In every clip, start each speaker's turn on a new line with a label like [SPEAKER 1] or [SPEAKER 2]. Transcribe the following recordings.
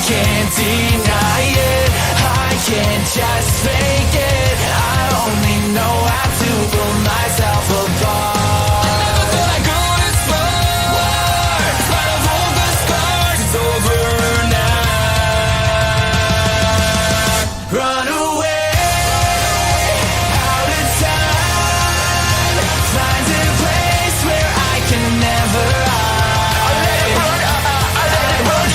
[SPEAKER 1] can't deny it, I can't just fake it. I only know how to pull myself apart. I never thought I could explore. In spite of all the scars, it's over now. Run away, out of time. Find a place where I can never hide. I let it run, I let it run,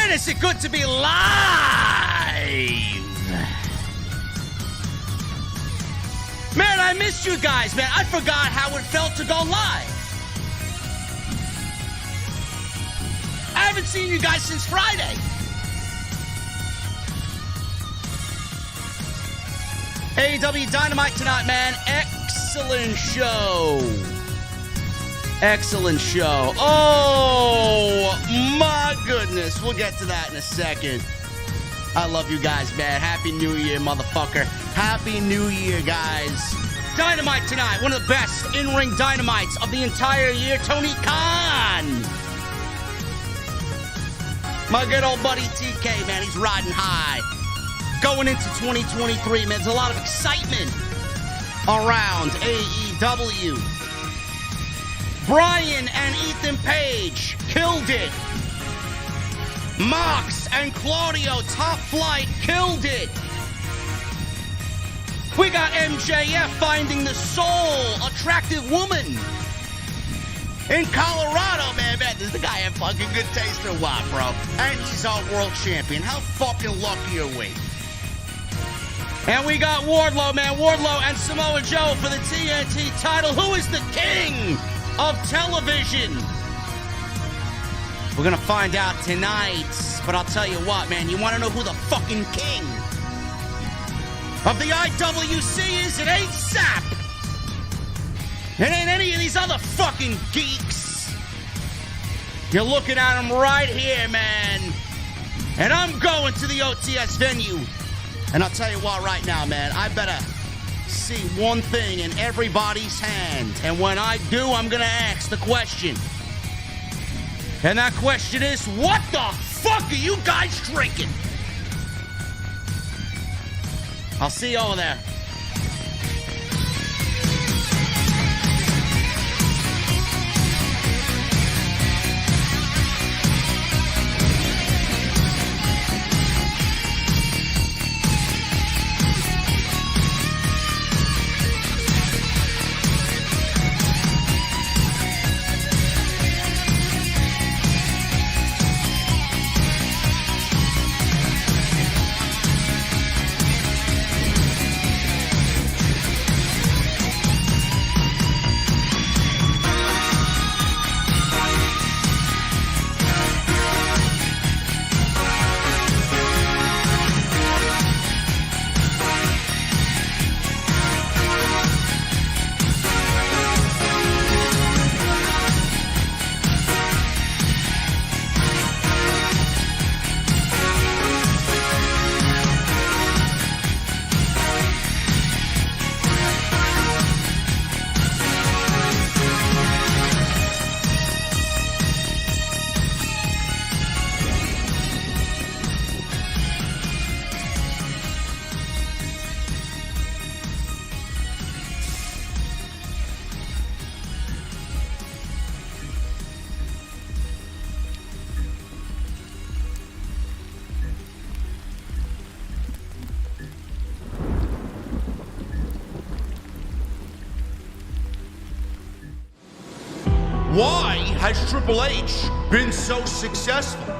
[SPEAKER 2] Man, is it good to be live! Man, I missed you guys, man. I forgot how it felt to go live. I haven't seen you guys since Friday. AEW Dynamite tonight, man. Excellent show. Excellent show. Oh, my goodness. We'll get to that in a second. I love you guys, man. Happy New Year, motherfucker. Happy New Year, guys. Dynamite tonight. One of the best in-ring dynamites of the entire year. Tony Khan. My good old buddy TK, man. He's riding high. Going into 2023, man. There's a lot of excitement around AEW. Bryan and Ethan Page killed it. Mox and Claudio, Top Flight, killed it. We got MJF finding the soul attractive woman in Colorado, man. Does the guy have fucking good taste or what, bro? And he's our world champion. How fucking lucky are we? And we got Wardlow, man. Wardlow and Samia Joe for the TNT title. Who is the king of television? We're gonna find out tonight. But I'll tell you what, man. You want to know who the fucking king of the IWC is? It ain't Sap. It ain't any of these other fucking geeks. You're looking at him right here, man. And I'm going to the OTS venue. And I'll tell you what right now, man. I better see one thing in everybody's hand. And when I do, I'm going to ask the question. And that question is, what the fuck are you guys drinking? I'll see you over there.
[SPEAKER 3] Why has Triple H been so successful?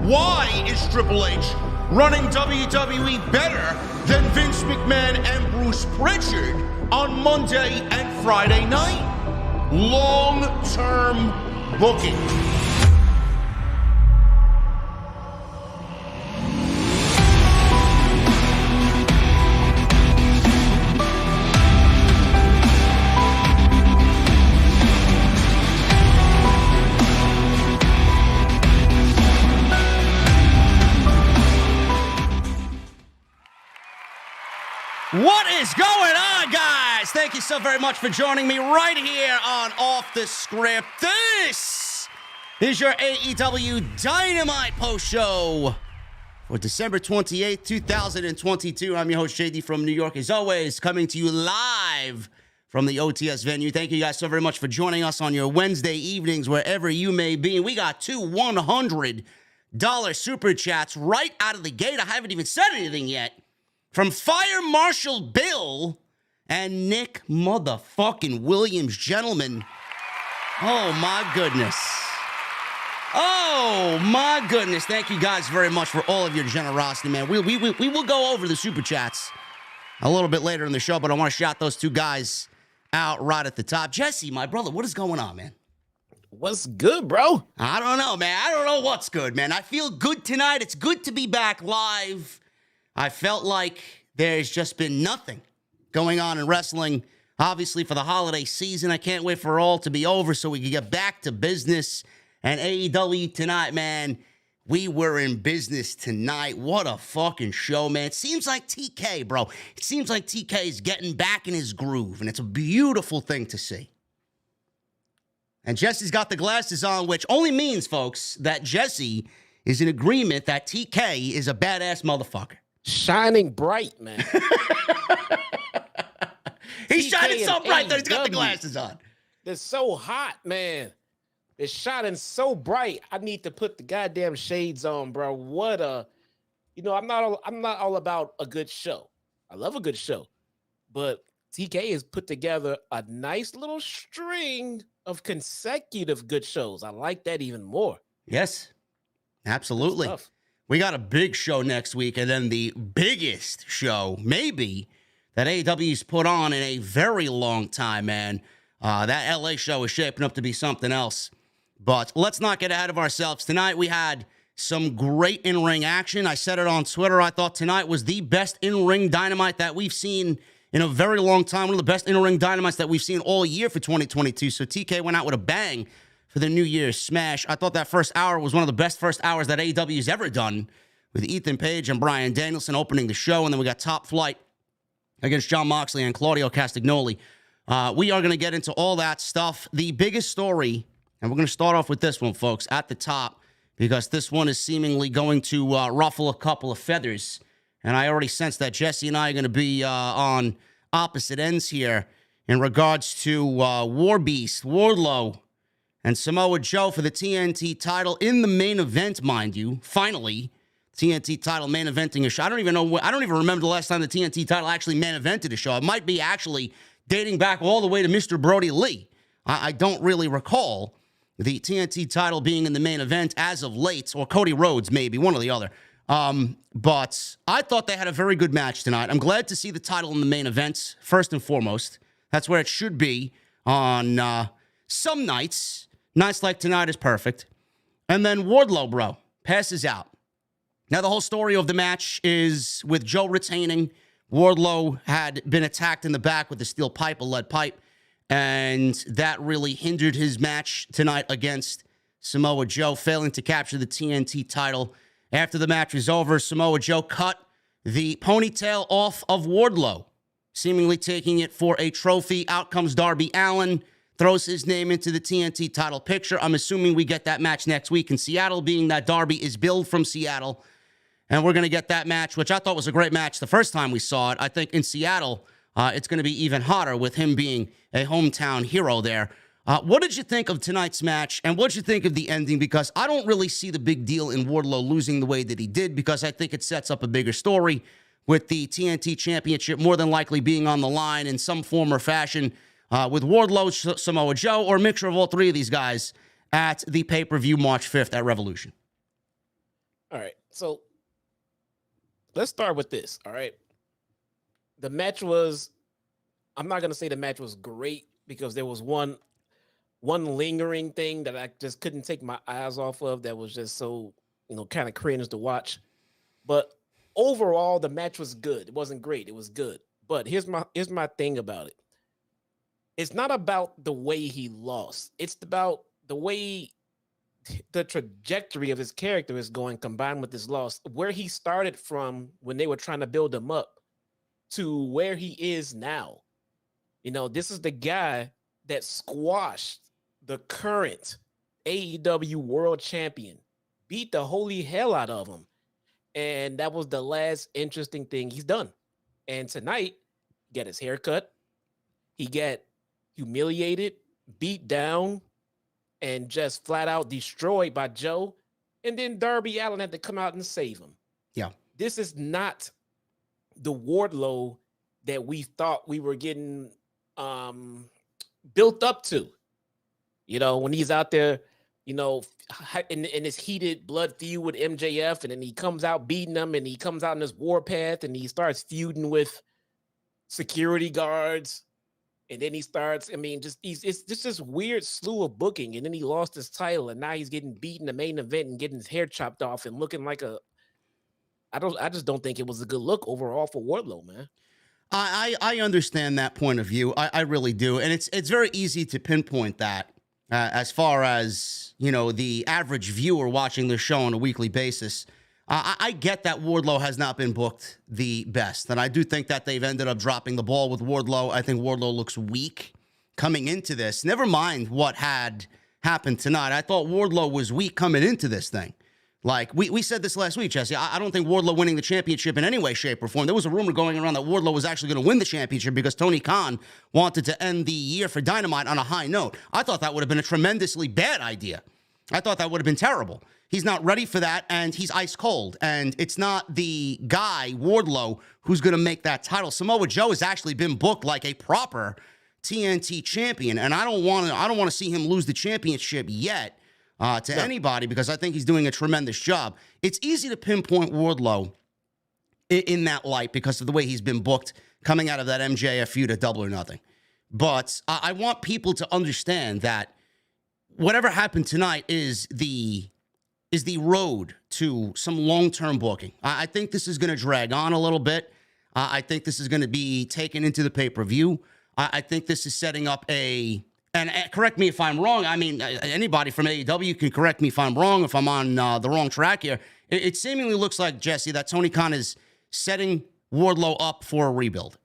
[SPEAKER 3] Why is Triple H running WWE better than Vince McMahon and Bruce Pritchard on Monday and Friday night? Long-term booking.
[SPEAKER 2] What is going on, guys? Thank you so very much for joining me right here on Off the Script. This is your AEW Dynamite post show for December 28th, 2022. I'm your host, JD from New York, as always, coming to you live from the OTS venue. Thank you guys so very much for joining us on your Wednesday evenings, wherever you may be. And we got two $100 super chats right out of the gate. I haven't even said anything yet. From Fire Marshal Bill and Nick motherfucking Williams, gentlemen. Oh, my goodness. Oh, my goodness. Thank you guys very much for all of your generosity, man. We will go over the super chats a little bit later in the show, but I want to shout those two guys out right at the top. Jesse, my brother, what is going on, man?
[SPEAKER 4] What's good, bro?
[SPEAKER 2] I don't know, man. I don't know what's good, man. I feel good tonight. It's good to be back live. I felt like there's just been nothing going on in wrestling. Obviously, for the holiday season, I can't wait for it all to be over so we can get back to business. And AEW tonight, man, we were in business tonight. What a fucking show, man. It seems like TK, bro. It seems like TK is getting back in his groove, and it's a beautiful thing to see. And Jesse's got the glasses on, which only means, folks, that Jesse is in agreement that TK is a badass motherfucker.
[SPEAKER 4] Shining bright, man.
[SPEAKER 2] He's shining so bright that he's got the glasses on.
[SPEAKER 4] They're so hot, man. They're shining so bright. I need to put the goddamn shades on, bro. What a, I'm not all about a good show. I love a good show, but TK has put together a nice little string of consecutive good shows. I like that even more.
[SPEAKER 2] Yes, absolutely. We got a big show next week, and then the biggest show, maybe, that AEW's put on in a very long time, man. That LA show is shaping up to be something else. But let's not get ahead of ourselves. Tonight, we had some great in-ring action. I said it on Twitter. I thought tonight was the best in-ring Dynamite that we've seen in a very long time. One of the best in-ring Dynamites that we've seen all year for 2022. So TK went out with a bang for the New Year's Smash. I thought that first hour was one of the best first hours that AEW's ever done, with Ethan Page and Bryan Danielson opening the show. And then we got Top Flight against Jon Moxley and Claudio Castagnoli. We are going to get into all that stuff. The biggest story, and we're going to start off with this one, folks, at the top, because this one is seemingly going to ruffle a couple of feathers. And I already sense that Jesse and I are going to be on opposite ends here in regards to War Beast, Wardlow, and Samoa Joe for the TNT title in the main event, mind you. Finally, TNT title main eventing a show. I don't even remember the last time the TNT title actually main evented a show. It might be actually dating back all the way to Mr. Brody Lee. I don't really recall the TNT title being in the main event as of late, or Cody Rhodes, maybe, one or the other. But I thought they had a very good match tonight. I'm glad to see the title in the main event, first and foremost. That's where it should be on some nights. Nights like tonight is perfect. And then Wardlow, bro, passes out. Now, the whole story of the match is with Joe retaining. Wardlow had been attacked in the back with a steel pipe, a lead pipe, and that really hindered his match tonight against Samoa Joe, failing to capture the TNT title. After the match was over, Samoa Joe cut the ponytail off of Wardlow, seemingly taking it for a trophy. Out comes Darby Allin, throws his name into the TNT title picture. I'm assuming we get that match next week in Seattle, being that Darby is billed from Seattle. And we're going to get that match, which I thought was a great match the first time we saw it. I think in Seattle, it's going to be even hotter with him being a hometown hero there. What did you think of tonight's match, and what did you think of the ending? Because I don't really see the big deal in Wardlow losing the way that he did, because I think it sets up a bigger story with the TNT Championship more than likely being on the line in some form or fashion with Wardlow, Samoa Joe, or a mixture of all three of these guys at the pay-per-view March 5th at Revolution.
[SPEAKER 4] All right, so let's start with this, all right? The match was, I'm not going to say the match was great, because there was one lingering thing that I just couldn't take my eyes off of that was just so, kind of cringe to watch. But overall, the match was good. It wasn't great. It was good. But here's my thing about it. It's not about the way he lost. It's about the way the trajectory of his character is going, combined with his loss, where he started from when they were trying to build him up to where he is now. This is the guy that squashed the current AEW World Champion, beat the holy hell out of him. And that was the last interesting thing he's done. And tonight, he got his hair cut. He got humiliated, beat down, and just flat out destroyed by Joe. And then Darby Allin had to come out and save him.
[SPEAKER 2] Yeah.
[SPEAKER 4] This is not the Wardlow that we thought we were getting built up to. When he's out there, in this heated blood feud with MJF, and then he comes out beating him, and he comes out in this warpath, and he starts feuding with security guards, and then he starts. I mean, it's just this weird slew of booking, and then he lost his title, and now he's getting beaten in the main event and getting his hair chopped off and looking like a. I just don't think it was a good look overall for Wardlow, man.
[SPEAKER 2] I understand that point of view. I really do, and it's very easy to pinpoint that. As far as, the average viewer watching the show on a weekly basis, I get that Wardlow has not been booked the best. And I do think that they've ended up dropping the ball with Wardlow. I think Wardlow looks weak coming into this. Never mind what had happened tonight. I thought Wardlow was weak coming into this thing. Like, we said this last week, Jesse. I don't think Wardlow winning the championship in any way, shape, or form. There was a rumor going around that Wardlow was actually going to win the championship because Tony Khan wanted to end the year for Dynamite on a high note. I thought that would have been a tremendously bad idea. I thought that would have been terrible. He's not ready for that, and he's ice cold. And it's not the guy, Wardlow, who's going to make that title. Samoa Joe has actually been booked like a proper TNT champion, and I don't want to see him lose the championship yet. Anybody, because I think he's doing a tremendous job. It's easy to pinpoint Wardlow in that light because of the way he's been booked coming out of that MJF feud at Double or Nothing. But I want people to understand that whatever happened tonight is the road to some long-term booking. I think this is going to drag on a little bit. I think this is going to be taken into the pay-per-view. I think this is setting up and correct me if I'm wrong. I mean, anybody from AEW can correct me if I'm wrong, if I'm on the wrong track here. It seemingly looks like, Jesse, that Tony Khan is setting Wardlow up for a rebuild.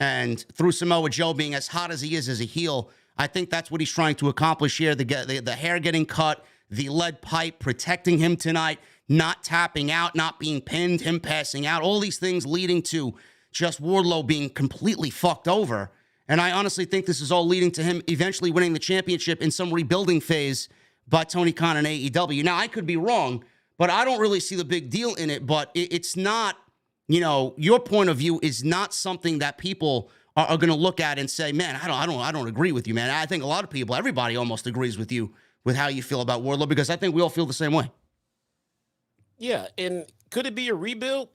[SPEAKER 2] And through Samoa Joe being as hot as he is as a heel, I think that's what he's trying to accomplish here. The hair getting cut, the lead pipe protecting him tonight, not tapping out, not being pinned, him passing out, all these things leading to just Wardlow being completely fucked over. And I honestly think this is all leading to him eventually winning the championship in some rebuilding phase by Tony Khan and AEW. Now, I could be wrong, but I don't really see the big deal in it. But it's not, your point of view is not something that people are going to look at and say, man, I don't agree with you, man. I think a lot of people, everybody almost agrees with you with how you feel about Wardlow, because I think we all feel the same way.
[SPEAKER 4] Yeah, and could it be a rebuild?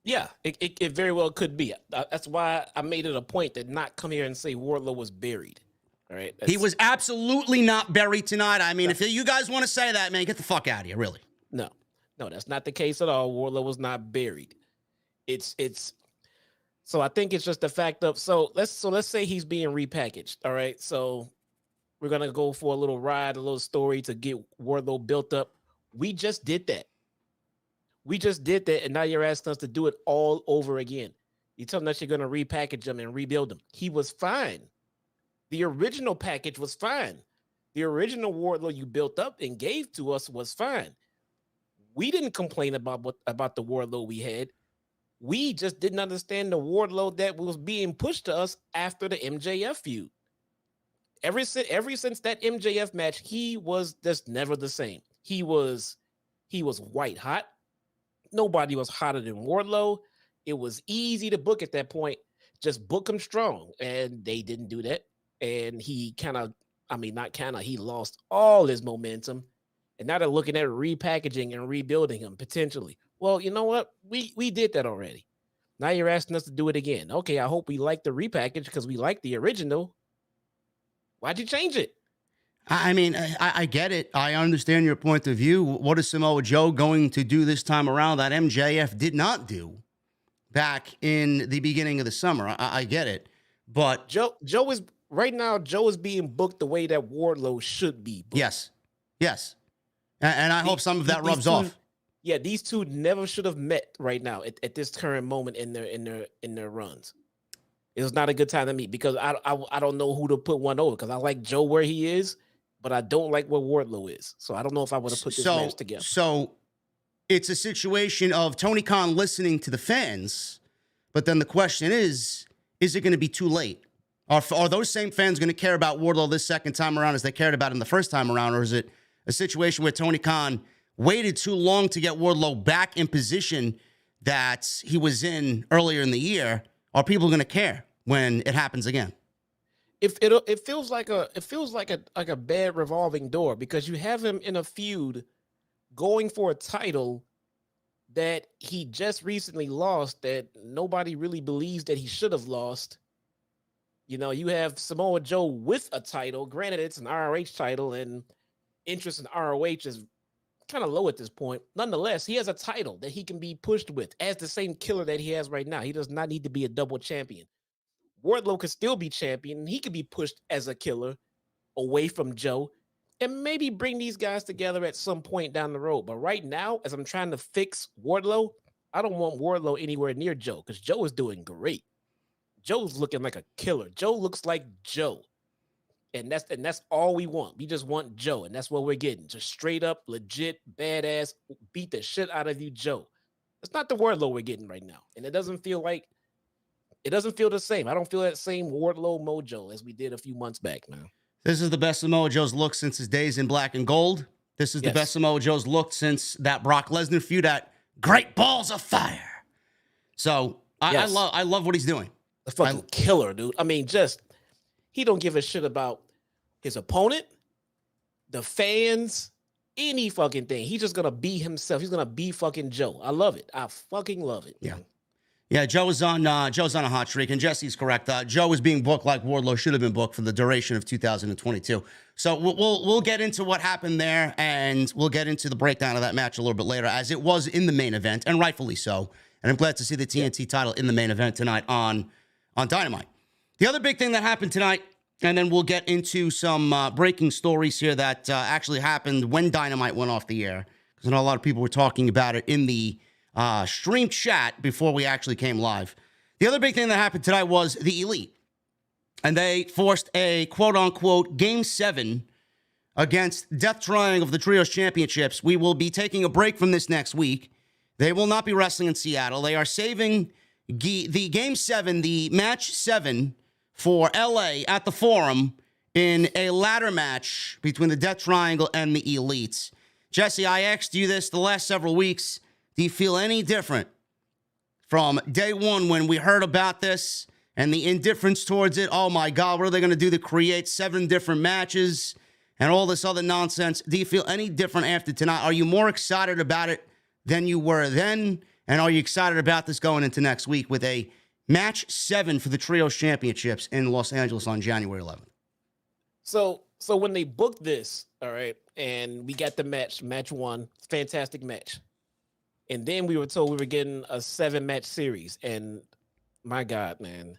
[SPEAKER 4] Yeah, it very well could be. That's why I made it a point to not come here and say Wardlow was buried. All right,
[SPEAKER 2] he was absolutely not buried tonight. I mean, if you guys want to say that, man, get the fuck out of here, really.
[SPEAKER 4] No, that's not the case at all. Wardlow was not buried. It's so I think it's just the fact of let's say he's being repackaged. All right, so we're gonna go for a little ride, a little story to get Wardlow built up. We just did that. And now you're asking us to do it all over again. You're telling us you're going to repackage him and rebuild him. He was fine. The original package was fine. The original Wardlow you built up and gave to us was fine. We didn't complain about the Wardlow we had. We just didn't understand the Wardlow that was being pushed to us after the MJF feud. Ever since that MJF match, he was just never the same. He was white hot. Nobody was hotter than Wardlow. It was easy to book at that point. Just book him strong. And they didn't do that. And he he lost all his momentum. And now they're looking at repackaging and rebuilding him potentially. Well, you know what? We did that already. Now you're asking us to do it again. Okay, I hope we like the repackage because we like the original. Why'd you change it?
[SPEAKER 2] I mean, I get it. I understand your point of view. What is Samoa Joe going to do this time around that MJF did not do back in the beginning of the summer? I get it. But
[SPEAKER 4] Joe is being booked the way that Wardlow should be booked.
[SPEAKER 2] Yes. And I hope some of that rubs off.
[SPEAKER 4] Yeah, these two never should have met right now at this current moment in their runs. It was not a good time to meet because I don't know who to put one over because I like Joe where he is, but I don't like where Wardlow is. So I don't know if I would have put this match together.
[SPEAKER 2] So it's a situation of Tony Khan listening to the fans, but then the question is it going to be too late? Are those same fans going to care about Wardlow this second time around as they cared about him the first time around? Or is it a situation where Tony Khan waited too long to get Wardlow back in position that he was in earlier in the year? Are people going to care when it happens again?
[SPEAKER 4] it feels like a bad revolving door because you have him in a feud going for a title that he just recently lost that nobody really believes that he should have lost. You know, you have Samoa Joe with a title. Granted, it's an ROH title, and interest in ROH is kind of low at this point. Nonetheless, he has a title that he can be pushed with as the same killer that he has right now. He does not need to be a double champion. Wardlow could still be champion, and he could be pushed as a killer away from Joe and maybe bring these guys together at some point down the road. But right now, as I'm trying to fix Wardlow, I don't want Wardlow anywhere near Joe because Joe is doing great. Joe's looking like a killer. Joe looks like Joe. And that's all we want. We just want Joe, and that's what we're getting. Just straight up, legit, badass, beat the shit out of you, Joe. It's not the Wardlow we're getting right now. And it doesn't feel the same. I don't feel that same Wardlow mojo as we did a few months back, man.
[SPEAKER 2] This is the best Samoa Joe's looked since his days in black and gold. This is the best Samoa Joe's looked since that Brock Lesnar feud at Great Balls of Fire. So I love what he's doing.
[SPEAKER 4] The fucking killer, dude. I mean, he don't give a shit about his opponent, the fans, any fucking thing. He's just gonna be himself. He's gonna be fucking Joe. I love it. I fucking love it.
[SPEAKER 2] Yeah. Yeah, Joe's on a hot streak, and Jesse's correct. Joe is being booked like Wardlow should have been booked for the duration of 2022. So we'll get into what happened there, and we'll get into the breakdown of that match a little bit later, as it was in the main event, and rightfully so. And I'm glad to see the TNT title in the main event tonight on Dynamite. The other big thing that happened tonight, and then we'll get into some breaking stories here that actually happened when Dynamite went off the air, because I know a lot of people were talking about it in the stream chat before we actually came live. The other big thing that happened tonight was the Elite, and they forced a quote-unquote Game 7 against Death Triangle of the Trios Championships. We will be taking a break from this next week. They will not be wrestling in Seattle. They are saving the Game 7, the Match 7, for LA at the Forum in a ladder match between the Death Triangle and the Elites. Jesse, I asked you this the last several weeks. Do you feel any different from day one when we heard about this and the indifference towards it? Oh my God, what are they going to do to create 7 different matches and all this other nonsense? Do you feel any different after tonight? Are you more excited about it than you were then? And are you excited about this going into next week with a Match 7 for the Trios Championships in Los Angeles on January 11th?
[SPEAKER 4] So when they booked this, all right, and we got the match 1, fantastic match. And then we were told we were getting a 7-match series. And my God, man,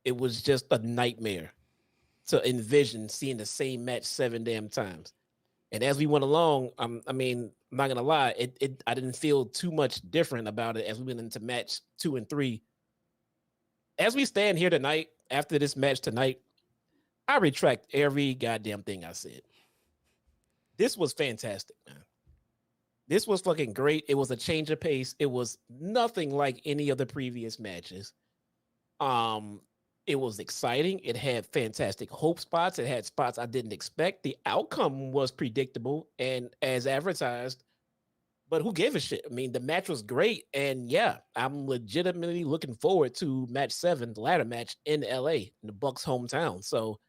[SPEAKER 4] it was just a nightmare to envision seeing the same match 7 damn times. And as we went along, I'm not gonna lie, I didn't feel too much different about it as we went into match 2 and 3. As we stand here tonight, after this match tonight, I retract every goddamn thing I said. This was fantastic, man. This was fucking great. It was a change of pace. It was nothing like any of the previous matches. It was exciting. It had fantastic hope spots. It had spots I didn't expect. The outcome was predictable and as advertised, but who gave a shit? I mean, the match was great. And yeah, I'm legitimately looking forward to match 7, the ladder match in LA, in the Bucks' hometown. So,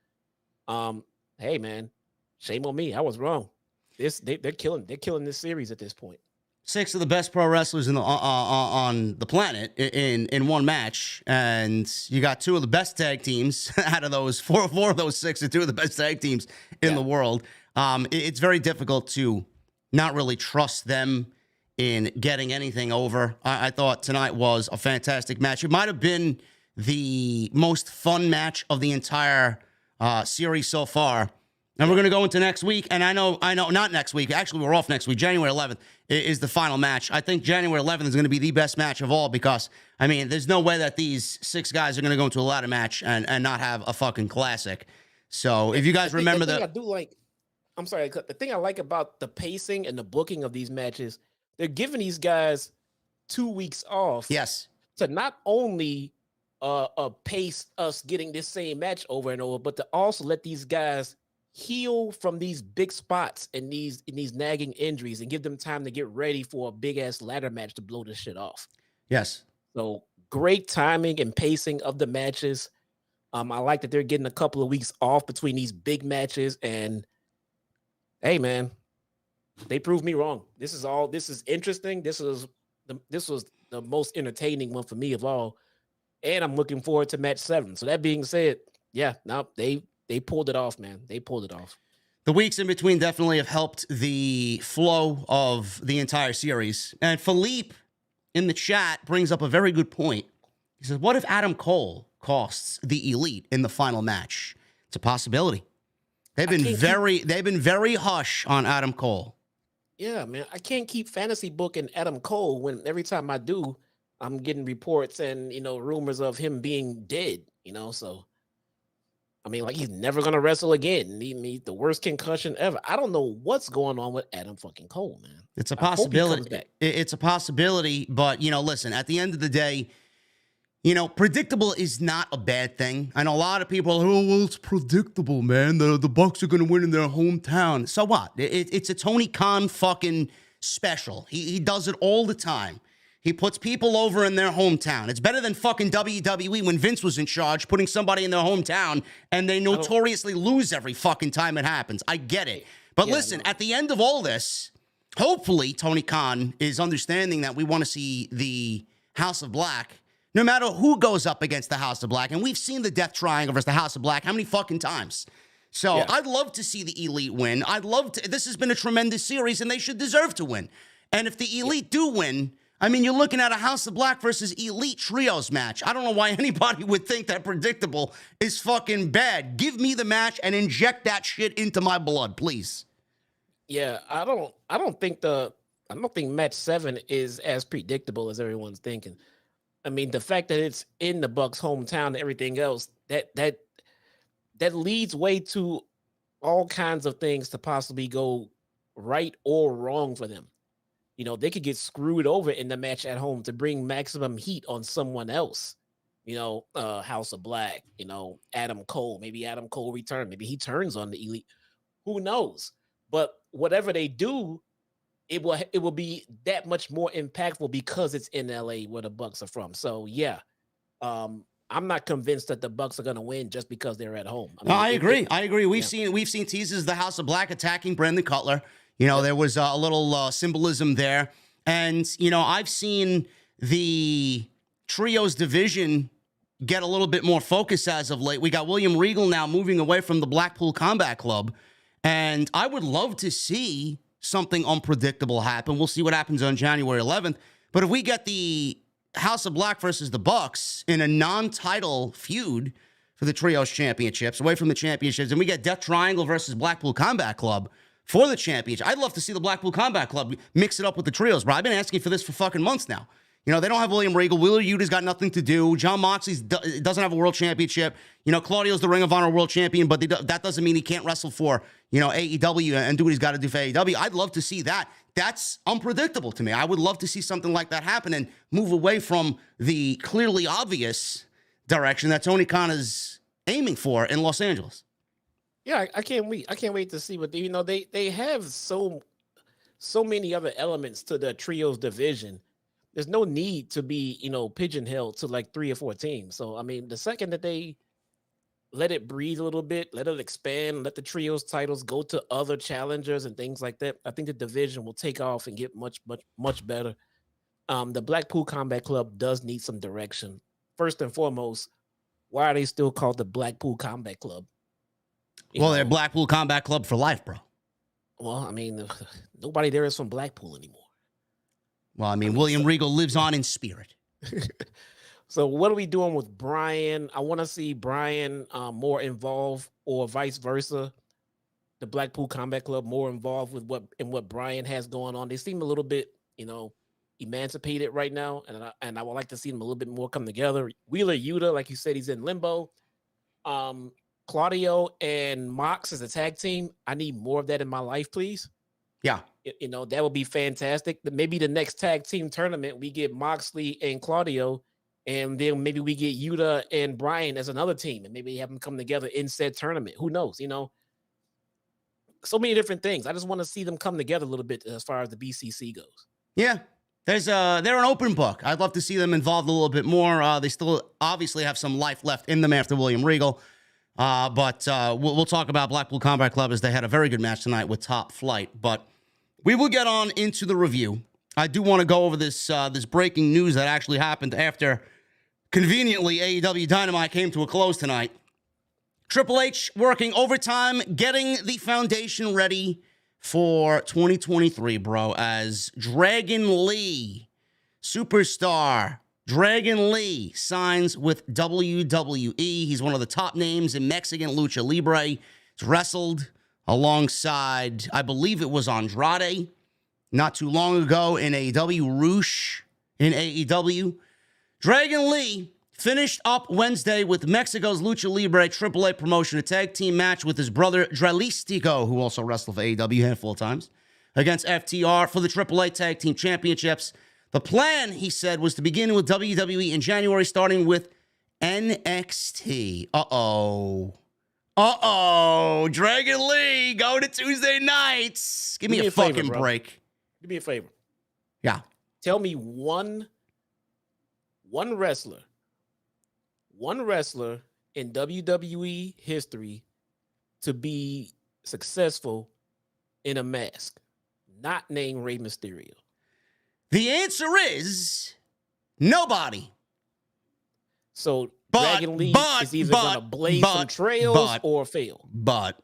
[SPEAKER 4] hey man, shame on me. I was wrong. They're killing this series at this point.
[SPEAKER 2] 6 of the best pro wrestlers in the on the planet in one match, and you got 2 of the best tag teams out of those 4 of those 6 are 2 of the best tag teams in the world. It's very difficult to not really trust them in getting anything over. I thought tonight was a fantastic match. It might have been the most fun match of the entire series so far. And we're going to go into next week, and I know, not next week. Actually, we're off next week. January 11th is the final match. I think January 11th is going to be the best match of all because, I mean, there's no way that these 6 guys are going to go into a ladder match and not have a fucking classic. So if you guys remember
[SPEAKER 4] the thing I like about the pacing and the booking of these matches, they're giving these guys 2 weeks off.
[SPEAKER 2] Yes.
[SPEAKER 4] To not only pace us getting this same match over and over, but to also let these guys heal from these big spots and these nagging injuries and give them time to get ready for a big ass ladder match to blow this shit off.
[SPEAKER 2] Yes.
[SPEAKER 4] So great timing and pacing of the matches. I like that they're getting a couple of weeks off between these big matches. And hey, man, they proved me wrong. This is interesting. This was the most entertaining one for me of all. And I'm looking forward to match 7. So that being said, yeah, no, they pulled it off, man. They pulled it off.
[SPEAKER 2] The weeks in between definitely have helped the flow of the entire series. And Philippe in the chat brings up a very good point. He says, what if Adam Cole costs the Elite in the final match? It's a possibility. They've been very hush on Adam Cole.
[SPEAKER 4] Yeah, man. I can't keep fantasy booking Adam Cole when every time I do, I'm getting reports and, rumors of him being dead, so I mean, like, he's never going to wrestle again. He the worst concussion ever. I don't know what's going on with Adam fucking Cole, man.
[SPEAKER 2] It's a possibility. It's a possibility, but, listen, at the end of the day, predictable is not a bad thing. I know a lot of people are, oh, well, it's predictable, man. The Bucks are going to win in their hometown. So what? It's a Tony Khan fucking special. He does it all the time. He puts people over in their hometown. It's better than fucking WWE when Vince was in charge, putting somebody in their hometown, and they notoriously lose every fucking time it happens. I get it. But listen, at the end of all this, hopefully Tony Khan is understanding that we want to see the House of Black, no matter who goes up against the House of Black. And we've seen the Death Triangle versus the House of Black how many fucking times? So I'd love to see the Elite win. This has been a tremendous series, and they should deserve to win. And if the Elite do win, I mean, you're looking at a House of Black versus Elite trios match. I don't know why anybody would think that predictable is fucking bad. Give me the match and inject that shit into my blood, please.
[SPEAKER 4] Yeah, I don't think match 7 is as predictable as everyone's thinking. I mean, the fact that it's in the Bucks' hometown and everything else, that leads way to all kinds of things to possibly go right or wrong for them. They could get screwed over in the match at home to bring maximum heat on someone else. House of Black, Adam Cole. Maybe Adam Cole return. Maybe he turns on the Elite. Who knows? But whatever they do, it will be that much more impactful because it's in LA where the Bucks are from. So yeah, I'm not convinced that the Bucks are going to win just because they're at home.
[SPEAKER 2] I agree. We've seen teases the House of Black attacking Brandon Cutler. There was a little symbolism there. And, I've seen the trios division get a little bit more focus as of late. We got William Regal now moving away from the Blackpool Combat Club. And I would love to see something unpredictable happen. We'll see what happens on January 11th. But if we get the House of Black versus the Bucks in a non-title feud for the trios championships, away from the championships, and we get Death Triangle versus Blackpool Combat Club for the championship. I'd love to see the Blackpool Combat Club mix it up with the trios, bro. I've been asking for this for fucking months now. They don't have William Regal. Wheeler Yuta's got nothing to do. Jon Moxley doesn't have a world championship. Claudio's the Ring of Honor world champion, but that doesn't mean he can't wrestle for, AEW and do what he's got to do for AEW. I'd love to see that. That's unpredictable to me. I would love to see something like that happen and move away from the clearly obvious direction that Tony Khan is aiming for in Los Angeles.
[SPEAKER 4] Yeah, I can't wait. I can't wait to see what they have so many other elements to the trios division. There's no need to be, pigeonholed to like 3 or 4 teams. So, I mean, the second that they let it breathe a little bit, let it expand, let the trios titles go to other challengers and things like that, I think the division will take off and get much, much, much better. The Blackpool Combat Club does need some direction. First and foremost, why are they still called the Blackpool Combat Club?
[SPEAKER 2] They're Blackpool Combat Club for life, bro.
[SPEAKER 4] Well, I mean, nobody there is from Blackpool anymore.
[SPEAKER 2] Well, William Regal lives on in spirit.
[SPEAKER 4] So what are we doing with Bryan? I want to see Bryan more involved, or vice versa. The Blackpool Combat Club more involved with what Bryan has going on. They seem a little bit, emancipated right now, and I would like to see them a little bit more come together. Wheeler Yuta, like you said, he's in limbo. Claudio and Mox as a tag team. I need more of that in my life, please.
[SPEAKER 2] Yeah.
[SPEAKER 4] That would be fantastic. Maybe the next tag team tournament, we get Moxley and Claudio, and then maybe we get Yuta and Bryan as another team, and maybe have them come together in said tournament. Who knows? So many different things. I just want to see them come together a little bit as far as the BCC goes.
[SPEAKER 2] Yeah. They're an open book. I'd love to see them involved a little bit more. They still obviously have some life left in them after William Regal. But we'll talk about Blackpool Combat Club as they had a very good match tonight with Top Flight. But we will get on into the review. I do want to go over this breaking news that actually happened after, conveniently, AEW Dynamite came to a close tonight. Triple H working overtime, getting the foundation ready for 2023, bro, as Dragon Lee, superstar Dragon Lee, signs with WWE. He's one of the top names in Mexican Lucha Libre. He's wrestled alongside, I believe it was Andrade, not too long ago in AEW, Roosh in AEW. Dragon Lee finished up Wednesday with Mexico's Lucha Libre AAA promotion, a tag team match with his brother Dralistico, who also wrestled for AEW a handful of times, against FTR for the AAA Tag Team Championships. The plan, he said, was to begin with WWE in January, starting with NXT. Dragon Lee, go to Tuesday nights. Give me a fucking
[SPEAKER 4] favor,
[SPEAKER 2] break.
[SPEAKER 4] Do me a favor.
[SPEAKER 2] Yeah.
[SPEAKER 4] Tell me one wrestler in WWE history to be successful in a mask, not named Rey Mysterio.
[SPEAKER 2] The answer is nobody.
[SPEAKER 4] So Dragon Lee is either going to blaze some trails or fail.
[SPEAKER 2] But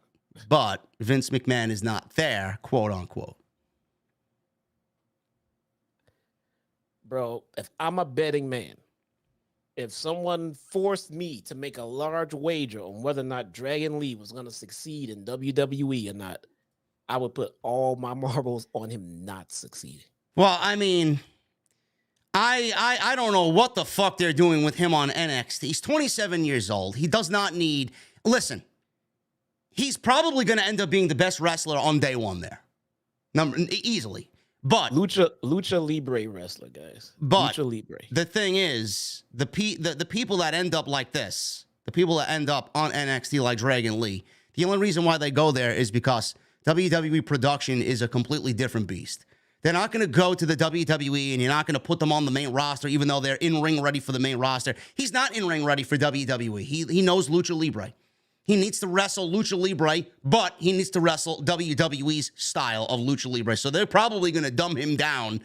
[SPEAKER 2] Vince McMahon is not there, quote unquote.
[SPEAKER 4] Bro, if I'm a betting man, if someone forced me to make a large wager on whether or not Dragon Lee was going to succeed in WWE or not, I would put all my marbles on him not succeeding.
[SPEAKER 2] Well, I mean, I don't know what the fuck they're doing with him on NXT. He's 27 years old. He does not need... Listen, he's probably going to end up being the best wrestler on day one there. Easily. But...
[SPEAKER 4] Lucha Libre wrestler, guys.
[SPEAKER 2] But
[SPEAKER 4] Lucha Libre.
[SPEAKER 2] The thing is, the people that end up like this, the people that end up on NXT like Dragon Lee, the only reason why they go there is because WWE production is a completely different beast. They're not going to go to the WWE and you're not going to put them on the main roster, even though they're in-ring ready for the main roster. He's not in-ring ready for WWE. He knows Lucha Libre. He needs to wrestle Lucha Libre, but he needs to wrestle WWE's style of Lucha Libre. So they're probably going to dumb him down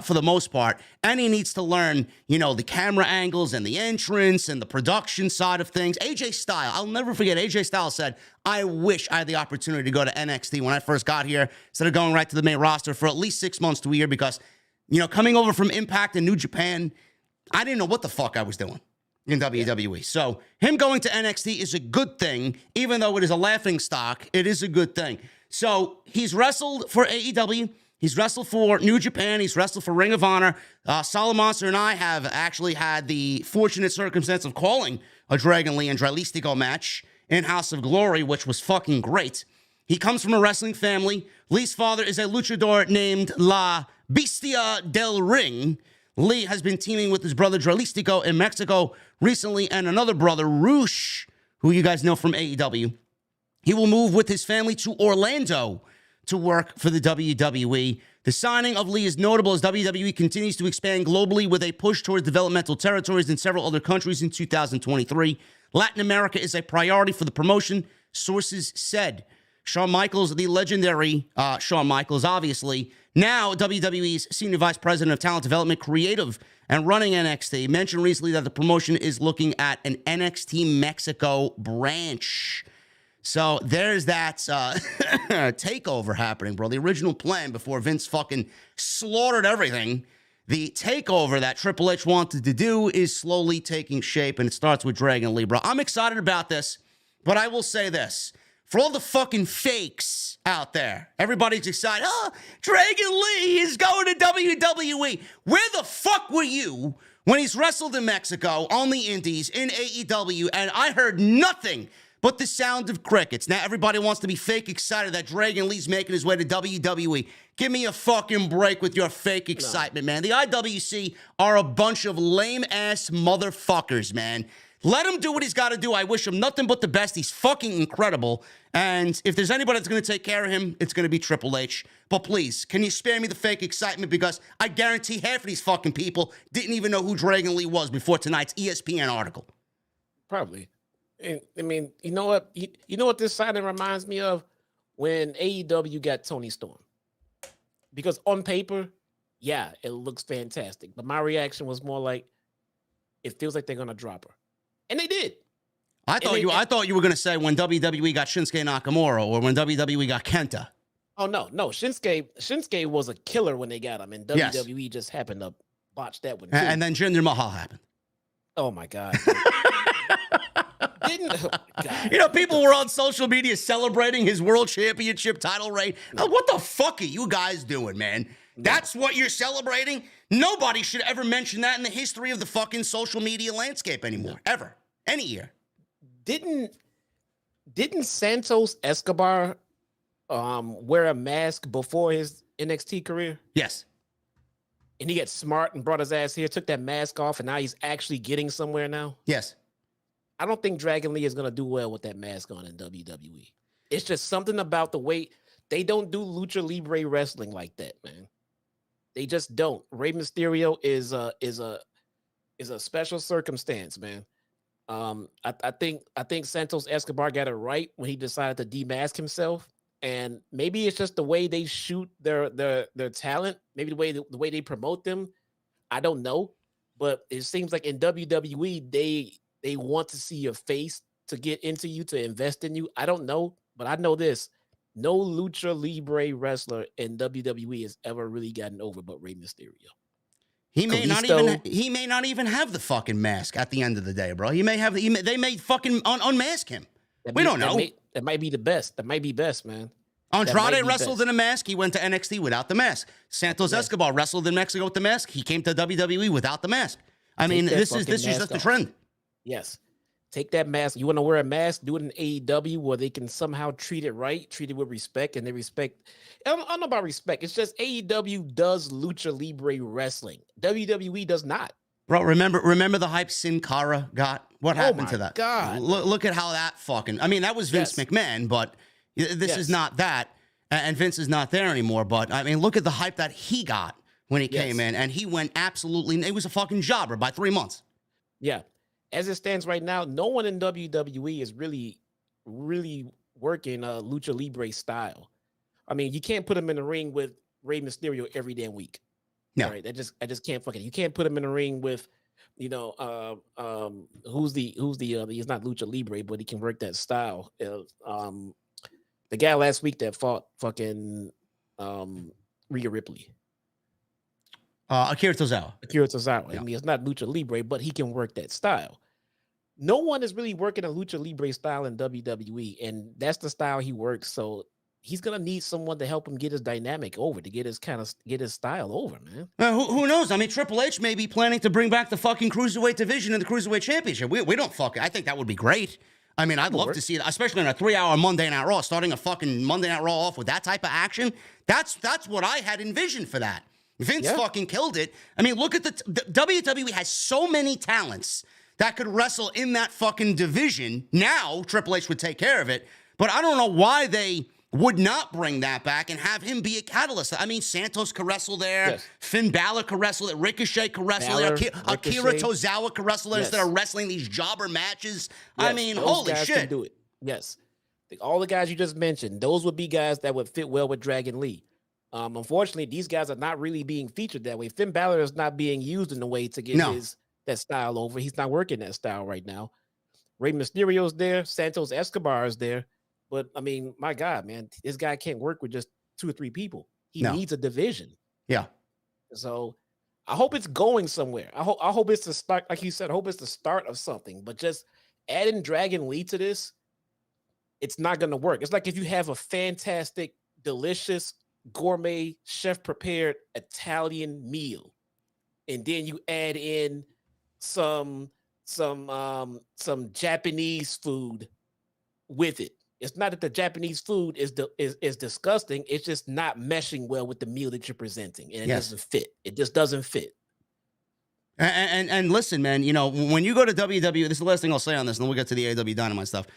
[SPEAKER 2] for the most part. And he needs to learn, the camera angles and the entrance and the production side of things. AJ Styles, I'll never forget, AJ Styles said, I wish I had the opportunity to go to NXT when I first got here instead of going right to the main roster for at least 6 months to a year because, coming over from Impact and New Japan, I didn't know what the fuck I was doing in WWE. Yeah. So him going to NXT is a good thing, even though it is a laughing stock. It is a good thing. So he's wrestled for AEW. He's wrestled for New Japan. He's wrestled for Ring of Honor. Solid Monster and I have actually had the fortunate circumstance of calling a Dragon Lee and Dralistico match in House of Glory, which was fucking great. He comes from a wrestling family. Lee's father is a luchador named La Bestia del Ring. Lee has been teaming with his brother Dralistico in Mexico recently and another brother, Roosh, who you guys know from AEW. He will move with his family to Orlando to work for the WWE. The signing of Lee is notable as WWE continues to expand globally with a push towards developmental territories in several other countries in 2023. Latin America is a priority for the promotion, sources said. Shawn Michaels, the legendary Shawn Michaels, obviously, now WWE's Senior Vice President of Talent Development, Creative, and running NXT, mentioned recently that the promotion is looking at an NXT Mexico branch. So there's that takeover happening, bro. The original plan before Vince fucking slaughtered everything, the takeover that Triple H wanted to do is slowly taking shape, and it starts with Dragon Lee, bro. I'm excited about this, but I will say this. For all the fucking fakes out there, everybody's excited. Oh, Dragon Lee is going to WWE. Where the fuck were you when he's wrestled in Mexico on the Indies in AEW, and I heard nothing but the sound of crickets? Now everybody wants to be fake excited that Dragon Lee's making his way to WWE. Give me a fucking break with your fake excitement, man. The IWC are a bunch of lame-ass motherfuckers, man. Let him do what he's got to do. I wish him nothing but the best. He's fucking incredible. And if there's anybody that's going to take care of him, it's going to be Triple H. But please, can you spare me the fake excitement? Because I guarantee half of these fucking people didn't even know who Dragon Lee was before tonight's ESPN article.
[SPEAKER 4] Probably. And I mean, you know what? You know what this signing reminds me of? When AEW got Toni Storm. Because on paper, yeah, it looks fantastic. But my reaction was more like, it feels like they're gonna drop her. And they did.
[SPEAKER 2] I thought you were gonna say when WWE got Shinsuke Nakamura or when WWE got Kenta.
[SPEAKER 4] Oh no. Shinsuke was a killer when they got him, and WWE just happened to botch that one.
[SPEAKER 2] And then Jinder Mahal happened.
[SPEAKER 4] Oh my God.
[SPEAKER 2] You know, people were on social media celebrating his world championship title reign. What the fuck are you guys doing, man? That's what you're celebrating? Nobody should ever mention that in the history of the fucking social media landscape anymore. Ever. Any year.
[SPEAKER 4] Didn't Santos Escobar wear a mask before his NXT career?
[SPEAKER 2] Yes.
[SPEAKER 4] And he got smart and brought his ass here, took that mask off, and now he's actually getting somewhere now?
[SPEAKER 2] Yes.
[SPEAKER 4] I don't think Dragon Lee is going to do well with that mask on in WWE. It's just something about the way they don't do lucha libre wrestling like that, man. They just don't. Rey Mysterio is a special circumstance, man. I think Santos Escobar got it right when he decided to demask himself, and maybe it's just the way they shoot their talent, maybe the way they promote them. I don't know, but it seems like in WWE they want to see your face to get into you, to invest in you. I don't know, but I know this. No lucha libre wrestler in WWE has ever really gotten over but Rey Mysterio.
[SPEAKER 2] He may not even have the fucking mask at the end of the day, bro. They may fucking unmask him. We don't know.
[SPEAKER 4] That might be the best. That might be best, man.
[SPEAKER 2] Andrade wrestled in a mask. He went to NXT without the mask. Santos Escobar wrestled in Mexico with the mask. He came to WWE without the mask. I mean, this is just the trend.
[SPEAKER 4] Yes. Take that mask. You want to wear a mask? Do it in AEW where they can somehow treat it right, treat it with respect, and they respect. I don't know about respect. It's just AEW does lucha libre wrestling. WWE does not.
[SPEAKER 2] Bro, remember the hype Sin Cara got? What happened to that?
[SPEAKER 4] God.
[SPEAKER 2] Look at how that fucking. I mean, that was Vince McMahon, but this is not that, and Vince is not there anymore. But I mean, look at the hype that he got when he came in, and he went absolutely. It was a fucking jobber by 3 months.
[SPEAKER 4] Yeah. As it stands right now, no one in WWE is really working lucha libre style. I mean, you can't put him in the ring with Rey Mysterio every damn week.
[SPEAKER 2] No,
[SPEAKER 4] right? I just can't fucking. You can't put him in the ring with, who's the he's not lucha libre, but he can work that style. The guy last week that fought fucking Rhea Ripley.
[SPEAKER 2] Akira Tozawa.
[SPEAKER 4] Yeah. I mean, it's not lucha libre, but he can work that style. No one is really working a lucha libre style in WWE, and that's the style he works. So he's gonna need someone to help him get his dynamic over, to get his style over, man.
[SPEAKER 2] Who knows? I mean, Triple H may be planning to bring back the fucking cruiserweight division and the cruiserweight championship. We don't fucking. I think that would be great. I mean, I'd love to see it, especially on a 3-hour Monday Night Raw, starting a fucking Monday Night Raw off with that type of action. That's what I had envisioned for that. Vince fucking killed it. I mean, look at the WWE has so many talents that could wrestle in that fucking division. Now, Triple H would take care of it, but I don't know why they would not bring that back and have him be a catalyst. I mean, Santos could wrestle there. Yes. Finn Balor could wrestle there. Ricochet could wrestle there. Akira Tozawa could wrestle there instead of wrestling these jobber matches. Yes. I mean, holy shit. Can
[SPEAKER 4] do it. Yes. All the guys you just mentioned, those would be guys that would fit well with Dragon Lee. Unfortunately, these guys are not really being featured that way. Finn Balor is not being used in a way to get that style over. He's not working that style right now. Rey Mysterio's there. Santos Escobar is there. But, I mean, my God, man, this guy can't work with just 2 or 3 people. He needs a division.
[SPEAKER 2] Yeah.
[SPEAKER 4] So I hope it's going somewhere. I hope it's the start, like you said, I hope it's the start of something. But just adding Dragon Lee to this, it's not going to work. It's like if you have a fantastic, delicious, gourmet, chef-prepared Italian meal, and then you add in some Japanese food with it. It's not that the Japanese food is disgusting. It's just not meshing well with the meal that you're presenting, and it doesn't fit. It just doesn't fit.
[SPEAKER 2] And listen, man, you know, when you go to WWE, this is the last thing I'll say on this, and then we'll get to the AEW Dynamite stuff.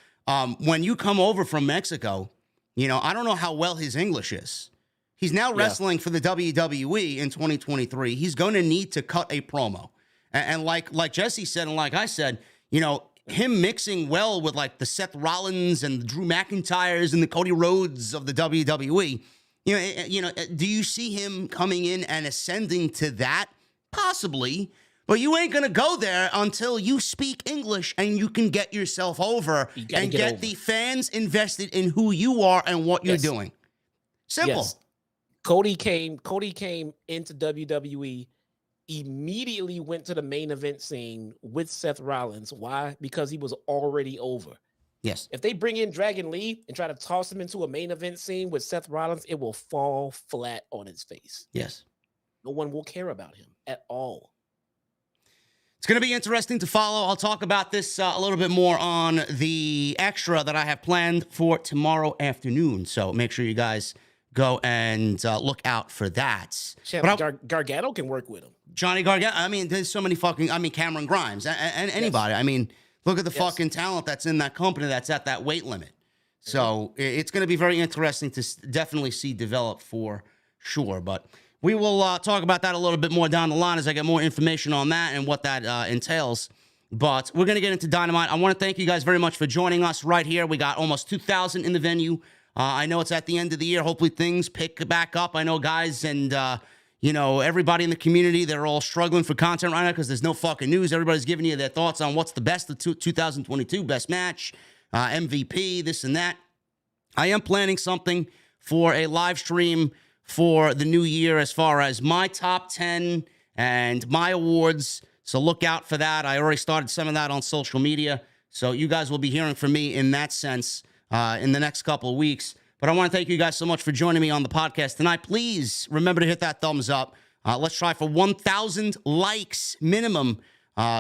[SPEAKER 2] When you come over from Mexico, you know, I don't know how well his English is. He's now wrestling for the WWE in 2023. He's going to need to cut a promo. And like Jesse said, and like I said, you know, him mixing well with like the Seth Rollins and the Drew McIntyres and the Cody Rhodes of the WWE, you know, do you see him coming in and ascending to that? Possibly. But you ain't going to go there until you speak English and you can get yourself over and get the fans invested in who you are and what you're doing. Simple.
[SPEAKER 4] Yes. Cody came into WWE, immediately went to the main event scene with Seth Rollins. Why? Because he was already over.
[SPEAKER 2] Yes.
[SPEAKER 4] If they bring in Dragon Lee and try to toss him into a main event scene with Seth Rollins, it will fall flat on his face.
[SPEAKER 2] Yes.
[SPEAKER 4] No one will care about him at all.
[SPEAKER 2] It's going to be interesting to follow. I'll talk about this a little bit more on the extra that I have planned for tomorrow afternoon. So make sure you guys go and look out for that.
[SPEAKER 4] Gargano can work with him.
[SPEAKER 2] Johnny Gargano. I mean, there's so many Cameron Grimes and anybody. Yes. I mean, look at the fucking talent that's in that company that's at that weight limit. So it's going to be very interesting to definitely see develop for sure. But we will talk about that a little bit more down the line as I get more information on that and what that entails. But we're going to get into Dynamite. I want to thank you guys very much for joining us right here. We got almost 2,000 in the venue. I know it's at the end of the year. Hopefully things pick back up. I know guys and, you know, everybody in the community, they're all struggling for content right now because there's no fucking news. Everybody's giving you their thoughts on what's the best of 2022, best match, MVP, this and that. I am planning something for a live stream for the new year as far as my top 10 and my awards. So look out for that. I already started some of that on social media. So you guys will be hearing from me in that sense in the next couple of weeks. But I want to thank you guys so much for joining me on the podcast tonight. Please remember to hit that thumbs up. Let's try for 1,000 likes minimum.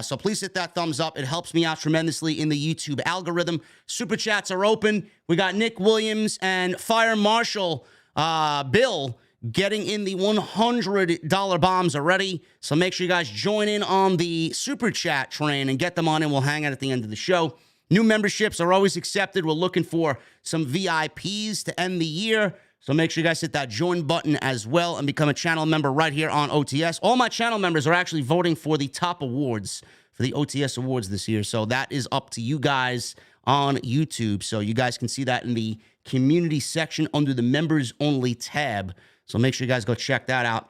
[SPEAKER 2] So please hit that thumbs up. It helps me out tremendously in the YouTube algorithm. Super chats are open. We got Nick Williams and Fire Marshal Bill getting in the $100 bombs already. So make sure you guys join in on the super chat train and get them on, and we'll hang out at the end of the show. New memberships are always accepted. We're looking for some VIPs to end the year. So make sure you guys hit that join button as well and become a channel member right here on OTS. All my channel members are actually voting for the top awards for the OTS awards this year. So that is up to you guys on YouTube. So you guys can see that in the community section under the members only tab. So make sure you guys go check that out.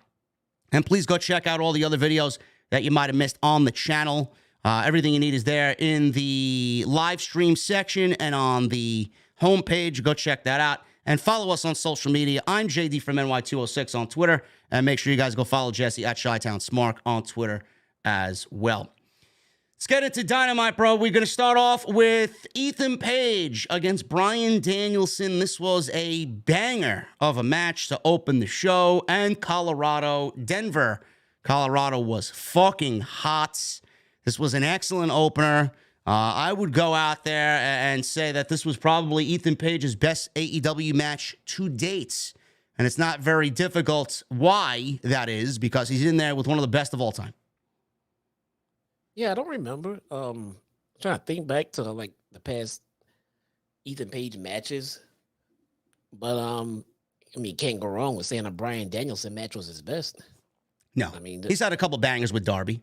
[SPEAKER 2] And please go check out all the other videos that you might have missed on the channel. Everything you need is there in the live stream section and on the homepage. Go check that out. And follow us on social media. I'm JD from NY206 on Twitter. And make sure you guys go follow Jesse at ChyTownSmark on Twitter as well. Let's get into Dynamite, bro. We're going to start off with Ethan Page against Bryan Danielson. This was a banger of a match to open the show. And Denver, Colorado was fucking hot. This was an excellent opener. I would go out there and say that this was probably Ethan Page's best AEW match to date. And it's not very difficult why that is, because he's in there with one of the best of all time.
[SPEAKER 4] Yeah, I don't remember. I'm trying to think back to like the past Ethan Page matches. But I mean, can't go wrong with saying a Bryan Danielson match was his best.
[SPEAKER 2] No. I mean, he's had a couple bangers with Darby.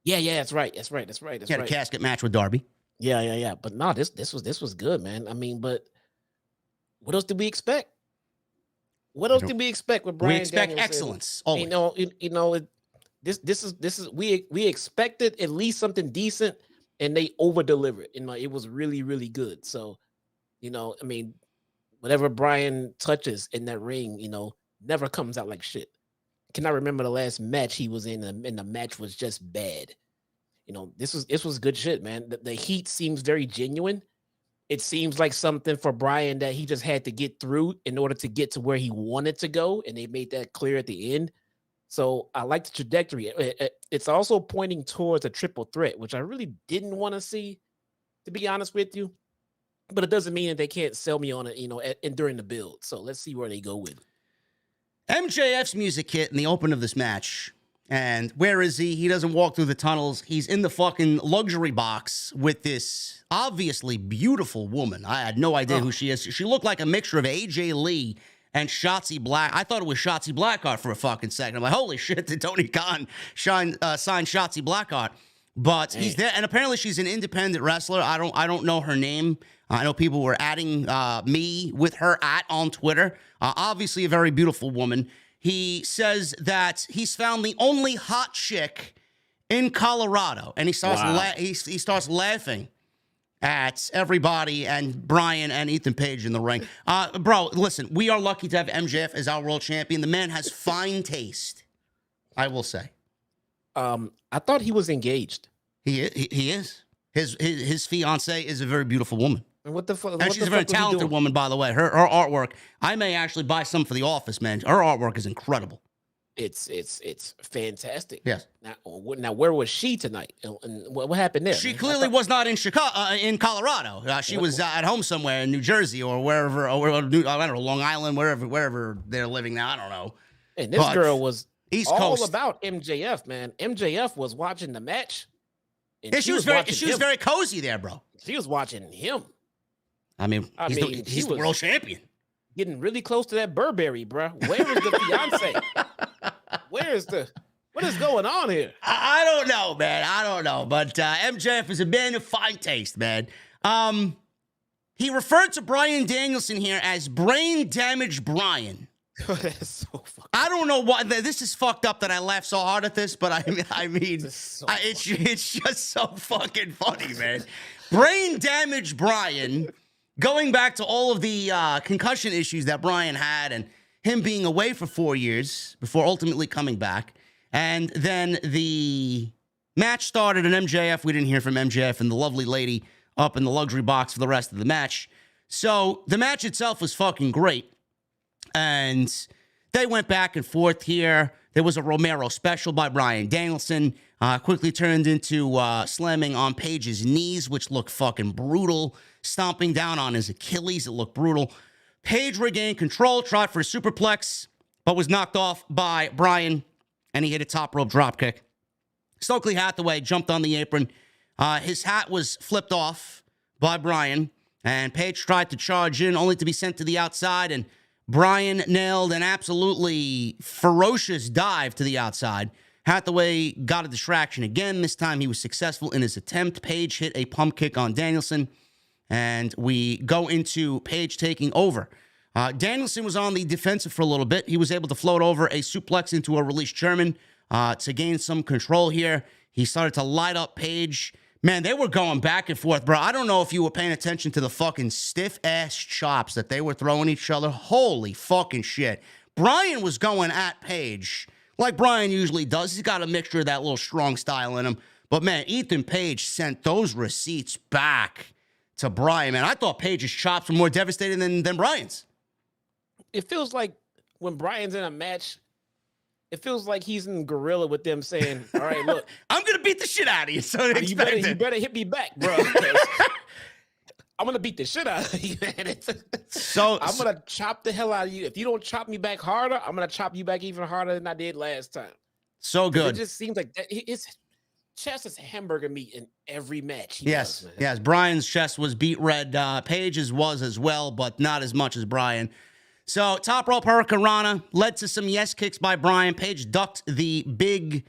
[SPEAKER 4] Yeah, that's right. He had
[SPEAKER 2] a casket match with Darby.
[SPEAKER 4] Yeah. But no, this was good, man. I mean, but what else did we expect? What else did we expect with Bryan Danielson?
[SPEAKER 2] We expect excellence. Always.
[SPEAKER 4] This is we expected at least something decent, and they over delivered. It was really, really good. So, I mean, whatever Bryan touches in that ring, never comes out like shit. Cannot remember the last match he was in, and the match was just bad. This was good shit, man. The heat seems very genuine. It seems like something for Bryan that he just had to get through in order to get to where he wanted to go, and they made that clear at the end. So I like the trajectory. It's also pointing towards a triple threat, which I really didn't want to see, to be honest with you. But it doesn't mean that they can't sell me on it, and during the build. So let's see where they go with it.
[SPEAKER 2] MJF's music hit in the open of this match. And where is he? He doesn't walk through the tunnels. He's in the fucking luxury box with this obviously beautiful woman. I had no idea who she is. She looked like a mixture of AJ Lee and Shotzi Black. I thought it was Shotzi Blackheart for a fucking second. I'm like, holy shit, did Tony Khan sign Shotzi Blackheart? But he's there, and apparently she's an independent wrestler. I don't know her name. I know people were adding me with her on Twitter. Obviously a very beautiful woman. He says that he's found the only hot chick in Colorado, and he starts he starts laughing at everybody and Bryan and Ethan Page in the ring. Bro, listen, we are lucky to have MJF as our world champion. The man has fine taste, I will say.
[SPEAKER 4] I thought he was engaged.
[SPEAKER 2] He is. His fiance is a very beautiful woman.
[SPEAKER 4] And what the fuck?
[SPEAKER 2] And she's a very talented woman, by the way. Her artwork, I may actually buy some for the office, man. Her artwork is incredible.
[SPEAKER 4] It's fantastic.
[SPEAKER 2] Yes.
[SPEAKER 4] Now where was she tonight? And what happened there?
[SPEAKER 2] She clearly was not in Chicago, in Colorado. She was at home somewhere in New Jersey or wherever, or I don't know, Long Island, wherever they're living now. I don't know.
[SPEAKER 4] And this girl was
[SPEAKER 2] East
[SPEAKER 4] all
[SPEAKER 2] Coast.
[SPEAKER 4] about MJF, man. MJF was watching the match. And
[SPEAKER 2] Yeah, she was very cozy there, bro.
[SPEAKER 4] She was watching him.
[SPEAKER 2] I mean, he's the world champion.
[SPEAKER 4] Getting really close to that Burberry, bro. Where is the fiance? What is going on here?
[SPEAKER 2] I don't know, man. I don't know. But MJF is a man of fine taste, man. He referred to Bryan Danielson here as brain damaged Bryan.
[SPEAKER 4] That's so fucking.
[SPEAKER 2] I don't know why this is fucked up that I laugh so hard at this, but I mean, it's just so fucking funny, man. Brain damaged Bryan. Going back to all of the concussion issues that Bryan had and him being away for 4 years before ultimately coming back. And then the match started in MJF. We didn't hear from MJF and the lovely lady up in the luxury box for the rest of the match. So the match itself was fucking great. And they went back and forth here. There was a Romero special by Bryan Danielson. Quickly turned into slamming on Page's knees, which looked fucking brutal. Stomping down on his Achilles. It looked brutal. Page regained control, tried for a superplex, but was knocked off by Bryan, and he hit a top rope dropkick. Stokely Hathaway jumped on the apron. His hat was flipped off by Bryan, and Page tried to charge in, only to be sent to the outside, and Bryan nailed an absolutely ferocious dive to the outside. Hathaway got a distraction again. This time he was successful in his attempt. Page hit a pump kick on Danielson. And we go into Page taking over. Danielson was on the defensive for a little bit. He was able to float over a suplex into a released German to gain some control here. He started to light up Page. Man, they were going back and forth, bro. I don't know if you were paying attention to the fucking stiff-ass chops that they were throwing each other. Holy fucking shit. Bryan was going at Page like Bryan usually does. He's got a mixture of that little strong style in him. But, man, Ethan Page sent those receipts back to Bryan, man. I thought Page's chops were more devastating than Bryan's.
[SPEAKER 4] It feels like when Bryan's in a match, it feels like he's in gorilla with them saying, all right, look.
[SPEAKER 2] I'm going to beat the shit out of you. So
[SPEAKER 4] you better hit me back, bro. I'm going to beat the shit out of you, man. I'm going to chop the hell out of you. If you don't chop me back harder, I'm going to chop you back even harder than I did last time.
[SPEAKER 2] So good.
[SPEAKER 4] It just seems like that. His chest is hamburger meat in every match.
[SPEAKER 2] Yes. Bryan's chest was beat red. Page's was as well, but not as much as Bryan. So top rope hurricanrana led to some yes kicks by Bryan. Page ducked the big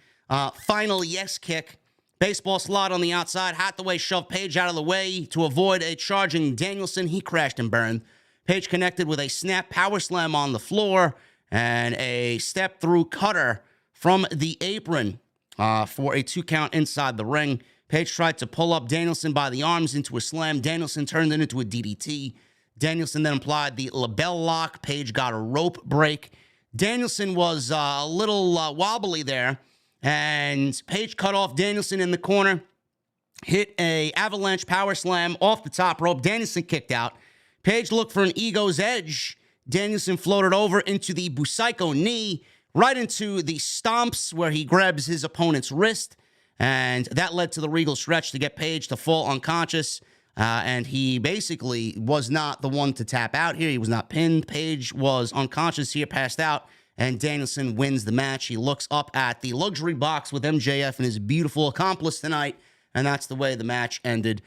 [SPEAKER 2] final yes kick. Baseball slot on the outside. Hathaway shoved Page out of the way to avoid a charging Danielson. He crashed and burned. Page connected with a snap power slam on the floor and a step through cutter from the apron. For a 2 count inside the ring. Page tried to pull up Danielson by the arms into a slam. Danielson turned it into a DDT. Danielson then applied the label lock. Page got a rope break. Danielson was a little wobbly there, and Page cut off Danielson in the corner, hit a avalanche power slam off the top rope. Danielson kicked out. Page looked for an ego's edge. Danielson floated over into the Busaiku knee, right into the stomps where he grabs his opponent's wrist, and that led to the Regal stretch to get Page to fall unconscious, and he basically was not the one to tap out here. He was not pinned. Page was unconscious here, passed out, and Danielson wins the match. He looks up at the luxury box with MJF and his beautiful accomplice tonight, and that's the way the match ended.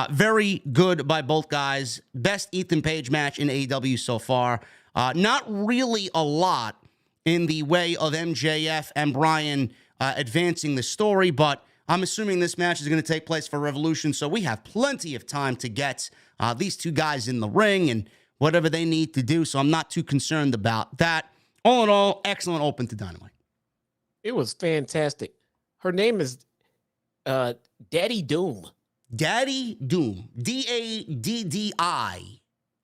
[SPEAKER 2] Very good by both guys. Best Ethan Page match in AEW so far. Not really a lot in the way of MJF and Bryan advancing the story, but I'm assuming this match is going to take place for Revolution, so we have plenty of time to get these two guys in the ring and whatever they need to do, so I'm not too concerned about that. All in all, excellent open to Dynamite.
[SPEAKER 4] It was fantastic. Her name is Daddy Doom.
[SPEAKER 2] Daddy Doom. D-A-D-D-I.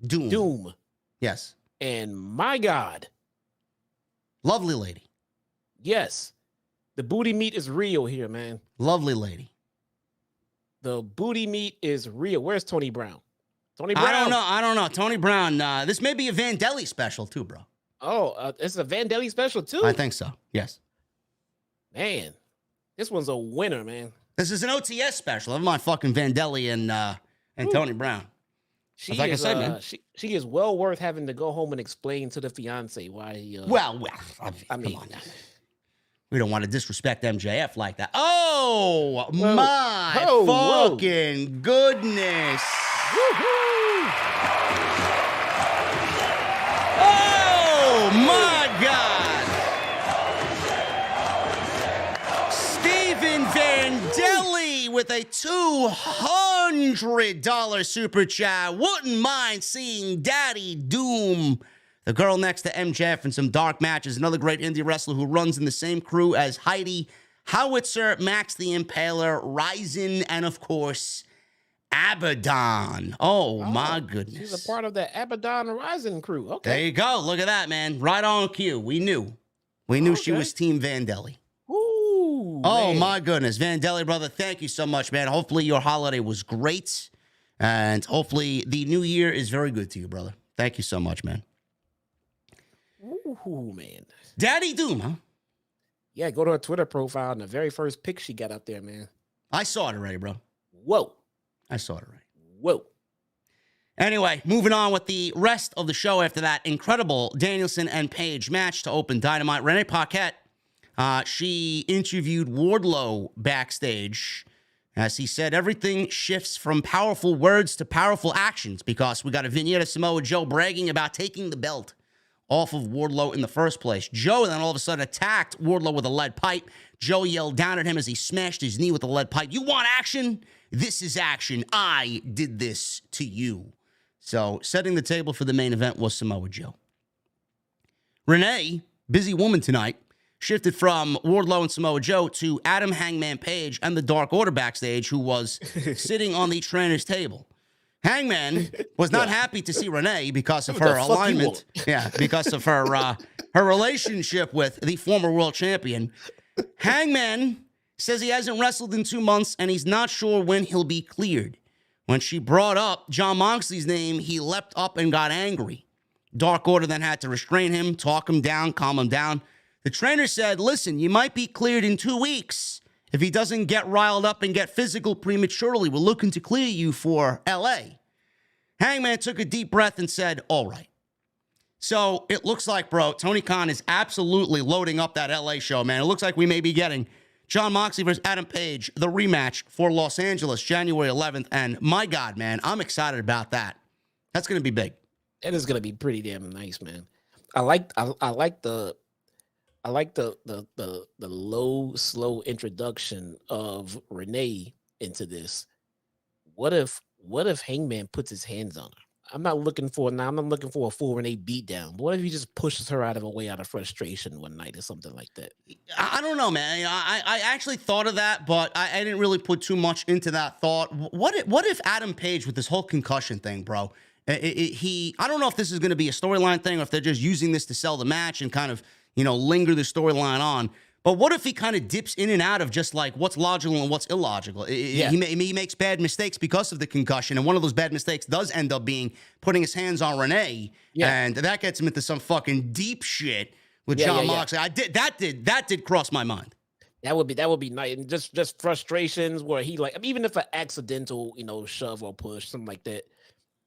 [SPEAKER 2] Doom.
[SPEAKER 4] Doom.
[SPEAKER 2] Yes.
[SPEAKER 4] And my God.
[SPEAKER 2] Lovely lady.
[SPEAKER 4] Yes. The booty meat is real here, man.
[SPEAKER 2] Lovely lady.
[SPEAKER 4] The booty meat is real. Where's Tony Brown? Tony Brown.
[SPEAKER 2] I don't know. Tony Brown. This may be a Vandelli special too, bro.
[SPEAKER 4] Oh, it's a Vandelli special too?
[SPEAKER 2] I think so. Yes.
[SPEAKER 4] Man, this one's a winner, man.
[SPEAKER 2] This is an OTS special. Never mind fucking Vandelli and Tony Brown. Like I said, man.
[SPEAKER 4] She is well worth having to go home and explain to the fiance why he,
[SPEAKER 2] well, I mean, come on now. We don't want to disrespect MJF like that. Oh,
[SPEAKER 4] whoa.
[SPEAKER 2] my fucking goodness.
[SPEAKER 4] Woo-hoo.
[SPEAKER 2] Oh, my God. Stephen Vandelli with a $200 super chat. Wouldn't mind seeing Daddy Doom, the girl next to MJF, in some dark matches. Another great indie wrestler who runs in the same crew as Heidi, Howitzer, Max the Impaler, Ryzen, and of course, Abaddon. Oh, my goodness.
[SPEAKER 4] She's a part of the Abaddon Ryzen crew. Okay.
[SPEAKER 2] There you go. Look at that, man. Right on cue. We knew. She was Team Vandelli.
[SPEAKER 4] Ooh,
[SPEAKER 2] oh,
[SPEAKER 4] man.
[SPEAKER 2] My goodness. Vandelli, brother, thank you so much, man. Hopefully your holiday was great. And hopefully the new year is very good to you, brother. Thank you so much, man.
[SPEAKER 4] Ooh, man.
[SPEAKER 2] Daddy Doom, huh?
[SPEAKER 4] Yeah, go to her Twitter profile and the very first pic she got out there, man.
[SPEAKER 2] I saw it already, bro.
[SPEAKER 4] Whoa.
[SPEAKER 2] I saw it already.
[SPEAKER 4] Whoa.
[SPEAKER 2] Anyway, moving on with the rest of the show after that incredible Danielson and Page match to open Dynamite. Renee Paquette, she interviewed Wardlow backstage. As he said, everything shifts from powerful words to powerful actions because we got a vignette of Samoa Joe bragging about taking the belt off of Wardlow in the first place. Joe then all of a sudden attacked Wardlow with a lead pipe. Joe yelled down at him as he smashed his knee with a lead pipe. You want action? This is action. I did this to you. So setting the table for the main event was Samoa Joe. Renee, busy woman tonight, shifted from Wardlow and Samoa Joe to Adam Hangman Page and the Dark Order backstage, who was sitting on the trainer's table. Hangman was not happy to see Renee because of her alignment. Yeah, because of her her relationship with the former world champion. Hangman says he hasn't wrestled in 2 months and he's not sure when he'll be cleared. When she brought up Jon Moxley's name, he leapt up and got angry. Dark Order then had to restrain him, talk him down, calm him down. The trainer said, listen, you might be cleared in 2 weeks. If he doesn't get riled up and get physical prematurely, we're looking to clear you for LA. Hangman took a deep breath and said, all right. So it looks like, bro, Tony Khan is absolutely loading up that LA show, man. It looks like we may be getting Jon Moxley versus Adam Page, the rematch for Los Angeles, January 11th. And my God, man, I'm excited about that. That's going to be big.
[SPEAKER 4] It is going to be pretty damn nice, man. I like the low, slow introduction of Renee into this. What if Hangman puts his hands on her? I'm not looking for a full Renee beatdown. But what if he just pushes her out of frustration one night or something like that?
[SPEAKER 2] I don't know, man. I actually thought of that, but I didn't really put too much into that thought. What if Adam Page, with this whole concussion thing, bro, I don't know if this is going to be a storyline thing or if they're just using this to sell the match and kind of, linger the storyline on. But what if he kind of dips in and out of just like what's logical and what's illogical? He makes bad mistakes because of the concussion, and one of those bad mistakes does end up being putting his hands on Renee, and that gets him into some fucking deep shit with Jon Moxley. That did cross my mind. That would
[SPEAKER 4] be nice, and just frustrations where he even if an accidental shove or push something like that,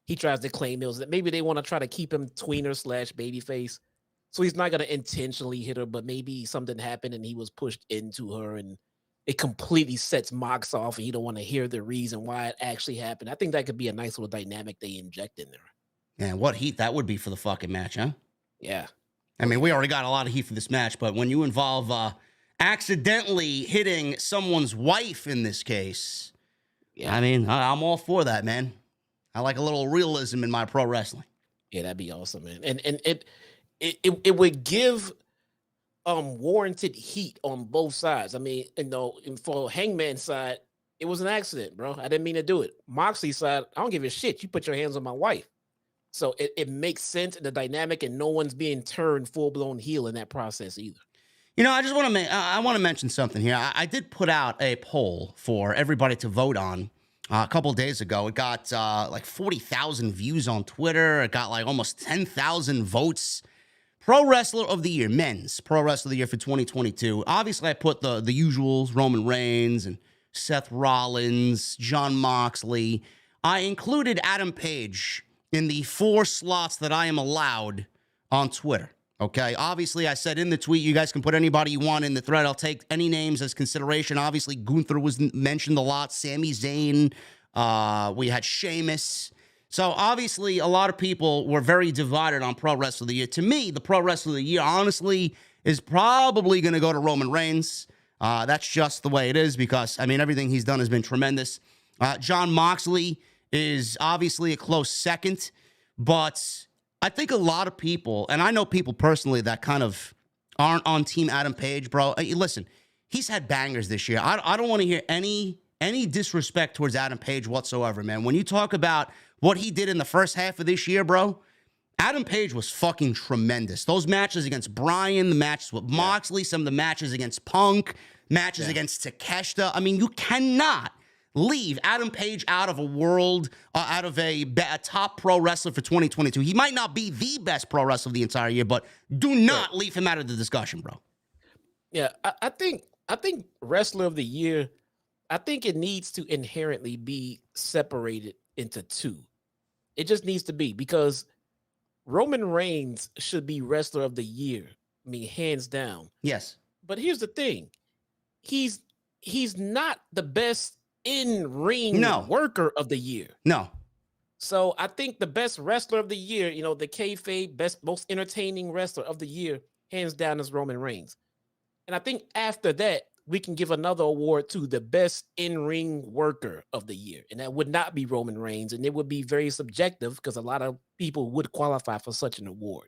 [SPEAKER 4] he tries to claim it was that maybe they want to try to keep him tweener / babyface. So he's not going to intentionally hit her, but maybe something happened and he was pushed into her and it completely sets Mox off and you don't want to hear the reason why it actually happened. I think that could be a nice little dynamic they inject in there.
[SPEAKER 2] Man, what heat that would be for the fucking match, huh?
[SPEAKER 4] Yeah.
[SPEAKER 2] I mean, we already got a lot of heat for this match, but when you involve accidentally hitting someone's wife in this case, I mean, I'm all for that, man. I like a little realism in my pro wrestling.
[SPEAKER 4] Yeah, that'd be awesome, man. And it would give warranted heat on both sides. I mean, and for Hangman's side, it was an accident, bro. I didn't mean to do it. Moxley's side, I don't give a shit. You put your hands on my wife. So it makes sense in the dynamic, and no one's being turned full-blown heel in that process either.
[SPEAKER 2] You know, I just want to I want to mention something here. I did put out a poll for everybody to vote on a couple of days ago. It got like 40,000 views on Twitter. It got like almost 10,000 votes. Pro Wrestler of the Year, men's Pro Wrestler of the Year for 2022. Obviously, I put the usuals, Roman Reigns and Seth Rollins, Jon Moxley. I included Adam Page in the 4 slots that I am allowed on Twitter. Okay, obviously, I said in the tweet, you guys can put anybody you want in the thread. I'll take any names as consideration. Obviously, Gunther was mentioned a lot. Sami Zayn. We had Sheamus. So, obviously, a lot of people were very divided on Pro Wrestler of the Year. To me, the Pro Wrestler of the Year, honestly, is probably going to go to Roman Reigns. That's just the way it is because, I mean, everything he's done has been tremendous. Jon Moxley is obviously a close second, but I think a lot of people, and I know people personally that kind of aren't on Team Adam Page, bro. Listen, he's had bangers this year. I don't want to hear any disrespect towards Adam Page whatsoever, man. When you talk about what he did in the first half of this year, bro, Adam Page was fucking tremendous. Those matches against Bryan, the matches with Moxley, some of the matches against Punk, matches against Takeshita. I mean, you cannot leave Adam Page out of a top pro wrestler for 2022. He might not be the best pro wrestler of the entire year, but do not leave him out of the discussion, bro.
[SPEAKER 4] Yeah, I think Wrestler of the Year, I think it needs to inherently be separated into 2. It just needs to be because Roman Reigns should be Wrestler of the Year. I mean, hands down.
[SPEAKER 2] Yes.
[SPEAKER 4] But here's the thing. He's not the best in-ring worker of the year.
[SPEAKER 2] No.
[SPEAKER 4] So I think the best wrestler of the year, the kayfabe best, most entertaining wrestler of the year, hands down, is Roman Reigns. And I think after that, we can give another award to the best in-ring worker of the year. And that would not be Roman Reigns. And it would be very subjective because a lot of people would qualify for such an award.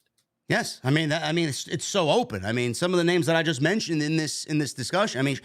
[SPEAKER 2] Yes. I mean, it's so open. I mean, some of the names that I just mentioned in this discussion, I mean,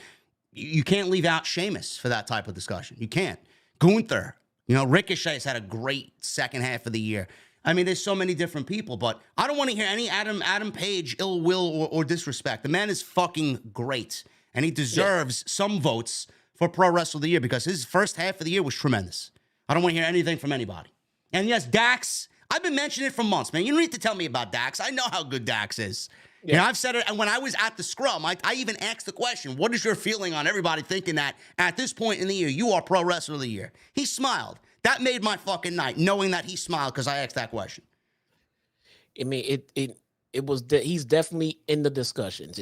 [SPEAKER 2] you can't leave out Sheamus for that type of discussion. You can't. Gunther, Ricochet's had a great second half of the year. I mean, there's so many different people, but I don't want to hear any Adam Page ill will or disrespect. The man is fucking great, and he deserves some votes for Pro Wrestler of the Year because his first half of the year was tremendous. I don't want to hear anything from anybody. And yes, Dax, I've been mentioning it for months, man. You don't need to tell me about Dax. I know how good Dax is. Yeah. I've said it, and when I was at the scrum, I even asked the question, what is your feeling on everybody thinking that at this point in the year, you are Pro Wrestler of the Year? He smiled. That made my fucking night, knowing that he smiled because I asked that question.
[SPEAKER 4] I mean, he's definitely in the discussions,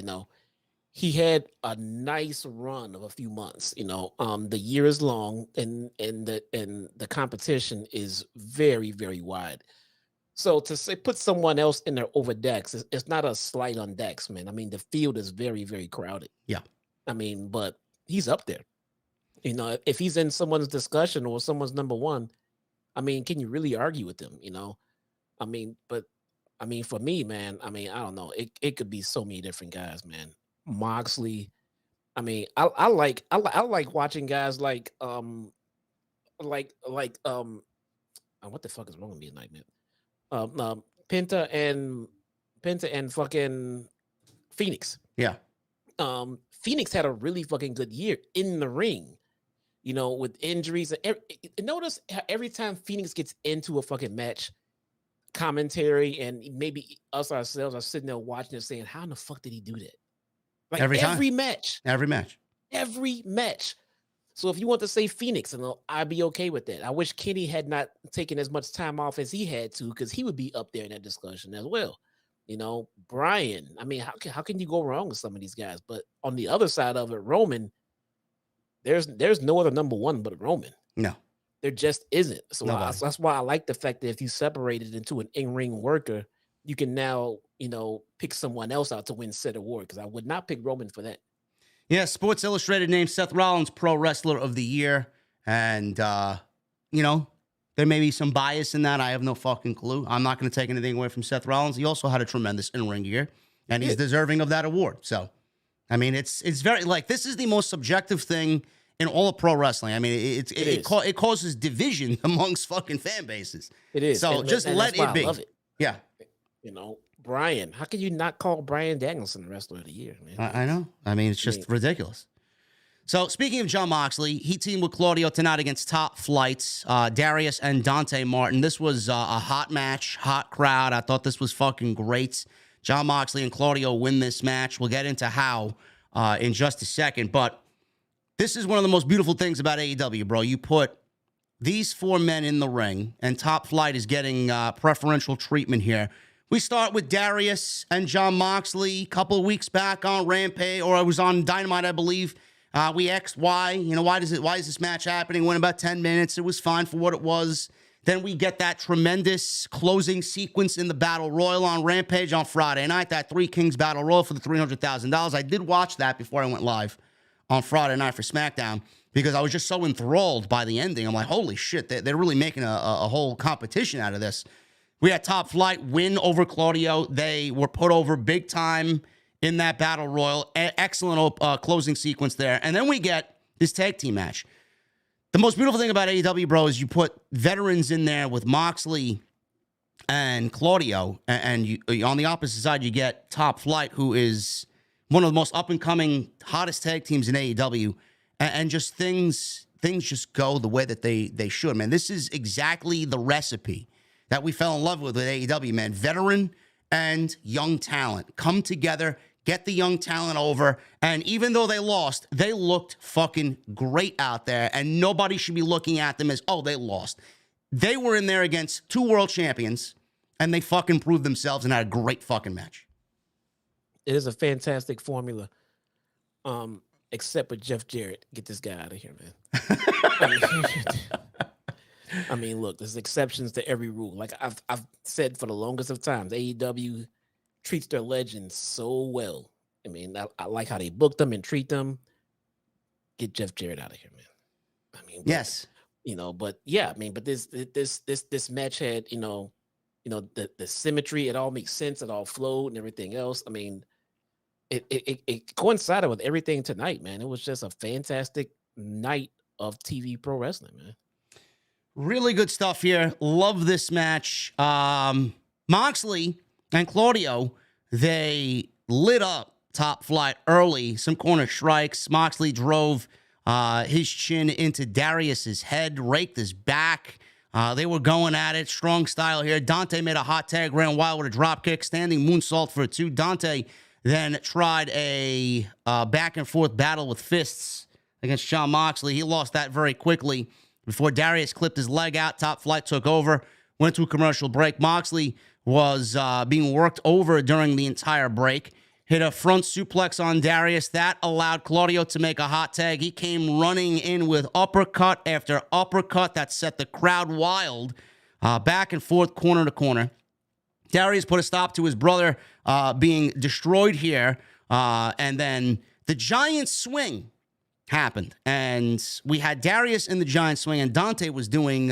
[SPEAKER 4] He had a nice run of a few months, the year is long and the competition is very, very wide. So to say put someone else in there over Dex, it's not a slight on Dex, man. I mean, the field is very, very crowded.
[SPEAKER 2] Yeah.
[SPEAKER 4] I mean, but he's up there. If he's in someone's discussion or someone's number one, I mean, can you really argue with them? I mean, but I mean, for me, man, I mean, I don't know. It could be so many different guys, man. Moxley. I mean, I like watching guys like what the fuck is wrong with me tonight, man? Penta and fucking Phoenix.
[SPEAKER 2] Yeah.
[SPEAKER 4] Phoenix had a really fucking good year in the ring, with injuries. Notice how every time Phoenix gets into a fucking match, commentary and maybe us ourselves are sitting there watching it saying, how in the fuck did he do that? Like every match. So if you want to say Phoenix, I'd be okay with that. I wish Kenny had not taken as much time off as he had to, because he would be up there in that discussion as well. Bryan. I mean, how can you go wrong with some of these guys? But on the other side of it, Roman, there's no other number one but Roman.
[SPEAKER 2] No.
[SPEAKER 4] There just isn't. So
[SPEAKER 2] Nobody.
[SPEAKER 4] that's why I like the fact that if you separate it into an in-ring worker, you can now, pick someone else out to win said award, because I would not pick Roman for that.
[SPEAKER 2] Yeah, Sports Illustrated named Seth Rollins Pro Wrestler of the Year. And, there may be some bias in that. I have no fucking clue. I'm not going to take anything away from Seth Rollins. He also had a tremendous in-ring year, and he's deserving of that award. So, I mean, it's very, this is the most subjective thing in all of pro wrestling. I mean, it causes division amongst fucking fan bases.
[SPEAKER 4] It is.
[SPEAKER 2] So just let it be.
[SPEAKER 4] I love it.
[SPEAKER 2] Yeah.
[SPEAKER 4] Bryan, how can you not call Bryan Danielson the Wrestler of the Year, man?
[SPEAKER 2] I know. I mean, it's just ridiculous. So, speaking of Jon Moxley, he teamed with Claudio tonight against Top Flights, Darius and Dante Martin. This was a hot match, hot crowd. I thought this was fucking great. Jon Moxley and Claudio win this match. We'll get into how in just a second. But this is one of the most beautiful things about AEW, bro. You put these four men in the ring, and Top Flight is getting preferential treatment here. We start with Darius and Jon Moxley a couple of weeks back on Rampage, or it was on Dynamite, I believe. We asked why, why is this match happening? Went about 10 minutes. It was fine for what it was. Then we get that tremendous closing sequence in the Battle Royal on Rampage on Friday night, that Three Kings Battle Royal for the $300,000. I did watch that before I went live on Friday night for SmackDown because I was just so enthralled by the ending. I'm like, holy shit, they're really making a whole competition out of this. We had Top Flight win over Claudio. They were put over big time in that Battle Royal. Excellent closing sequence there. And then we get this tag team match. The most beautiful thing about AEW, bro, is you put veterans in there with Moxley and Claudio. And you, on the opposite side, you get Top Flight, who is one of the most up-and-coming, hottest tag teams in AEW. And just things just go the way that they should, man. This is exactly the recipe that we fell in love with AEW, man. Veteran and young talent come together, get the young talent over, and even though they lost, they looked fucking great out there, and nobody should be looking at them as, oh, they lost. They were in there against two world champions, and they fucking proved themselves and had a great fucking match.
[SPEAKER 4] It is a fantastic formula, except with Jeff Jarrett. Get this guy out of here, man. I mean, look, there's exceptions to every rule. Like I've said for the longest of times, AEW treats their legends so well. I mean, I like how they book them and treat them. Get Jeff Jarrett out of here, man. I mean,
[SPEAKER 2] yes,
[SPEAKER 4] but yeah, I mean, but this match had, the symmetry. It all makes sense. It all flowed and everything else. I mean, it coincided with everything tonight, man. It was just a fantastic night of TV pro wrestling, man.
[SPEAKER 2] Really good stuff here. Love this match. Moxley and Claudio, they lit up Top Flight early. Some corner strikes. Moxley drove his chin into Darius's head, raked his back. They were going at it. Strong style here. Dante made a hot tag, ran wild with a drop kick, standing moonsault for a 2. Dante then tried a back and forth battle with fists against Jon Moxley. He lost that very quickly. Before Darius clipped his leg out, Top Flight took over, went to a commercial break. Moxley was being worked over during the entire break. Hit a front suplex on Darius. That allowed Claudio to make a hot tag. He came running in with uppercut after uppercut. That set the crowd wild. Back and forth, corner to corner. Darius put a stop to his brother being destroyed here. And then the giant swing happened, and we had Darius in the giant swing, and Dante was doing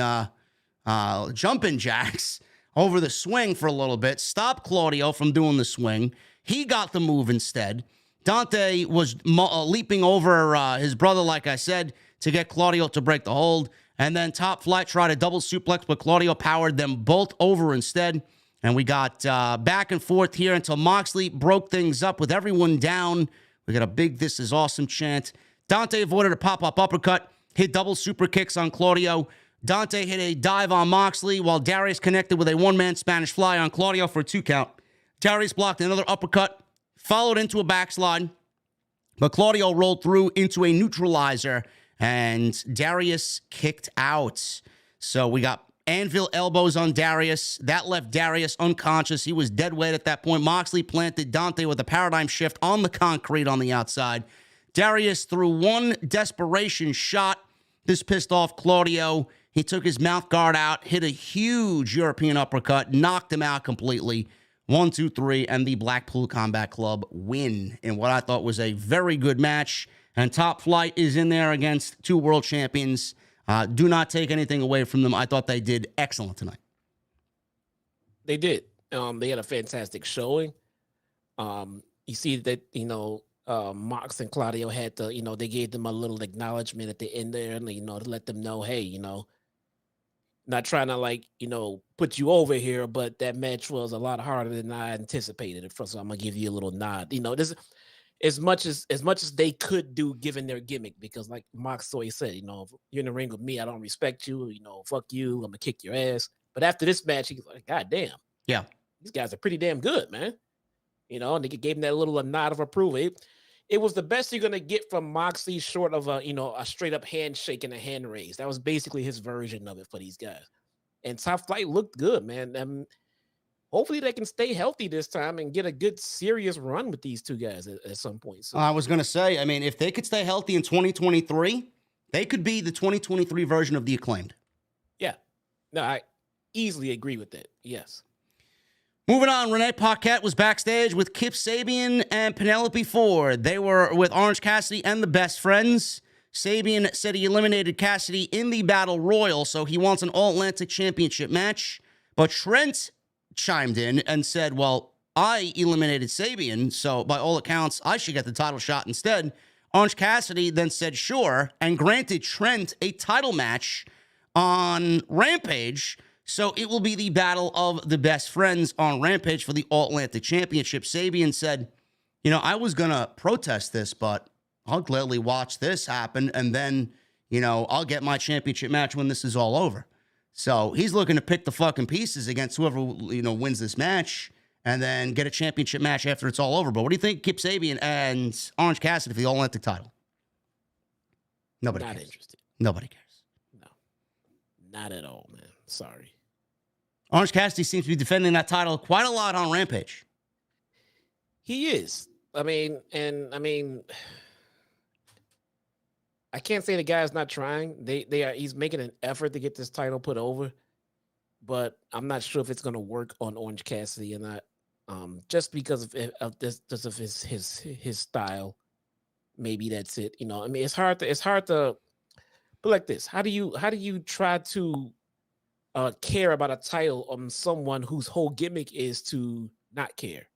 [SPEAKER 2] jumping jacks over the swing for a little bit, stopped Claudio from doing the swing. He got the move instead. Dante was leaping over his brother, like I said, to get Claudio to break the hold, and then Top Flight tried a double suplex, but Claudio powered them both over instead, and we got back and forth here until Moxley broke things up with everyone down. We got a big "This is awesome" chant. Dante avoided a pop-up uppercut, hit double super kicks on Claudio. Dante hit a dive on Moxley while Darius connected with a one-man Spanish fly on Claudio for a 2 count. Darius blocked another uppercut, followed into a backslide, but Claudio rolled through into a neutralizer, and Darius kicked out. So we got Anvil elbows on Darius. That left Darius unconscious. He was dead weight at that point. Moxley planted Dante with a paradigm shift on the concrete on the outside. Darius threw one desperation shot. This pissed off Claudio. He took his mouth guard out, hit a huge European uppercut, knocked him out completely. 1, 2, 3, and the Blackpool Combat Club win in what I thought was a very good match. And Top Flight is in there against two world champions. Do not take anything away from them. I thought they did excellent tonight.
[SPEAKER 4] They did. They had a fantastic showing. You see that, Mox and Claudio had to, they gave them a little acknowledgement at the end there, and, to let them know, hey, not trying to put you over here, but that match was a lot harder than I anticipated it. So I'm gonna give you a little nod. This as much as they could do given their gimmick, because like Mox always said, if you're in the ring with me, I don't respect you. Fuck you. I'm gonna kick your ass. But after this match, he's like, God damn,
[SPEAKER 2] yeah,
[SPEAKER 4] these guys are pretty damn good, man. And they gave him that little nod of approval. It was the best you're gonna get from Moxley, short of a straight up handshake and a hand raise. That was basically his version of it for these guys. And Top Flight looked good, man. Hopefully they can stay healthy this time and get a good serious run with these two guys at some point. So,
[SPEAKER 2] I was gonna say, if they could stay healthy in 2023, they could be the 2023 version of the Acclaimed.
[SPEAKER 4] Yeah, no, I easily agree with that. Yes.
[SPEAKER 2] Moving on, Renee Paquette was backstage with Kip Sabian and Penelope Ford. They were with Orange Cassidy and the Best Friends. Sabian said he eliminated Cassidy in the Battle Royal, so he wants an All-Atlantic Championship match. But Trent chimed in and said, well, I eliminated Sabian, so by all accounts, I should get the title shot instead. Orange Cassidy then said sure, and granted Trent a title match on Rampage. So it will be the battle of the Best Friends on Rampage for the All-Atlantic Championship. Sabian said, I was going to protest this, but I'll gladly watch this happen, and then, I'll get my championship match when this is all over. So he's looking to pick the fucking pieces against whoever, wins this match, and then get a championship match after it's all over. But what do you think, Kip Sabian and Orange Cassidy for the All-Atlantic title? Nobody
[SPEAKER 4] Not
[SPEAKER 2] cares.
[SPEAKER 4] interested.
[SPEAKER 2] Nobody cares.
[SPEAKER 4] No, not at all, man. Sorry.
[SPEAKER 2] Orange Cassidy seems to be defending that title quite a lot on Rampage.
[SPEAKER 4] He is. I can't say the guy's not trying. He's making an effort to get this title put over, but I'm not sure if it's going to work on Orange Cassidy or not. Just because of his style. Maybe that's it. It's hard to put like this. How do you try to care about a title on someone whose whole gimmick is to not care?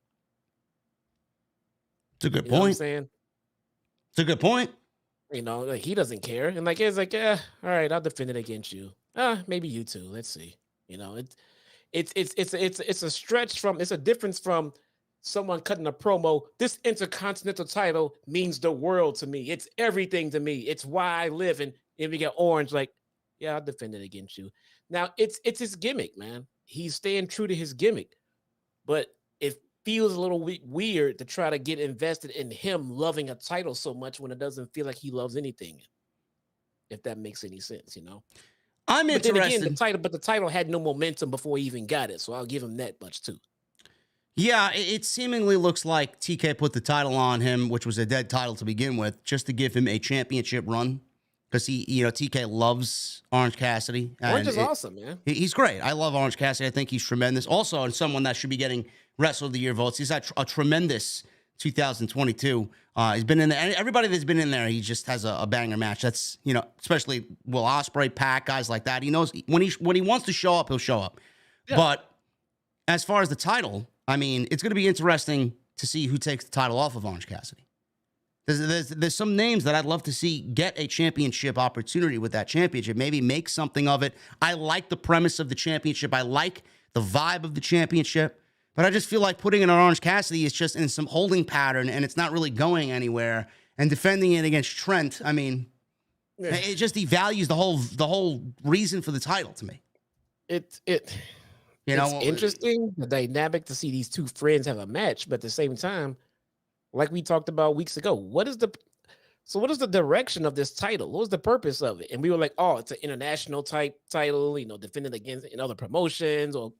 [SPEAKER 2] It's a good
[SPEAKER 4] You know what I'm
[SPEAKER 2] point.
[SPEAKER 4] saying?
[SPEAKER 2] It's a good point.
[SPEAKER 4] He doesn't care, and it's like, all right, I'll defend it against you. Maybe you too. Let's see. It's a stretch from. It's a difference from someone cutting a promo. This Intercontinental title means the world to me. It's everything to me. It's why I live. And if we get Orange, like, yeah, I'll defend it against you. Now it's his gimmick, man. He's staying true to his gimmick, but it feels a little weird to try to get invested in him loving a title so much when it doesn't feel like he loves anything. If that makes any sense,
[SPEAKER 2] I'm
[SPEAKER 4] But then
[SPEAKER 2] interested.
[SPEAKER 4] again, the title had no momentum before he even got it, so I'll give him that much too.
[SPEAKER 2] Yeah, it seemingly looks like TK put the title on him, which was a dead title to begin with, just to give him a championship run. Because TK loves Orange Cassidy.
[SPEAKER 4] Orange is awesome, man.
[SPEAKER 2] He's great. I love Orange Cassidy. I think he's tremendous. Also, someone that should be getting Wrestler of the Year votes. He's had a tremendous 2022. He's been in there. Everybody that's been in there, he just has a banger match. That's, especially Will Ospreay, Pac, guys like that. He knows when he wants to show up, he'll show up. Yeah. But as far as the title, it's going to be interesting to see who takes the title off of Orange Cassidy. There's some names that I'd love to see get a championship opportunity with that championship. Maybe make something of it. I like the premise of the championship. I like the vibe of the championship. But I just feel like putting it on Orange Cassidy is just in some holding pattern, and it's not really going anywhere. And defending it against Trent, it just devalues the whole reason for the title to me.
[SPEAKER 4] It's interesting, the dynamic to see these two friends have a match, but at the same time, like we talked about weeks ago, what is the So what is the direction of this title? What was the purpose of it? And we were like, oh, it's an international type title, defending against in other promotions or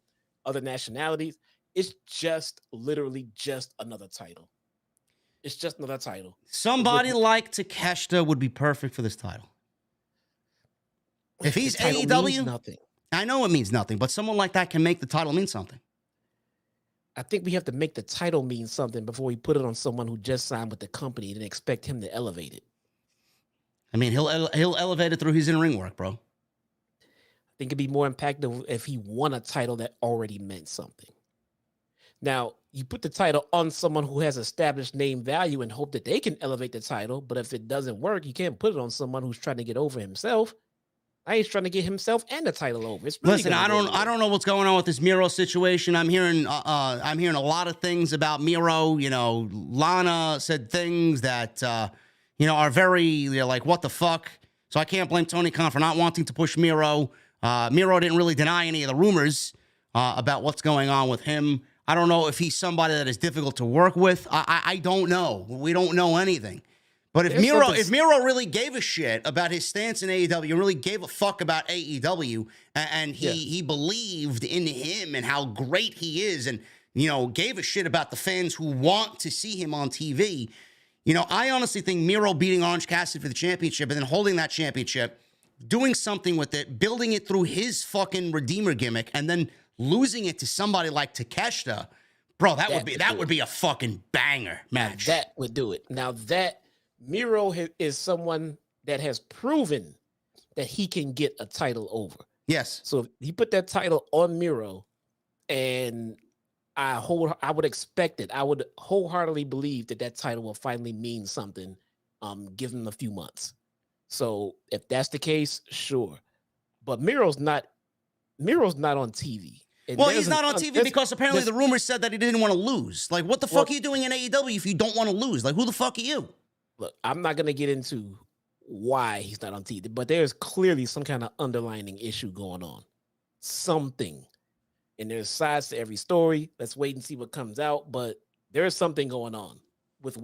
[SPEAKER 4] other nationalities. It's just literally just another title. It's just another title.
[SPEAKER 2] Somebody like Takeshita would be perfect for this title. If he's AEW,
[SPEAKER 4] nothing.
[SPEAKER 2] I know it means nothing, but someone like that can make the title mean something.
[SPEAKER 4] I think we have to make the title mean something before we put it on someone who just signed with the company and expect him to elevate it.
[SPEAKER 2] I mean, he'll elevate it through his in-ring work, bro.
[SPEAKER 4] I think it'd be more impactful if he won a title that already meant something. Now, you put the title on someone who has established name value and hope that they can elevate the title, but if it doesn't work, you can't put it on someone who's trying to get over himself. Now he's trying to get himself and the title over. It's really
[SPEAKER 2] Listen, I don't know what's going on with this Miro situation. I'm hearing a lot of things about Miro. Lana said things that are very like, what the fuck? So I can't blame Tony Khan for not wanting to push Miro. Miro didn't really deny any of the rumors about what's going on with him. I don't know if he's somebody that is difficult to work with. I don't know. We don't know anything. But if Miro really gave a shit about his stance in AEW and really gave a fuck about AEW and he believed in him and how great he is and, gave a shit about the fans who want to see him on TV, I honestly think Miro beating Orange Cassidy for the championship and then holding that championship, doing something with it, building it through his fucking Redeemer gimmick, and then losing it to somebody like Takeshita, bro, that would be a fucking banger match.
[SPEAKER 4] That would do it. Now that Miro is someone that has proven that he can get a title over.
[SPEAKER 2] Yes.
[SPEAKER 4] So if he put that title on Miro, and I would expect it. I would wholeheartedly believe that title will finally mean something. Give him a few months. So if that's the case, sure. But Miro's not on TV. And
[SPEAKER 2] well, he's not on TV because apparently the rumors said that he didn't want to lose. Like, what the fuck are you doing in AEW if you don't want to lose? Like, who the fuck are you?
[SPEAKER 4] Look, I'm not going to get into why he's not on TV, but there's clearly some kind of underlying issue going on. Something. And there's sides to every story. Let's wait and see what comes out. But there's something going on with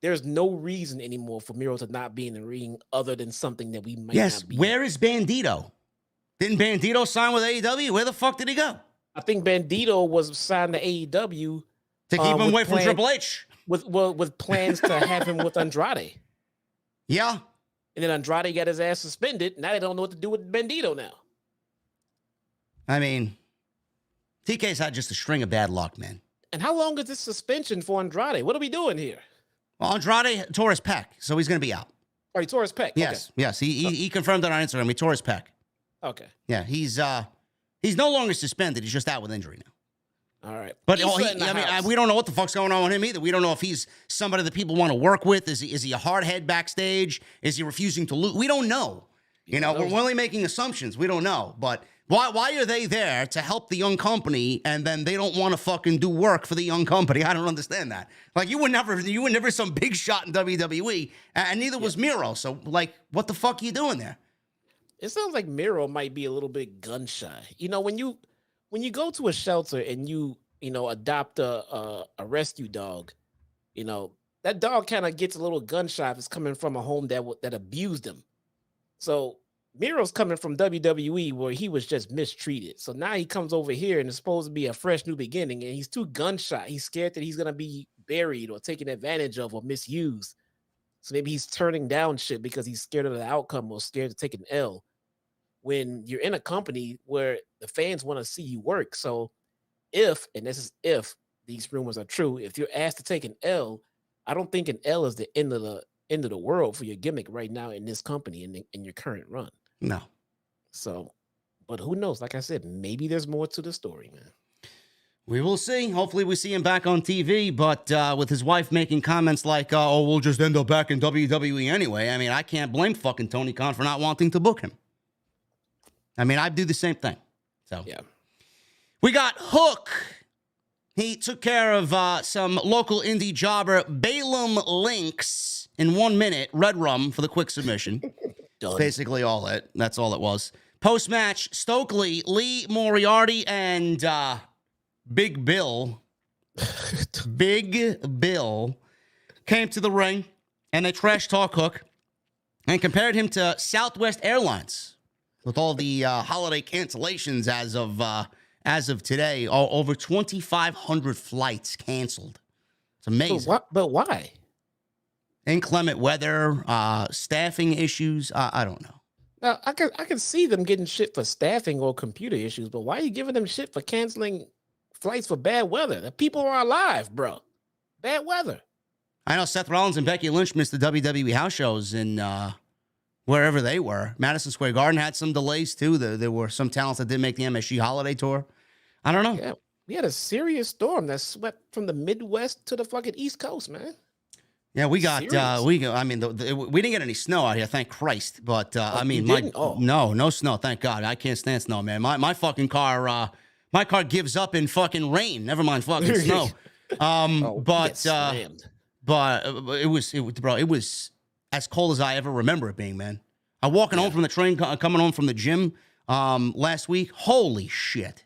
[SPEAKER 4] there's no reason anymore for Miro to not be in the ring other than something that we might not be.
[SPEAKER 2] Where is Bandito? Didn't Bandito sign with AEW? Where the fuck did he go?
[SPEAKER 4] I think Bandito was signed to AEW
[SPEAKER 2] to keep him away from Triple H.
[SPEAKER 4] With plans to have him with Andrade.
[SPEAKER 2] Yeah.
[SPEAKER 4] And then Andrade got his ass suspended. Now they don't know what to do with Bandito now.
[SPEAKER 2] I mean, TK's had just a string of bad luck, man.
[SPEAKER 4] And how long is this suspension for Andrade? What are we doing here?
[SPEAKER 2] Well, Andrade tore his pec, so he's going to be out.
[SPEAKER 4] Oh, he tore his pec?
[SPEAKER 2] Yes,
[SPEAKER 4] okay.
[SPEAKER 2] Yes. He confirmed that on Instagram. He tore his pec.
[SPEAKER 4] Okay.
[SPEAKER 2] Yeah, he's no longer suspended. He's just out with injury now.
[SPEAKER 4] All right.
[SPEAKER 2] But we don't know what the fuck's going on with him either. We don't know if he's somebody that people want to work with. Is he a hardhead backstage? Is he refusing to lose? We don't know. We're only making assumptions. We don't know. But why are they there to help the young company and then they don't want to fucking do work for the young company? I don't understand that. Like, you were never some big shot in WWE, and neither was Miro. So, like, what the fuck are you doing there?
[SPEAKER 4] It sounds like Miro might be a little bit gun shy. When you go to a shelter and you adopt a rescue dog, that dog kind of gets a little gun shy if it's coming from a home that abused him. So Miro's coming from WWE where he was just mistreated. So now he comes over here and it's supposed to be a fresh new beginning, and he's too gun shy. He's scared that he's gonna be buried or taken advantage of or misused. So maybe he's turning down shit because he's scared of the outcome or scared to take an L. When you're in a company where the fans want to see you work. So if these rumors are true, if you're asked to take an L, I don't think an L is the end of the world for your gimmick right now in this company in your current run.
[SPEAKER 2] No.
[SPEAKER 4] So, but who knows? Like I said, maybe there's more to the story, man.
[SPEAKER 2] We will see. Hopefully we see him back on TV, but with his wife making comments like, we'll just end up back in WWE anyway. I mean, I can't blame fucking Tony Khan for not wanting to book him. I mean, I'd do the same thing. So,
[SPEAKER 4] yeah.
[SPEAKER 2] We got Hook. He took care of some local indie jobber, Balaam Lynx, in 1 minute. Red rum for the quick submission. That's basically all it. That's all it was. Post-match, Stokely, Lee Moriarty, and Big Bill. Big Bill came to the ring. and they trash talk Hook and compared him to Southwest Airlines with all the holiday cancellations as of today. Over 2,500 flights canceled. It's amazing.
[SPEAKER 4] But why?
[SPEAKER 2] Inclement weather, staffing issues. I don't know.
[SPEAKER 4] Now, I can see them getting shit for staffing or computer issues, but why are you giving them shit for canceling flights for bad weather? The people are alive, bro. Bad weather.
[SPEAKER 2] I know Seth Rollins and Becky Lynch missed the WWE house shows in wherever they were. Madison Square Garden had some delays, too. There were some talents that didn't make the MSG holiday tour. I don't know.
[SPEAKER 4] Yeah, we had a serious storm that swept from the Midwest to the fucking East Coast, man.
[SPEAKER 2] Yeah, we got we didn't get any snow out here, thank Christ. But no snow, thank God. I can't stand snow, man. My fucking car, my car gives up in fucking rain. Never mind fucking snow. But it was as cold as I ever remember it being, man. I'm walking home from the train, coming home from the gym last week. Holy shit!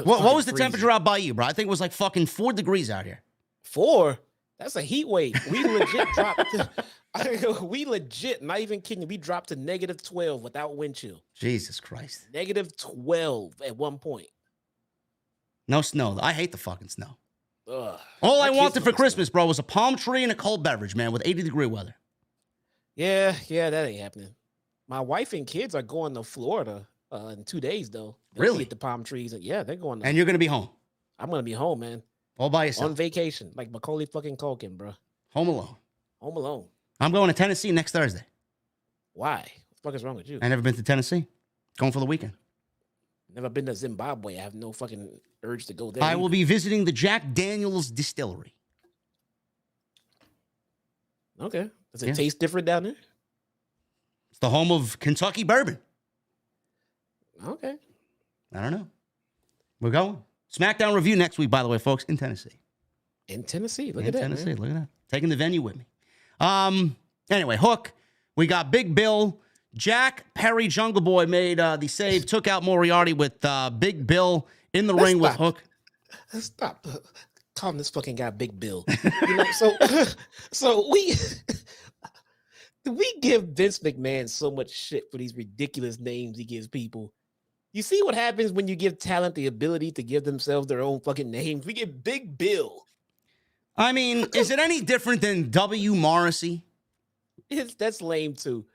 [SPEAKER 2] What was the temperature out by you, bro? I think it was like fucking 4 degrees out here.
[SPEAKER 4] 4? That's a heat wave. We legit dropped. We legit, not even kidding. We dropped to -12 without wind chill.
[SPEAKER 2] Jesus Christ.
[SPEAKER 4] -12 at one point.
[SPEAKER 2] No snow. I hate the fucking snow.
[SPEAKER 4] Ugh.
[SPEAKER 2] All I wanted for Christmas, bro, was a palm tree and a cold beverage, man, with 80-degree weather.
[SPEAKER 4] Yeah, that ain't happening. My wife and kids are going to Florida in 2 days, though.
[SPEAKER 2] Really?
[SPEAKER 4] Get the palm trees. Yeah, they're going.
[SPEAKER 2] And you're going to be home?
[SPEAKER 4] I'm going to be home, man.
[SPEAKER 2] All by yourself?
[SPEAKER 4] On vacation, like Macaulay fucking Culkin, bro.
[SPEAKER 2] Home alone?
[SPEAKER 4] Home alone.
[SPEAKER 2] I'm going to Tennessee next Thursday.
[SPEAKER 4] Why? What the fuck is wrong with you?
[SPEAKER 2] I never been to Tennessee. Going for the weekend.
[SPEAKER 4] Never been to Zimbabwe. I have no fucking urge to go there.
[SPEAKER 2] I will be visiting the Jack Daniel's distillery.
[SPEAKER 4] Okay. Does it taste different down there?
[SPEAKER 2] It's the home of Kentucky bourbon.
[SPEAKER 4] Okay.
[SPEAKER 2] I don't know. We're going. SmackDown review next week, by the way, folks, in Tennessee.
[SPEAKER 4] In Tennessee. Look at that, man.
[SPEAKER 2] Look at that. Taking the venue with me. Anyway, Hook. We got Big Bill. Jack Perry Jungle Boy made the save, took out Moriarty with Big Bill in the ring with Hook.
[SPEAKER 4] Stop calling this fucking guy Big Bill. So we give Vince McMahon so much shit for these ridiculous names he gives people. You see what happens when you give talent the ability to give themselves their own fucking names? We get Big Bill.
[SPEAKER 2] I mean, is it any different than W. Morrissey?
[SPEAKER 4] That's lame too.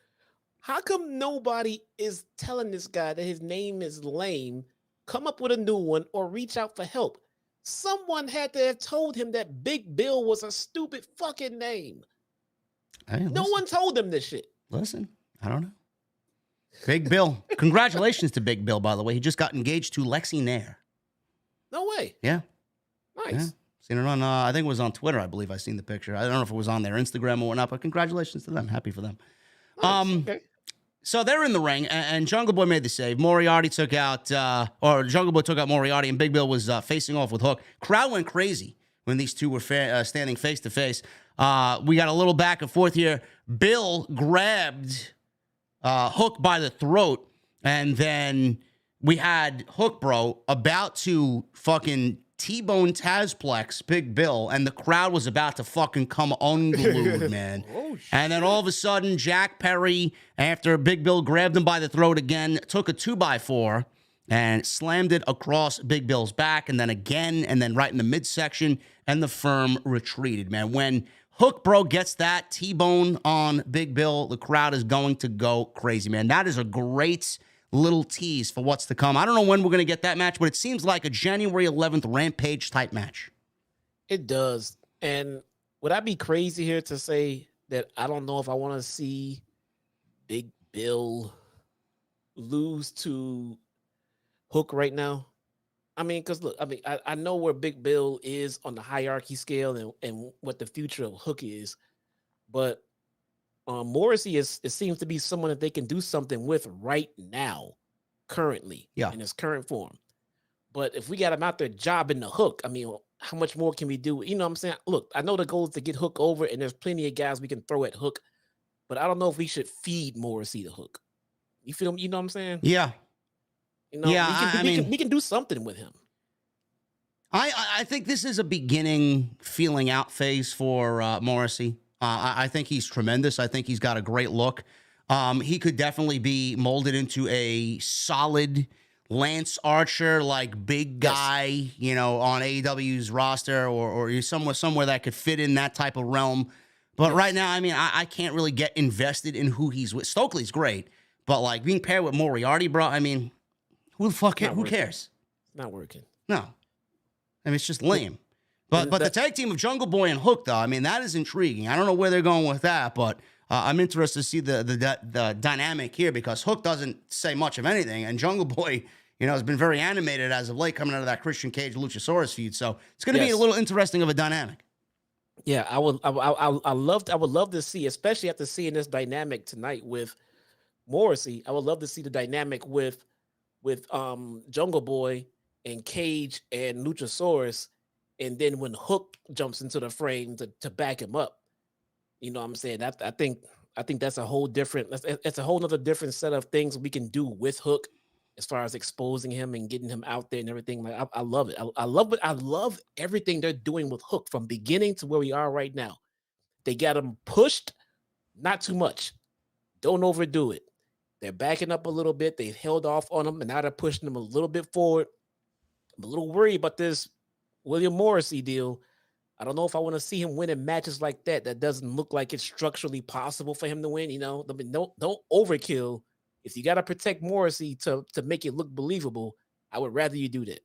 [SPEAKER 4] How come nobody is telling this guy that his name is lame, come up with a new one, or reach out for help? Someone had to have told him that Big Bill was a stupid fucking name.
[SPEAKER 2] Hey,
[SPEAKER 4] no one told him this shit.
[SPEAKER 2] Listen, I don't know. Big Bill. Congratulations to Big Bill, by the way. He just got engaged to Lexi Nair.
[SPEAKER 4] No way.
[SPEAKER 2] Yeah.
[SPEAKER 4] Nice.
[SPEAKER 2] Yeah. Seen it on, I think it was on Twitter, I believe I seen the picture. I don't know if it was on their Instagram or whatnot, but congratulations to them. Happy for them.
[SPEAKER 4] Nice. Okay.
[SPEAKER 2] So they're in the ring, and Jungle Boy made the save. Moriarty took out, Jungle Boy took out Moriarty, and Big Bill was facing off with Hook. Crowd went crazy when these two were standing face to face. We got a little back and forth here. Bill grabbed Hook by the throat, and then we had Hook, bro, about to fucking T-bone Tazplex Big Bill, and the crowd was about to fucking come unglued, man.
[SPEAKER 4] Oh,
[SPEAKER 2] and then all of a sudden, Jack Perry, after Big Bill grabbed him by the throat again, took a 2x4 and slammed it across Big Bill's back, and then again, and then right in the midsection, and the firm retreated, man. When Hook, bro, gets that T-bone on Big Bill, the crowd is going to go crazy, man. That is a great little tease for what's to come. I don't know when we're going to get that match, but it seems like a January 11th Rampage type match.
[SPEAKER 4] It does. And would I be crazy here to say that I don't know if I want to see Big Bill lose to Hook right now? I mean, because look, I know where Big Bill is on the hierarchy scale and what the future of Hook is, but Morrissey it seems to be someone that they can do something with right now, currently, in his current form. But if we got him out there jobbing the Hook, I mean, how much more can we do? You know what I'm saying? Look, I know the goal is to get Hook over, and there's plenty of guys we can throw at Hook, but I don't know if we should feed Morrissey the Hook. You feel me? You know what I'm saying?
[SPEAKER 2] Yeah.
[SPEAKER 4] You know, we can do something with him.
[SPEAKER 2] I think this is a beginning feeling out phase for Morrissey. I think he's tremendous. I think he's got a great look. He could definitely be molded into a solid Lance Archer, like big guy, you know, on AEW's roster, or somewhere that could fit in that type of realm. But right now, I mean, I can't really get invested in who he's with. Stokely's great, but like being paired with Moriarty, bro, I mean, who the fuck who cares?
[SPEAKER 4] Not working.
[SPEAKER 2] No. I mean, it's just lame. But the tag team of Jungle Boy and Hook, though, I mean, that is intriguing. I don't know where they're going with that, but I'm interested to see the dynamic here, because Hook doesn't say much of anything, and Jungle Boy, you know, has been very animated as of late coming out of that Christian Cage Luchasaurus feud. So it's going to be a little interesting of a dynamic.
[SPEAKER 4] Yeah, I would love to see, especially after seeing this dynamic tonight with Morrissey. I would love to see the dynamic with Jungle Boy and Cage and Luchasaurus, and then when Hook jumps into the frame to back him up. You know what I'm saying? I think that's a whole different, it's a whole nother different set of things we can do with Hook as far as exposing him and getting him out there and everything. Like I love it. I love everything they're doing with Hook from beginning to where we are right now. They got him pushed, not too much. Don't overdo it. They're backing up a little bit. They held off on him, and now they're pushing him a little bit forward. I'm a little worried about this William Morrissey deal. I don't know if I want to see him winning matches like that. That doesn't look like it's structurally possible for him to win. You know, I mean, don't overkill. If you got to protect Morrissey to make it look believable, I would rather you do that.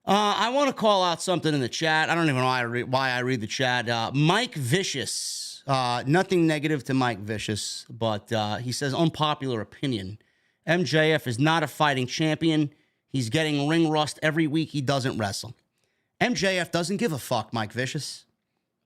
[SPEAKER 2] I want to call out something in the chat. I don't even know why I read the chat. Mike Vicious. Nothing negative to Mike Vicious, but he says, unpopular opinion. MJF is not a fighting champion. He's getting ring rust every week he doesn't wrestle. MJF doesn't give a fuck, Mike Vicious.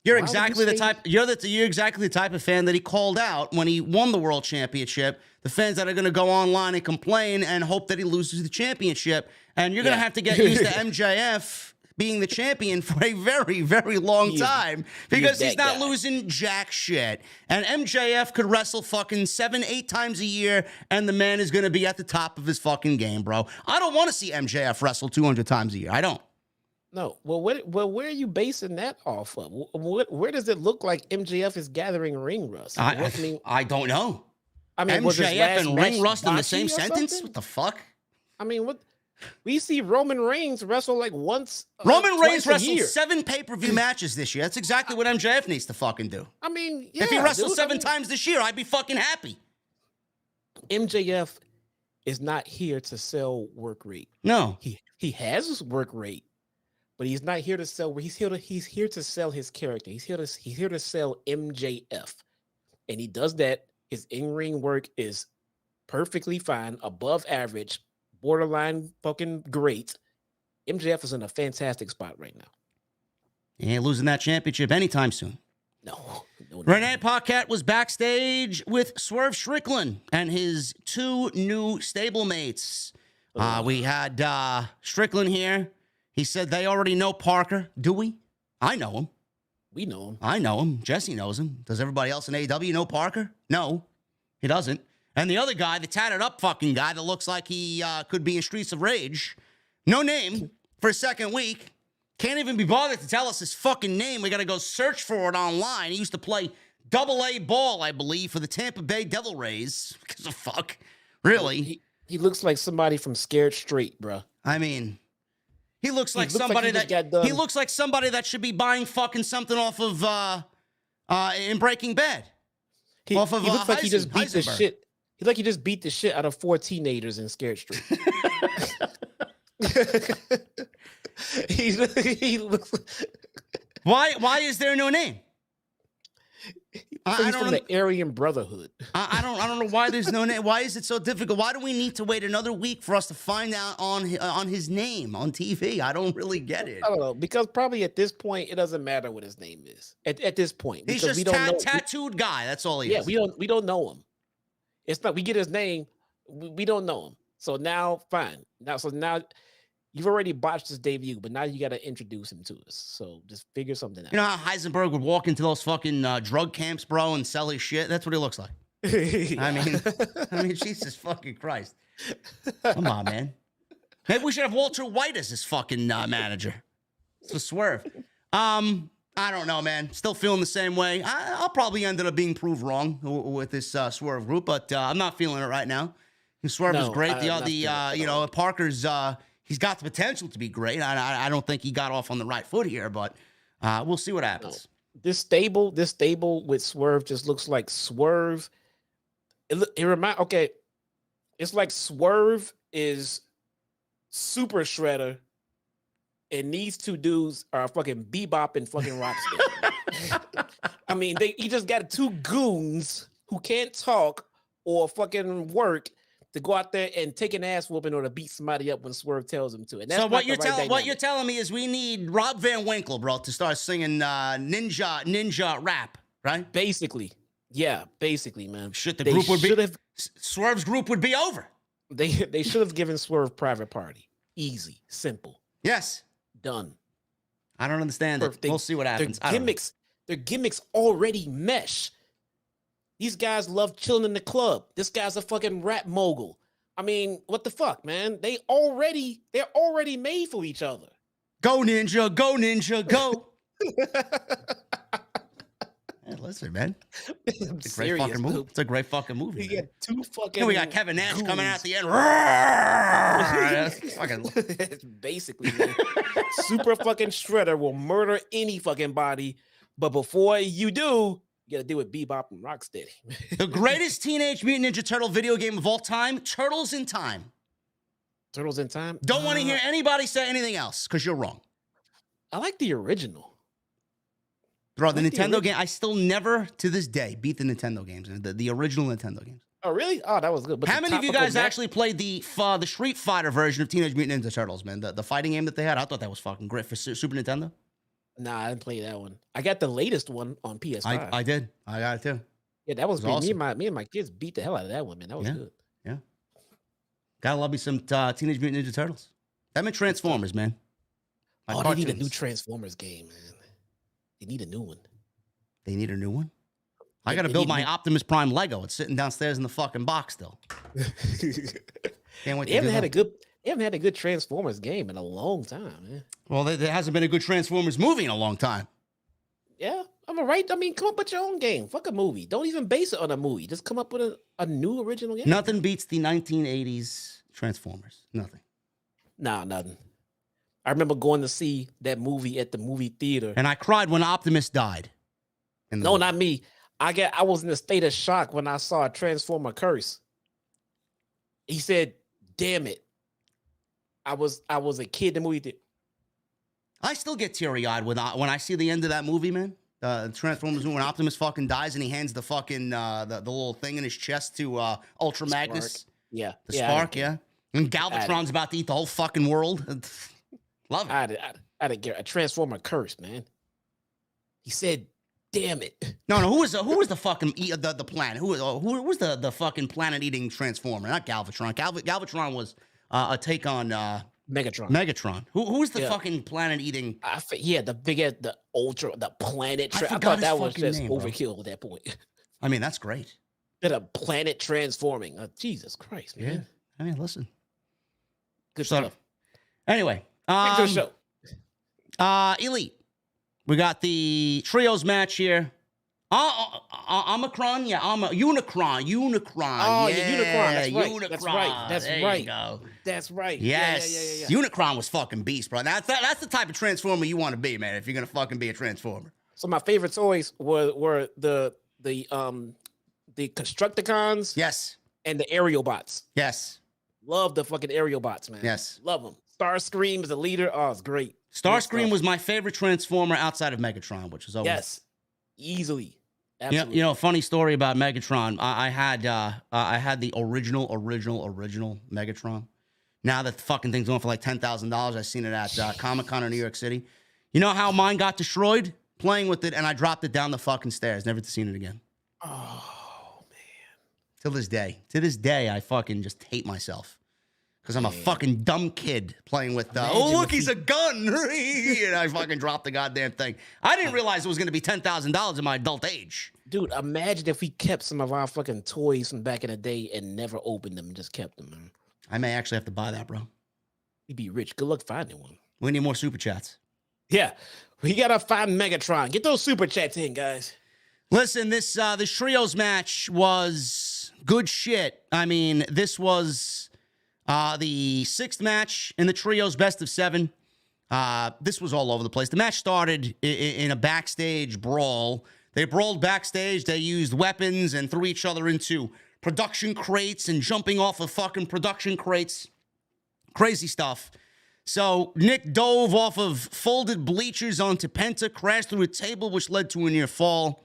[SPEAKER 2] You're exactly the type. You're exactly the type of fan that he called out when he won the world championship. The fans that are going to go online and complain and hope that he loses the championship, and you're going to have to get used to MJF being the champion for a very, very long time, because he's not losing jack shit. And MJF could wrestle fucking 7-8 times a year, and the man is going to be at the top of his fucking game, bro. I don't want to see MJF wrestle 200 times a year. I don't.
[SPEAKER 4] No. Well, where are you basing that off of? Where does it look like MJF is gathering ring rust?
[SPEAKER 2] I don't know.
[SPEAKER 4] I mean,
[SPEAKER 2] MJF and ring rust in the same sentence? What the fuck?
[SPEAKER 4] I mean, what? We see Roman Reigns wrestle like once.
[SPEAKER 2] Roman Reigns wrestled 7 pay-per-view matches this year. That's exactly what MJF needs to fucking do.
[SPEAKER 4] I mean, yeah,
[SPEAKER 2] if he wrestled 7 times this year, I'd be fucking happy.
[SPEAKER 4] MJF is not here to sell work rate.
[SPEAKER 2] No,
[SPEAKER 4] he has work rate, but he's not here to sell. He's here to sell his character. He's here to sell MJF, and he does that. His in-ring work is perfectly fine, above average, borderline fucking great. MJF is in a fantastic spot right now.
[SPEAKER 2] He ain't losing that championship anytime soon.
[SPEAKER 4] No.
[SPEAKER 2] Renee Paquette was backstage with Swerve Strickland and his 2 new stablemates. We had Strickland here. He said they already know Parker. Do we? I know him.
[SPEAKER 4] We know him.
[SPEAKER 2] I know him. Jesse knows him. Does everybody else in AEW know Parker? No, he doesn't. And the other guy, the tatted up fucking guy that looks like he could be in Streets of Rage, no name for a second week. Can't even be bothered to tell us his fucking name. We got to go search for it online. He used to play AA ball, I believe, for the Tampa Bay Devil Rays. Because of fuck. Really?
[SPEAKER 4] He looks like somebody from Scared Straight, bro.
[SPEAKER 2] I mean, he looks like somebody that should be buying fucking something off of in Breaking Bad.
[SPEAKER 4] He looks like he just beat the shit. He like he just beat the shit out of 4 teenagers in Scared Straight. he looks.
[SPEAKER 2] Why is there no name?
[SPEAKER 4] He's from the Aryan Brotherhood.
[SPEAKER 2] I don't know why there's no name. Why is it so difficult? Why do we need to wait another week for us to find out on his name on TV? I don't really get it.
[SPEAKER 4] I don't know, because probably at this point it doesn't matter what his name is. At this point,
[SPEAKER 2] he's just a tattooed guy. That's all he is.
[SPEAKER 4] Yeah, we don't know him. It's not. We get his name. We don't know him. So now, fine. Now you've already botched his debut, but now you got to introduce him to us. So just figure something out.
[SPEAKER 2] You know how Heisenberg would walk into those fucking drug camps, bro, and sell his shit? That's what he looks like. I mean, Jesus fucking Christ. Come on, man. Maybe we should have Walter White as his fucking manager. It's a swerve. I don't know, man. Still feeling the same way. I'll probably end up being proved wrong with this Swerve group, but I'm not feeling it right now. Swerve is great. Parker's he's got the potential to be great. I don't think he got off on the right foot here, but we'll see what happens.
[SPEAKER 4] No. This stable with Swerve just looks like Swerve. It's like Swerve is Super Shredder, and these two dudes are fucking Bebop and fucking Rockstar. I mean, he just got two goons who can't talk or fucking work to go out there and take an ass whooping or to beat somebody up when Swerve tells them to. And that's
[SPEAKER 2] so what you're telling me is we need Rob Van Winkle, bro, to start singing ninja rap, right?
[SPEAKER 4] Basically. Yeah, basically, man.
[SPEAKER 2] Shit, Swerve's group would be over.
[SPEAKER 4] They should have given Swerve Private Party. Easy, simple.
[SPEAKER 2] Yes.
[SPEAKER 4] Done.
[SPEAKER 2] I don't understand it. We'll see what happens.
[SPEAKER 4] Their gimmicks already mesh. These guys love chilling in the club. This guy's a fucking rap mogul. I mean, what the fuck, man? They're already made for each other.
[SPEAKER 2] Go Ninja, go. Hey, listen, man. It's a great fucking movie. It's a great fucking movie.
[SPEAKER 4] We got two fucking.
[SPEAKER 2] We got Kevin Nash coming out at the end.
[SPEAKER 4] Basically, man. Super fucking Shredder will murder any fucking body, but before you do, you gotta deal with Bebop and Rocksteady.
[SPEAKER 2] The greatest Teenage Mutant Ninja Turtle video game of all time, Turtles in Time.
[SPEAKER 4] Turtles in Time?
[SPEAKER 2] Don't want to hear anybody say anything else, because you're wrong.
[SPEAKER 4] I like the original.
[SPEAKER 2] Bro, the Nintendo game, I still never, to this day, beat the Nintendo games, the original Nintendo games.
[SPEAKER 4] Oh, really? Oh, that was good. But
[SPEAKER 2] how many of you guys actually played the Street Fighter version of Teenage Mutant Ninja Turtles, man? The fighting game that they had? I thought that was fucking great for Super Nintendo.
[SPEAKER 4] Nah, I didn't play that one. I got the latest one on PS5.
[SPEAKER 2] I did. I got it too.
[SPEAKER 4] Yeah, that was great.
[SPEAKER 2] Awesome.
[SPEAKER 4] Me and my kids beat the hell out of that one, man. That was good.
[SPEAKER 2] Yeah. Gotta love me some Teenage Mutant Ninja Turtles. That meant Transformers, man.
[SPEAKER 4] They need a new Transformers game, man. They need a new one.
[SPEAKER 2] They need a new one? I got to build my Optimus Prime Lego. It's sitting downstairs in the fucking box still. Can't wait. They haven't
[SPEAKER 4] had a good Transformers game in a long time, man.
[SPEAKER 2] Well, there hasn't been a good Transformers movie in a long time.
[SPEAKER 4] Yeah, I'm right. I mean, come up with your own game. Fuck a movie. Don't even base it on a movie. Just come up with a new original game.
[SPEAKER 2] Nothing beats the 1980s Transformers. Nothing.
[SPEAKER 4] Nah, nothing. I remember going to see that movie at the movie theater.
[SPEAKER 2] And I cried when Optimus died.
[SPEAKER 4] No, not me. I was in a state of shock when I saw a Transformer curse. He said, "Damn it." I was a kid in the movie theater.
[SPEAKER 2] I still get teary-eyed when I see the end of that movie, man. Transformers when Optimus fucking dies and he hands the fucking the little thing in his chest to Ultra Magnus.
[SPEAKER 4] Yeah.
[SPEAKER 2] The spark, yeah. And Galvatron's about to eat the whole fucking world. Love it.
[SPEAKER 4] I didn't get a Transformer curse, man. He said, "Damn it."
[SPEAKER 2] No, who was the fucking the planet? Who was the fucking planet-eating Transformer? Not Galvatron. Galvatron was a take on Megatron. Who was the fucking planet-eating?
[SPEAKER 4] The planet. I thought that was just overkill at that point.
[SPEAKER 2] I mean, that's great.
[SPEAKER 4] That a planet transforming. Jesus Christ, man.
[SPEAKER 2] Yeah. I mean, listen.
[SPEAKER 4] Good stuff.
[SPEAKER 2] Anyway,
[SPEAKER 4] back to the show.
[SPEAKER 2] Elite. We got the trios match here. Omicron, Unicron.
[SPEAKER 4] Oh, yeah, Unicron. That's right. That's
[SPEAKER 2] there
[SPEAKER 4] right.
[SPEAKER 2] You go.
[SPEAKER 4] That's right.
[SPEAKER 2] Yes.
[SPEAKER 4] Yeah.
[SPEAKER 2] Unicron was fucking beast, bro. That's the type of Transformer you want to be, man, if you're going to fucking be a Transformer.
[SPEAKER 4] So my favorite toys were the Constructicons.
[SPEAKER 2] Yes.
[SPEAKER 4] And the aerial bots.
[SPEAKER 2] Yes.
[SPEAKER 4] Love the fucking aerial bots, man.
[SPEAKER 2] Yes.
[SPEAKER 4] Love them. Starscream is a leader. Oh, it's great.
[SPEAKER 2] Starscream was my favorite Transformer outside of Megatron, which is always...
[SPEAKER 4] Yes. Easily. Absolutely.
[SPEAKER 2] You know, funny story about Megatron. I had the original Megatron. Now that the fucking thing's going for like $10,000, I seen it at Comic-Con in New York City. You know how mine got destroyed? Playing with it, and I dropped it down the fucking stairs. Never seen it again.
[SPEAKER 4] Oh, man.
[SPEAKER 2] To this day, I fucking just hate myself. Because I'm a fucking dumb kid playing with, look, he's a gun. And I fucking dropped the goddamn thing. I didn't realize it was going to be $10,000 in my adult age.
[SPEAKER 4] Dude, imagine if we kept some of our fucking toys from back in the day and never opened them and just kept them, man.
[SPEAKER 2] I may actually have to buy that, bro.
[SPEAKER 4] You'd be rich. Good luck finding one.
[SPEAKER 2] We need more super chats.
[SPEAKER 4] Yeah. We gotta find Megatron. Get those super chats in, guys.
[SPEAKER 2] Listen, this trios match was good shit. I mean, this was the 6th match in the trios best of 7. This was all over the place. The match started in a backstage brawl. They brawled backstage. They used weapons and threw each other into production crates and jumping off of fucking production crates. Crazy stuff. So Nick dove off of folded bleachers onto Penta, crashed through a table, which led to a near fall.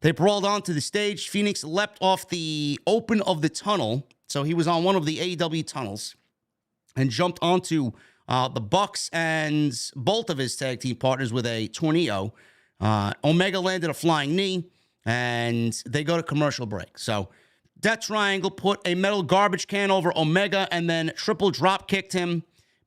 [SPEAKER 2] They brawled onto the stage. Phoenix leapt off the open of the tunnel. So he was on one of the AEW tunnels and jumped onto the Bucks and both of his tag team partners with a tornado. Omega landed a flying knee, and they go to commercial break. So Death Triangle put a metal garbage can over Omega and then triple drop kicked him.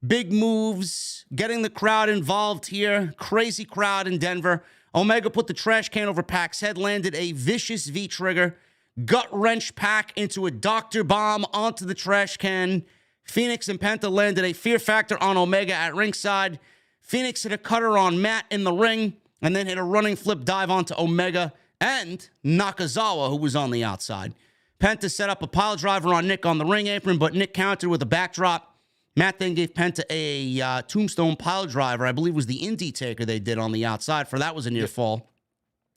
[SPEAKER 2] Big moves, getting the crowd involved here. Crazy crowd in Denver. Omega put the trash can over Pac's head, landed a vicious V-trigger. Gut wrench Pac into a doctor bomb onto the trash can. Phoenix and Penta landed a fear factor on Omega at ringside. Phoenix hit a cutter on Matt in the ring and then hit a running flip dive onto Omega and Nakazawa, who was on the outside. Penta set up a pile driver on Nick on the ring apron, but Nick countered with a backdrop. Matt then gave Penta a tombstone pile driver. I believe it was the Indie Taker they did on the outside. For that was a near fall.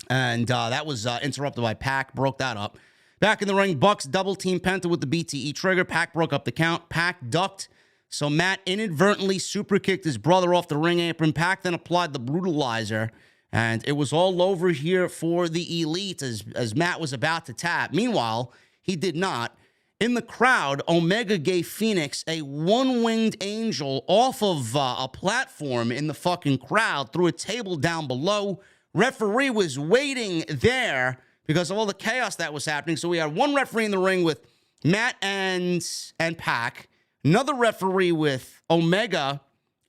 [SPEAKER 2] And that was interrupted by Pac. Broke that up. Back in the ring, Bucks double team Penta with the BTE trigger. Pac broke up the count. Pac ducked. So Matt inadvertently super kicked his brother off the ring apron. Pac then applied the brutalizer. And it was all over here for the Elite as Matt was about to tap. Meanwhile, he did not. In the crowd, Omega gave Phoenix a one-winged angel off of a platform in the fucking crowd through a table down below. Referee was waiting there because of all the chaos that was happening. So we had one referee in the ring with Matt and Pac, another referee with Omega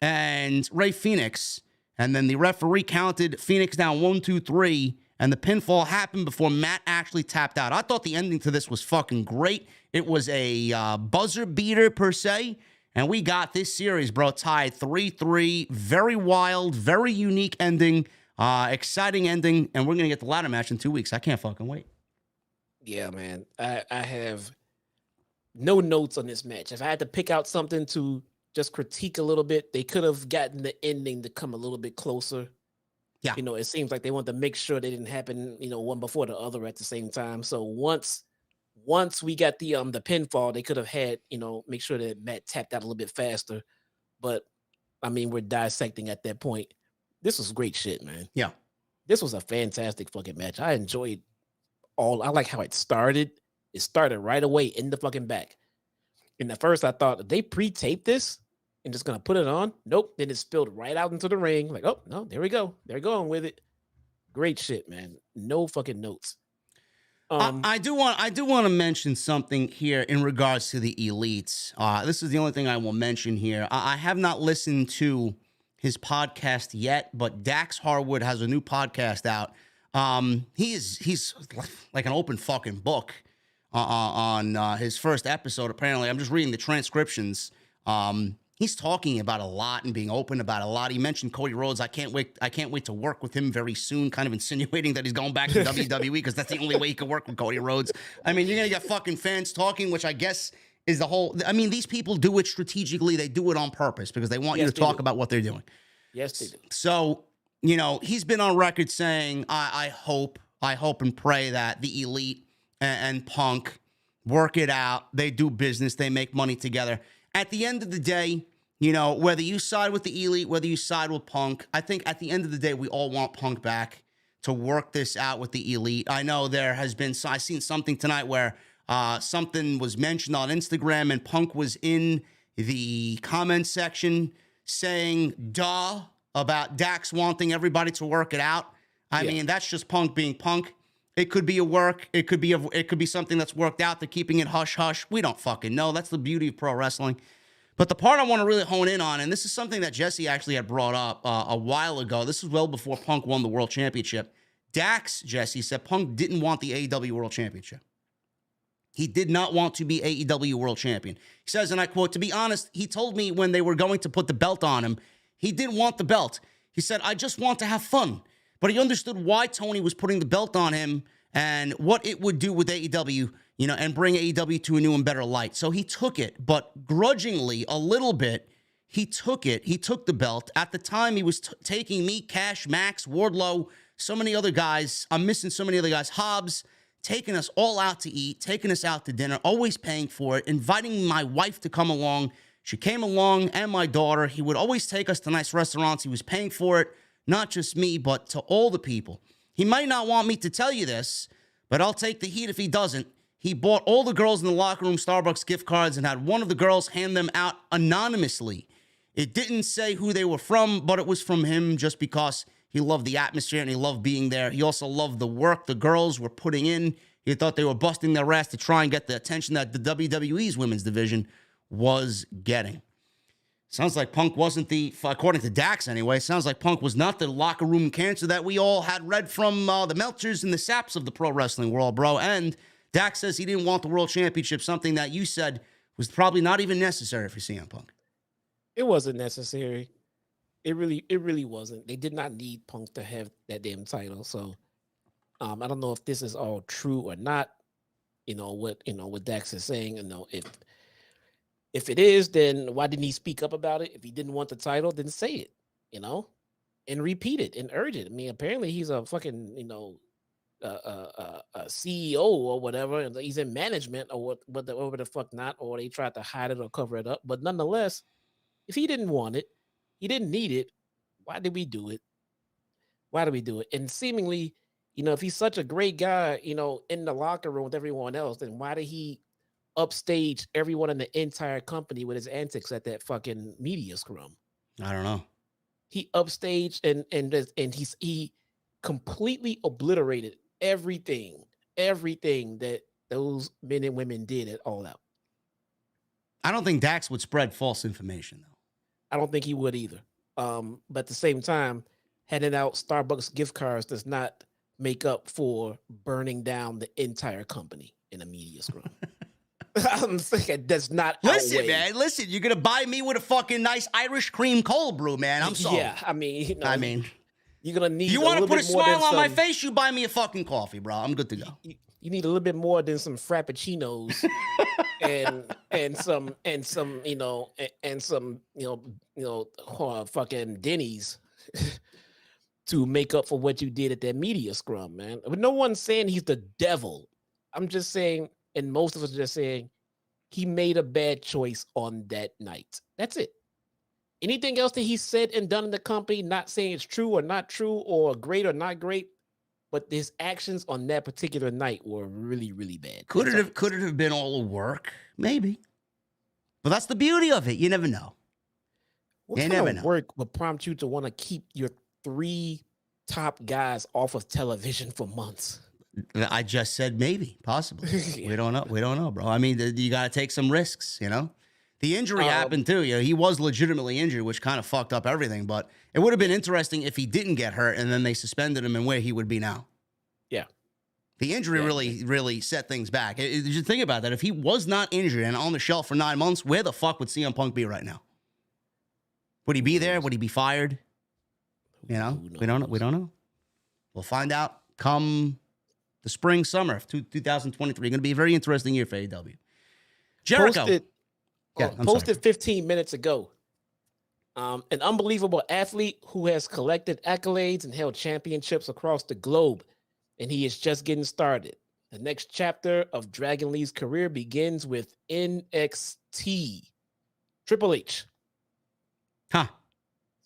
[SPEAKER 2] and Rey Fenix, and then the referee counted Phoenix down 1, 2, 3, and the pinfall happened before Matt actually tapped out. I thought the ending to this was fucking great. It was a buzzer beater per se, and we got this series, bro, tied 3-3. Very wild, very unique ending, exciting ending, and we're going to get the ladder match in 2 weeks. I can't fucking wait.
[SPEAKER 4] Yeah, man. I have no notes on this match. If I had to pick out something to just critique a little bit, they could have gotten the ending to come a little bit closer.
[SPEAKER 2] Yeah.
[SPEAKER 4] You know, it seems like they want to make sure they didn't happen, you know, one before the other at the same time. So once we got the pinfall, they could have had, you know, make sure that Matt tapped out a little bit faster. But I mean, we're dissecting at that point. This was great shit, man.
[SPEAKER 2] Yeah.
[SPEAKER 4] This was a fantastic fucking match. I enjoyed I like how it started. It started right away in the fucking back. And at first I thought they pre-taped this and just gonna put it on. Nope. Then it spilled right out into the ring. Like, oh no, there we go. They're going with it. Great shit, man. No fucking notes.
[SPEAKER 2] I do want to mention something here in regards to the Elites. This is the only thing I will mention here. I have not listened to his podcast yet, but Dax Harwood has a new podcast out. He's like an open fucking book on his first episode. Apparently, I'm just reading the transcriptions. He's talking about a lot and being open about a lot. He mentioned Cody Rhodes. I can't wait to work with him very soon, kind of insinuating that he's going back to WWE because that's the only way he can work with Cody Rhodes. I mean, you're going to get fucking fans talking, which I guess is the whole... I mean, these people do it strategically. They do it on purpose because they want you to talk about what they're doing.
[SPEAKER 4] Yes, they do.
[SPEAKER 2] So, you know, he's been on record saying, I hope and pray that the Elite and Punk work it out. They do business. They make money together. At the end of the day, you know, whether you side with the Elite, whether you side with Punk, I think at the end of the day, we all want Punk back to work this out with the Elite. I know there has been, I seen something tonight where something was mentioned on Instagram and Punk was in the comment section saying, duh, about Dax wanting everybody to work it out. I mean, that's just Punk being Punk. It could be a work. It could be something that's worked out. They're keeping it hush hush. We don't fucking know. That's the beauty of pro wrestling. But the part I want to really hone in on, and this is something that Jesse actually had brought up a while ago. This was well before Punk won the World Championship. Dax, Jesse, said Punk didn't want the AEW World Championship. He did not want to be AEW World Champion. He says, and I quote, to be honest, he told me when they were going to put the belt on him, he didn't want the belt. He said, I just want to have fun. But he understood why Tony was putting the belt on him and what it would do with AEW, and bring AEW to a new and better light. So he took it, but grudgingly, a little bit, he took it. He took the belt. At the time, he was taking me, Cash, Max, Wardlow, so many other guys. I'm missing so many other guys. Hobbs, taking us all out to eat, taking us out to dinner, always paying for it, inviting my wife to come along. She came along, and my daughter. He would always take us to nice restaurants. He was paying for it, not just me, but to all the people. He might not want me to tell you this, but I'll take the heat if he doesn't. He bought all the girls in the locker room Starbucks gift cards and had one of the girls hand them out anonymously. It didn't say who they were from, but it was from him just because he loved the atmosphere and he loved being there. He also loved the work the girls were putting in. He thought they were busting their ass to try and get the attention that the WWE's women's division was getting. Sounds like Punk wasn't according to Dax anyway, sounds like Punk was not the locker room cancer that we all had read from the Meltzers and the Saps of the pro wrestling world, bro. And Dax says he didn't want the world championship, something that you said was probably not even necessary for CM Punk.
[SPEAKER 4] It wasn't necessary. It really wasn't. They did not need Punk to have that damn title. So I don't know if this is all true or not. What Dax is saying. If it is, then why didn't he speak up about it? If he didn't want the title, then say it, and repeat it and urge it. I mean, apparently he's a fucking, a CEO or whatever, and he's in management or whatever the fuck not, or they tried to hide it or cover it up. But nonetheless, if he didn't want it, he didn't need it, why did we do it? Why did we do it? And seemingly, if he's such a great guy, in the locker room with everyone else, then why did he upstage everyone in the entire company with his antics at that fucking media scrum?
[SPEAKER 2] I don't know.
[SPEAKER 4] He upstaged and he completely obliterated everything that those men and women did at All Out.
[SPEAKER 2] I don't think Dax would spread false information, though.
[SPEAKER 4] I don't think he would either. But at the same time, handing out Starbucks gift cards does not make up for burning down the entire company in a media scrum. I'm thinking that's not.
[SPEAKER 2] Listen, man. Listen, you're gonna buy me with a fucking nice Irish cream cold brew, man. I'm sorry.
[SPEAKER 4] Yeah, I mean, you're gonna need.
[SPEAKER 2] You want to put a smile on my face? You buy me a fucking coffee, bro. I'm good to go.
[SPEAKER 4] You need a little bit more than some frappuccinos and some fucking Denny's to make up for what you did at that media scrum, man. But no one's saying he's the devil. I'm just saying. And most of us are just saying he made a bad choice on that night. That's it. Anything else that he said and done in the company, not saying it's true or not true or great or not great, but his actions on that particular night were really, really bad.
[SPEAKER 2] Could it have been all a work? Maybe. But that's the beauty of it. You never know.
[SPEAKER 4] What kind of work would prompt you to want to keep your 3 top guys off of television for months?
[SPEAKER 2] I just said maybe, possibly. Yeah. We don't know, bro. I mean, you got to take some risks, The injury happened too. He was legitimately injured, which kind of fucked up everything. But it would have been interesting if he didn't get hurt and then they suspended him and where he would be now.
[SPEAKER 4] Yeah.
[SPEAKER 2] The injury really set things back. Did you think about that? If he was not injured and on the shelf for 9 months, where the fuck would CM Punk be right now? Would he be there? Would he be fired? We don't know. We'll find out come the spring, summer of 2023. Going to be a very interesting year for AEW. Jericho.
[SPEAKER 4] Posted 15 minutes ago. An unbelievable athlete who has collected accolades and held championships across the globe. And he is just getting started. The next chapter of Dragon Lee's career begins with NXT. Triple H.
[SPEAKER 2] Huh.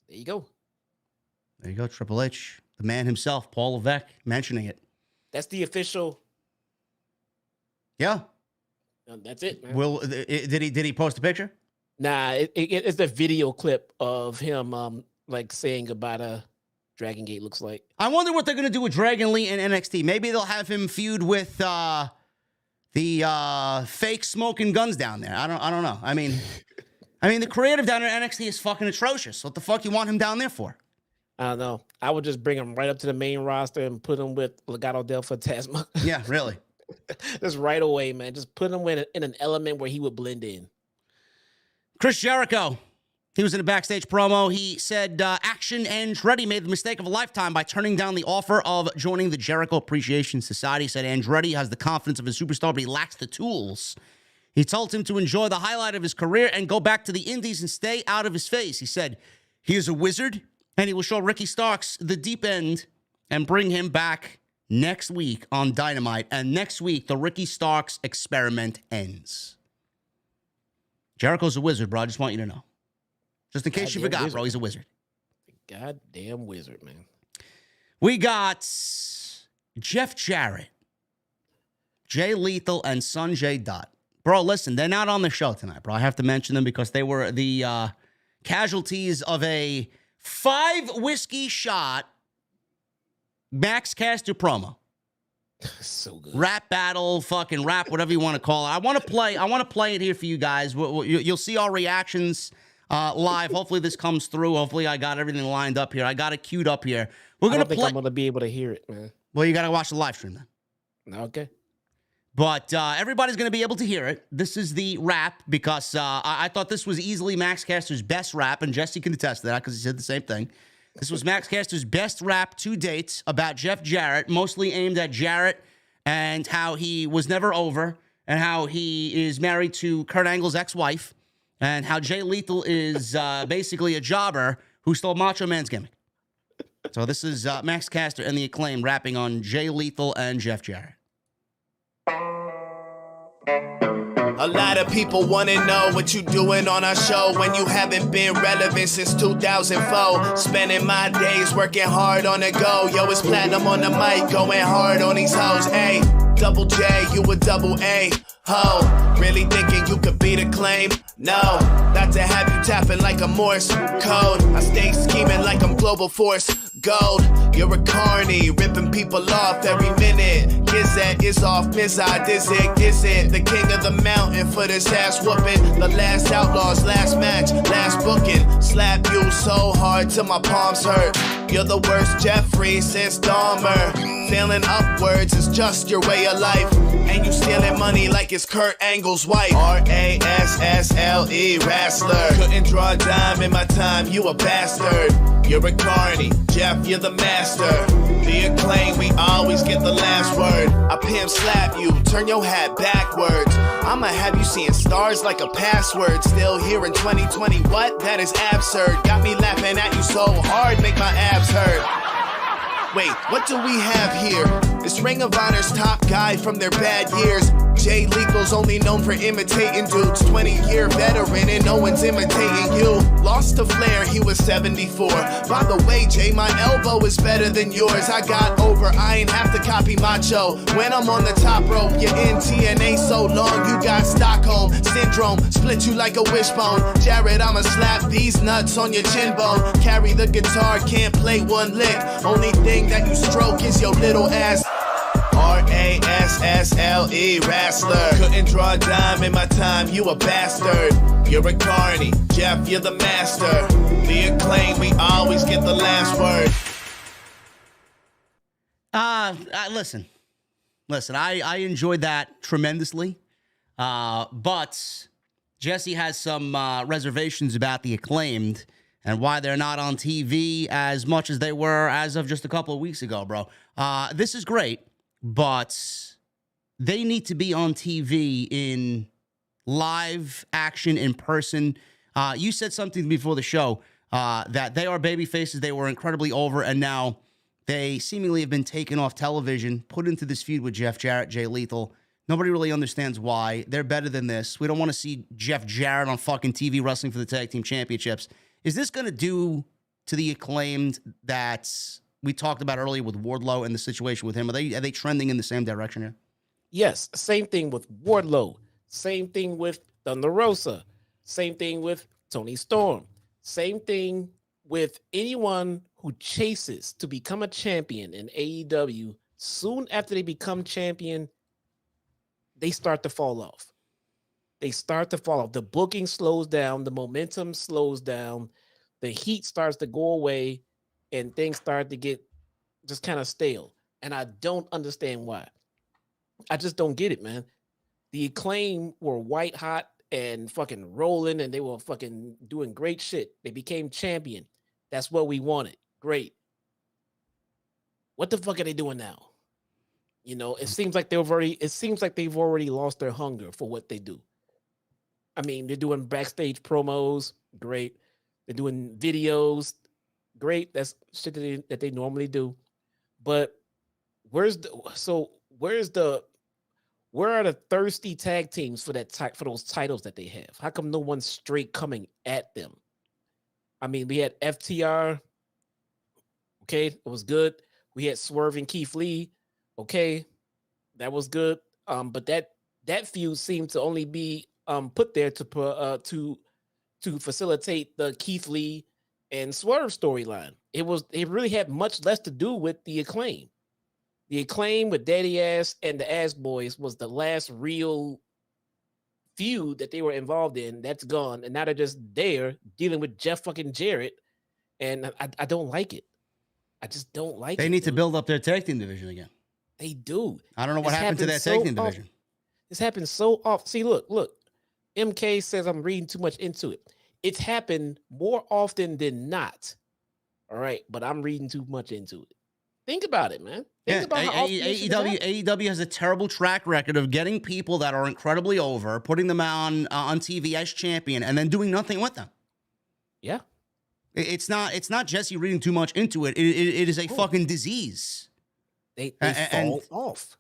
[SPEAKER 4] There you go.
[SPEAKER 2] There you go, Triple H. The man himself, Paul Levesque, mentioning it.
[SPEAKER 4] That's the official.
[SPEAKER 2] Yeah.
[SPEAKER 4] That's it, man.
[SPEAKER 2] Did he post a picture?
[SPEAKER 4] Nah, it's the video clip of him saying goodbye to Dragon Gate, looks like.
[SPEAKER 2] I wonder what they're gonna do with Dragon Lee and NXT. Maybe they'll have him feud with the fake smoking guns down there. I don't know. I mean the creative down there at NXT is fucking atrocious. What the fuck you want him down there for?
[SPEAKER 4] I don't know. I would just bring him right up to the main roster and put him with Legado del Fantasma.
[SPEAKER 2] Yeah, really.
[SPEAKER 4] Just right away, man. Just put him in an element where he would blend in.
[SPEAKER 2] Chris Jericho He was in a backstage promo. He said, Action Andretti made the mistake of a lifetime by turning down the offer of joining the Jericho Appreciation Society. He said Andretti has the confidence of a superstar, but he lacks the tools. He told him to enjoy the highlight of his career and go back to the Indies and stay out of his face. He said, he is a wizard, and he will show Ricky Starks the deep end and bring him back next week on Dynamite. And next week, the Ricky Starks experiment ends. Jericho's a wizard, bro. I just want you to know. Just in case you forgot,
[SPEAKER 4] wizard.
[SPEAKER 2] bro, he's a wizard.
[SPEAKER 4] Goddamn wizard, man.
[SPEAKER 2] We got Jeff Jarrett, Jay Lethal, and Sanjay Dutt. Bro, listen, they're not on the show tonight, bro. I have to mention them because they were the casualties of a 5-whiskey shot Max Caster promo.
[SPEAKER 4] So good.
[SPEAKER 2] Rap battle, fucking rap, whatever you want to call it. I want to play it here for you guys. You'll see our reactions live. Hopefully this comes through. Hopefully I got everything lined up here. I got it queued up here. We're gonna play.
[SPEAKER 4] I'm gonna be able to hear it, man.
[SPEAKER 2] Well, you gotta watch the live stream then.
[SPEAKER 4] Okay.
[SPEAKER 2] But everybody's gonna be able to hear it. This is the rap because I thought this was easily Max Caster's best rap, and Jesse can attest to that because he said the same thing. This was Max Caster's best rap to date about Jeff Jarrett, mostly aimed at Jarrett and how he was never over, and how he is married to Kurt Angle's ex-wife, and how Jay Lethal is basically a jobber who stole Macho Man's gimmick. So this is Max Caster and the Acclaim rapping on Jay Lethal and Jeff Jarrett.
[SPEAKER 1] A lot of people wanna know what you doing on our show when you haven't been relevant since 2004. Spending my days working hard on the go. Yo, it's platinum on the mic, going hard on these hoes. Hey, double J, you a double A. Ho, really thinking you could beat a claim? No, not to have you tapping like a Morse code. I stay scheming like I'm Global Force Gold. You're a carny, ripping people off every minute. Gizette is off, Mizad, is it? The king of the mountain for this ass whooping. The last outlaws, last match, last booking. Slap you so hard till my palms hurt. You're the worst Jeffrey since Dahmer. Failing upwards is just your way of life. And you stealing money like it's Kurt Angle's wife. RASSLE, wrestler. Couldn't draw a dime in my time, you a bastard. You're a carny, Jeff, you're the master. The Acclaim, we always get the last word. I pimp slap you, turn your hat backwards. I'ma have you seeing stars like a password. Still here in 2020, what? That is absurd. Got me laughing at you so hard, make my abs hurt. Wait, what do we have here? It's Ring of Honor's top guy from their bad years. Jay Lethal's only known for imitating dudes. 20-year veteran and no one's imitating you. Lost to Flair, he was 74. By the way, Jay, my elbow is better than yours. I got over, I ain't have to copy Macho. When I'm on the top rope, you're in TNA so long, you got Stockholm Syndrome. Split you like a wishbone. Jarrett, I'ma slap these nuts on your chin bone. Carry the guitar, can't play one lick. Only thing that you stroke is your little ass. RASSLE, wrestler. Couldn't draw a dime in my time, you a bastard. You're a carny, Jeff, you're the master. The Acclaim, we always get the last word.
[SPEAKER 2] Listen, I enjoyed that tremendously. But Jesse has some reservations about the Acclaimed and why they're not on TV as much as they were as of just a couple of weeks ago, bro. This is great, but they need to be on TV in live action, in person. You said something before the show that they are baby faces. They were incredibly over, and now they seemingly have been taken off television, put into this feud with Jeff Jarrett, Jay Lethal. Nobody really understands why. They're better than this. We don't want to see Jeff Jarrett on fucking TV wrestling for the Tag Team Championships. Is this going to do to the Acclaimed that we talked about earlier with Wardlow and the situation with him? Are they trending in the same direction here?
[SPEAKER 4] Yes, same thing with Wardlow. Same thing with Thunder Rosa. Same thing with Tony Storm. Same thing with anyone who chases to become a champion in AEW. Soon after they become champion, they start to fall off. They start to fall off. The booking slows down. The momentum slows down. The heat starts to go away, and things start to get just kind of stale. And I don't understand why. I just don't get it, man. The Acclaim were white hot and fucking rolling, and they were fucking doing great shit. They became champion. That's what we wanted. Great. What the fuck are they doing now? You know, it seems like they've already lost their hunger for what they do. I mean, they're doing backstage promos, great. They're doing videos, great. That's shit that they normally do. But where are the thirsty tag teams for those titles that they have? How come no one's straight coming at them? I mean, we had FTR. Okay, it was good. We had Swerve and Keith Lee. Okay, that was good. But that feud seemed to only be put there to facilitate the Keith Lee and Swerve storyline. It really had much less to do with the Acclaim. The Acclaim with Daddy Ass and the Ass Boys was the last real feud that they were involved in. That's gone, and now they're just there dealing with Jeff fucking Jarrett, and I don't like it. I just don't like it.
[SPEAKER 2] They need to build up their tag team division again.
[SPEAKER 4] They do.
[SPEAKER 2] I don't know what happened to that tag team division.
[SPEAKER 4] This happens so often. See, look. MK says I'm reading too much into it. It's happened more often than not. All right, but I'm reading too much into it. Think about it, man. Think about how often
[SPEAKER 2] AEW has a terrible track record of getting people that are incredibly over, putting them on TV as champion, and then doing nothing with them.
[SPEAKER 4] Yeah.
[SPEAKER 2] It's not Jesse reading too much into it. It is a fucking disease.
[SPEAKER 4] They fall off.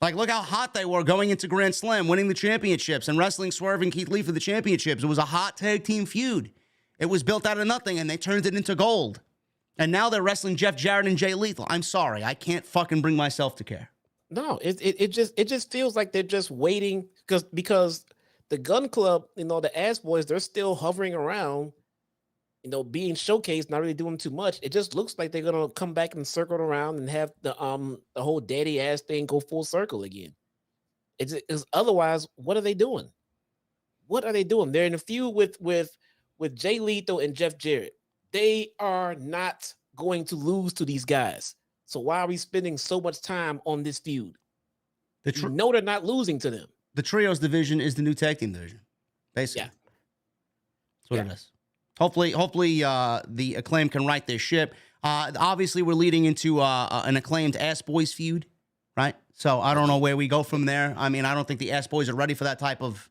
[SPEAKER 2] Like, look how hot they were going into Grand Slam, winning the championships, and wrestling Swerve and Keith Lee for the championships. It was a hot tag team feud. It was built out of nothing, and they turned it into gold. And now they're wrestling Jeff Jarrett and Jay Lethal. I'm sorry, I can't fucking bring myself to care.
[SPEAKER 4] No, it just feels like they're just waiting because the Gunn Club, the Ass Boys, they're still hovering around, being showcased, not really doing too much. It just looks like they're gonna come back and circle around and have the whole daddy ass thing go full circle again. It's otherwise, what are they doing? What are they doing? They're in a feud with Jay Lethal and Jeff Jarrett. They are not going to lose to these guys. So why are we spending so much time on this feud? They're not losing to them.
[SPEAKER 2] The Trios division is the new tag team division, basically.
[SPEAKER 4] Yeah.
[SPEAKER 2] That's what it is. Hopefully, the Acclaim can right this ship. Obviously, we're leading into an Acclaimed Ass Boys feud, right? So I don't know where we go from there. I mean, I don't think the Ass Boys are ready for that type of,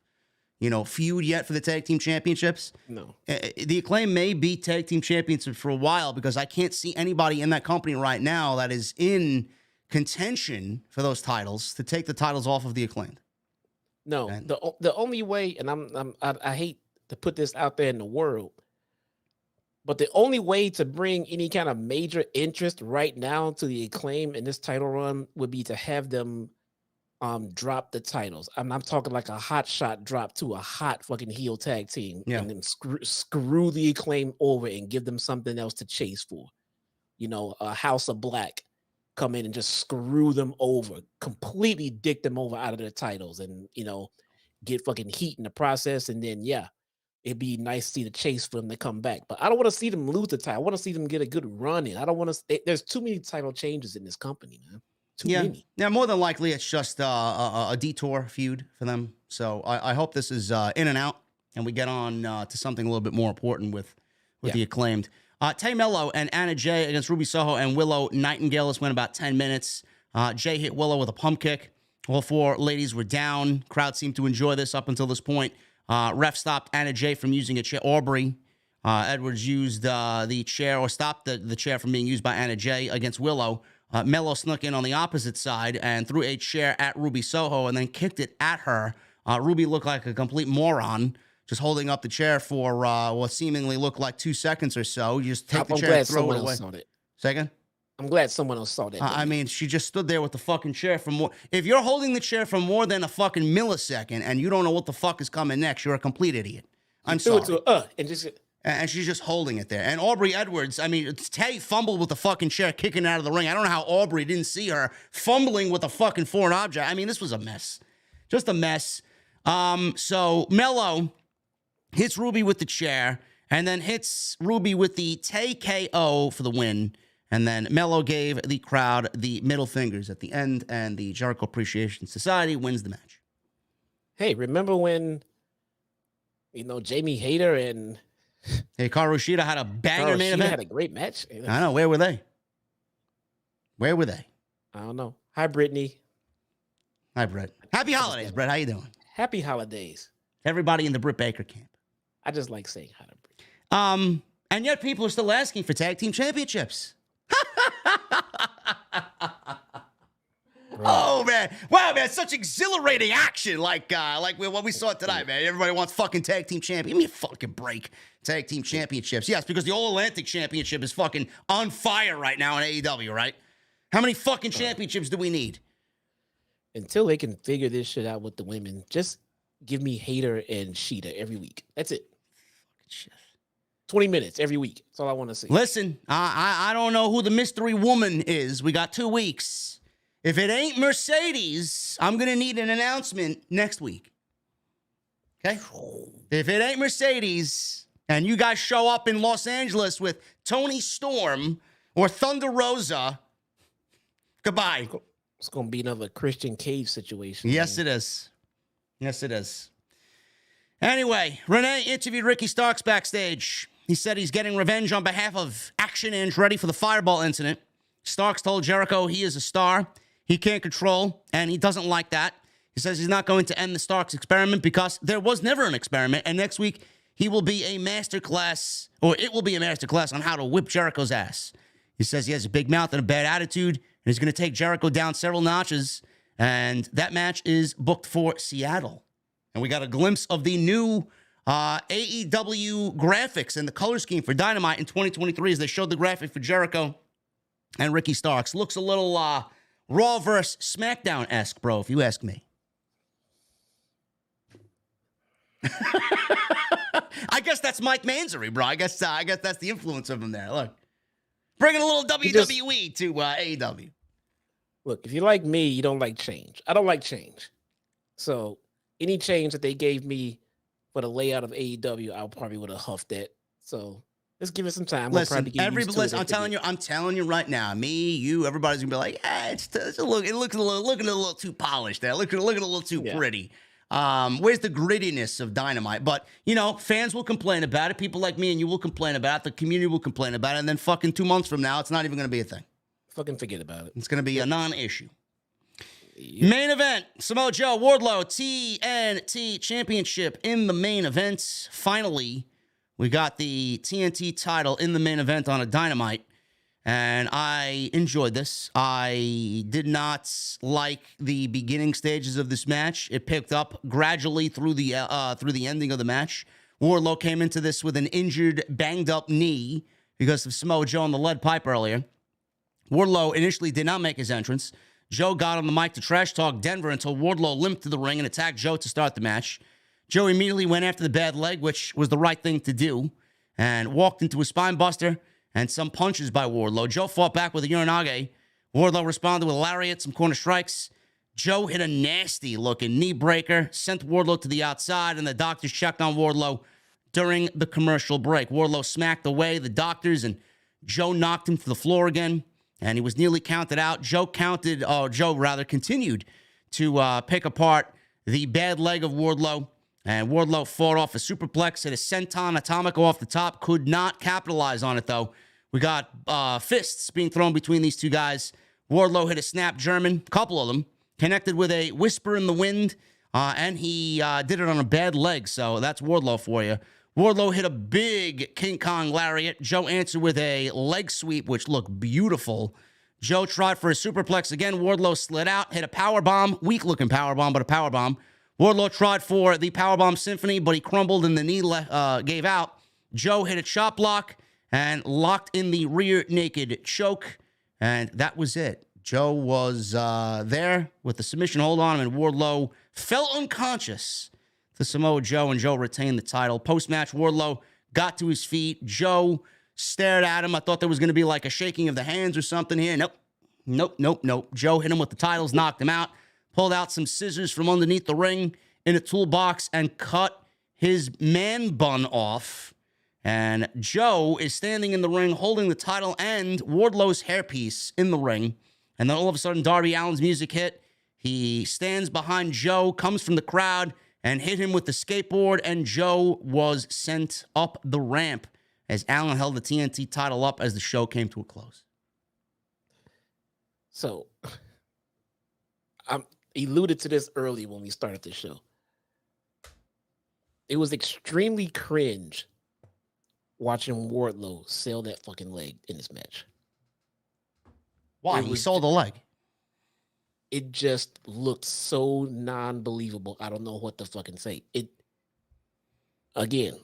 [SPEAKER 2] feud yet for the tag team championships.
[SPEAKER 4] No.
[SPEAKER 2] The Acclaim may be tag team champions for a while because I can't see anybody in that company right now that is in contention for those titles to take the titles off of the Acclaimed.
[SPEAKER 4] No, the only way, and I hate to put this out there in the world, but the only way to bring any kind of major interest right now to the Acclaim in this title run would be to have them drop the titles. I'm talking like a hot shot drop to a hot fucking heel tag team, and then screw the Acclaim over and give them something else to chase for. A House of Black come in and just screw them over, completely dick them over out of their titles, and get fucking heat in the process, and then it'd be nice to see the chase for them to come back. But I don't want to see them lose the title. I want to see them get a good run in. I don't want to. There's too many title changes in this company, man. Too many.
[SPEAKER 2] Yeah, more than likely it's just a detour feud for them. So I hope this is in and out, and we get on to something a little bit more important with the Acclaimed. Tay Mello and Anna Jay against Ruby Soho and Willow Nightingale. This went about 10 minutes. Jay hit Willow with a pump kick. All four ladies were down. Crowd seemed to enjoy this up until this point. Ref stopped Anna Jay from using a chair. Aubrey Edwards used the chair, or stopped the chair from being used by Anna Jay against Willow. Mello snuck in on the opposite side and threw a chair at Ruby Soho and then kicked it at her. Ruby looked like a complete moron, just holding up the chair for what seemingly looked like 2 seconds or so. You just take the chair and throw it away. Second?
[SPEAKER 4] I'm glad someone else saw that.
[SPEAKER 2] I mean, she just stood there with the fucking chair for more. If you're holding the chair for more than a fucking millisecond and you don't know what the fuck is coming next, you're a complete idiot. I'm sorry. And she's just holding it there. And Aubrey Edwards, I mean, Tay fumbled with the fucking chair, kicking out of the ring. I don't know how Aubrey didn't see her fumbling with a fucking foreign object. I mean, this was a mess. Just a mess. So Mello hits Ruby with the chair and then hits Ruby with the Tay KO for the win. And then Mello gave the crowd the middle fingers at the end, and the Jericho Appreciation Society wins the match.
[SPEAKER 4] Hey, remember when Jamie Hayter and
[SPEAKER 2] Hikaru Shida had a banger main event.
[SPEAKER 4] Had a great match.
[SPEAKER 2] I know. Where were they? Where were they?
[SPEAKER 4] I don't know. Hi, Brittany.
[SPEAKER 2] Hi, Brett. Happy holidays, Brett. How you doing?
[SPEAKER 4] Happy holidays.
[SPEAKER 2] Everybody in the Britt Baker camp.
[SPEAKER 4] I just like saying hi to Brittany.
[SPEAKER 2] And yet people are still asking for tag team championships. Oh man! Wow, man! Such exhilarating action, like what we saw tonight, man. Everybody wants fucking tag team champion. Give me a fucking break. Tag team championships, yes, because the All Atlantic Championship is fucking on fire right now in AEW, right? How many fucking championships do we need?
[SPEAKER 4] Until they can figure this shit out with the women, just give me Hayter and Sheeta every week. That's it. 20 minutes every week. That's all I want to see.
[SPEAKER 2] Listen, I don't know who the mystery woman is. We got 2 weeks. If it ain't Mercedes, I'm going to need an announcement next week. Okay? If it ain't Mercedes and you guys show up in Los Angeles with Tony Storm or Thunder Rosa, goodbye.
[SPEAKER 4] It's going to be another Christian Cage situation.
[SPEAKER 2] Yes, it is. Yes, it is. Anyway, Renee interviewed Ricky Starks backstage. He said he's getting revenge on behalf of Action Andretti for the Fireball incident. Starks told Jericho he is a star. He can't control, and he doesn't like that. He says he's not going to end the Starks experiment because there was never an experiment, and next week he will be a masterclass, or it will be a masterclass on how to whip Jericho's ass. He says he has a big mouth and a bad attitude, and he's going to take Jericho down several notches, and that match is booked for Seattle. And we got a glimpse of the new AEW graphics and the color scheme for Dynamite in 2023 as they showed the graphic for Jericho and Ricky Starks. Looks a little Raw versus SmackDown-esque, bro, if you ask me. I guess that's Mike Mansory, bro. I guess that's the influence of him there. Look, bringing a little WWE to AEW.
[SPEAKER 4] Look, if you like me, you don't like change. I don't like change. So any change that they gave me for the layout of AEW, I probably would have huffed it. So let's give it some time.
[SPEAKER 2] Listen, I'm telling you right now, me, you, everybody's gonna be like, it looks a little too polished there. Looking a little too pretty. Where's the grittiness of Dynamite? But fans will complain about it. People like me and you will complain about it. The community will complain about it. And then fucking 2 months from now, it's not even gonna be a thing.
[SPEAKER 4] Fucking forget about it.
[SPEAKER 2] It's gonna be a non-issue. Main event, Samia Joe, Wardlow, TNT Championship in the main event. Finally, we got the TNT title in the main event on a Dynamite, and I enjoyed this. I did not like the beginning stages of this match. It picked up gradually through the ending of the match. Wardlow came into this with an injured, banged-up knee because of Samia Joe on the lead pipe earlier. Wardlow initially did not make his entrance. Joe got on the mic to trash talk Denver until Wardlow limped to the ring and attacked Joe to start the match. Joe immediately went after the bad leg, which was the right thing to do, and walked into a spine buster and some punches by Wardlow. Joe fought back with a Uranage. Wardlow responded with a lariat, some corner strikes. Joe hit a nasty-looking knee breaker, sent Wardlow to the outside, and the doctors checked on Wardlow during the commercial break. Wardlow smacked away the doctors, and Joe knocked him to the floor again, and he was nearly counted out. Joe continued to pick apart the bad leg of Wardlow, and Wardlow fought off a superplex, hit a senton atomico off the top, could not capitalize on it, though. We got fists being thrown between these two guys. Wardlow hit a snap German, a couple of them, connected with a whisper in the wind, and he did it on a bad leg, so that's Wardlow for you. Wardlow hit a big King Kong lariat. Joe answered with a leg sweep, which looked beautiful. Joe tried for a superplex again. Wardlow slid out, hit a powerbomb, weak-looking powerbomb, but a powerbomb. Wardlow tried for the powerbomb symphony, but he crumbled and the knee gave out. Joe hit a chop block and locked in the rear naked choke, and that was it. Joe was there with the submission hold on him, and Wardlow fell unconscious to Samia Joe, and Joe retained the title. Post-match, Wardlow got to his feet. Joe stared at him. I thought there was going to be like a shaking of the hands or something here. Nope. Joe hit him with the titles, knocked him out, pulled out some scissors from underneath the ring in a toolbox, and cut his man bun off. And Joe is standing in the ring holding the title and Wardlow's hairpiece in the ring. And then all of a sudden, Darby Allin's music hit. He stands behind Joe, comes from the crowd, and hit him with the skateboard, and Joe was sent up the ramp as Allen held the TNT title up as the show came to a close.
[SPEAKER 4] So, I alluded to this early when we started the show. It was extremely cringe watching Wardlow sell that fucking leg in this match.
[SPEAKER 2] Why? He sold the leg.
[SPEAKER 4] It just looked so non-believable. I don't know what to fucking say. Again,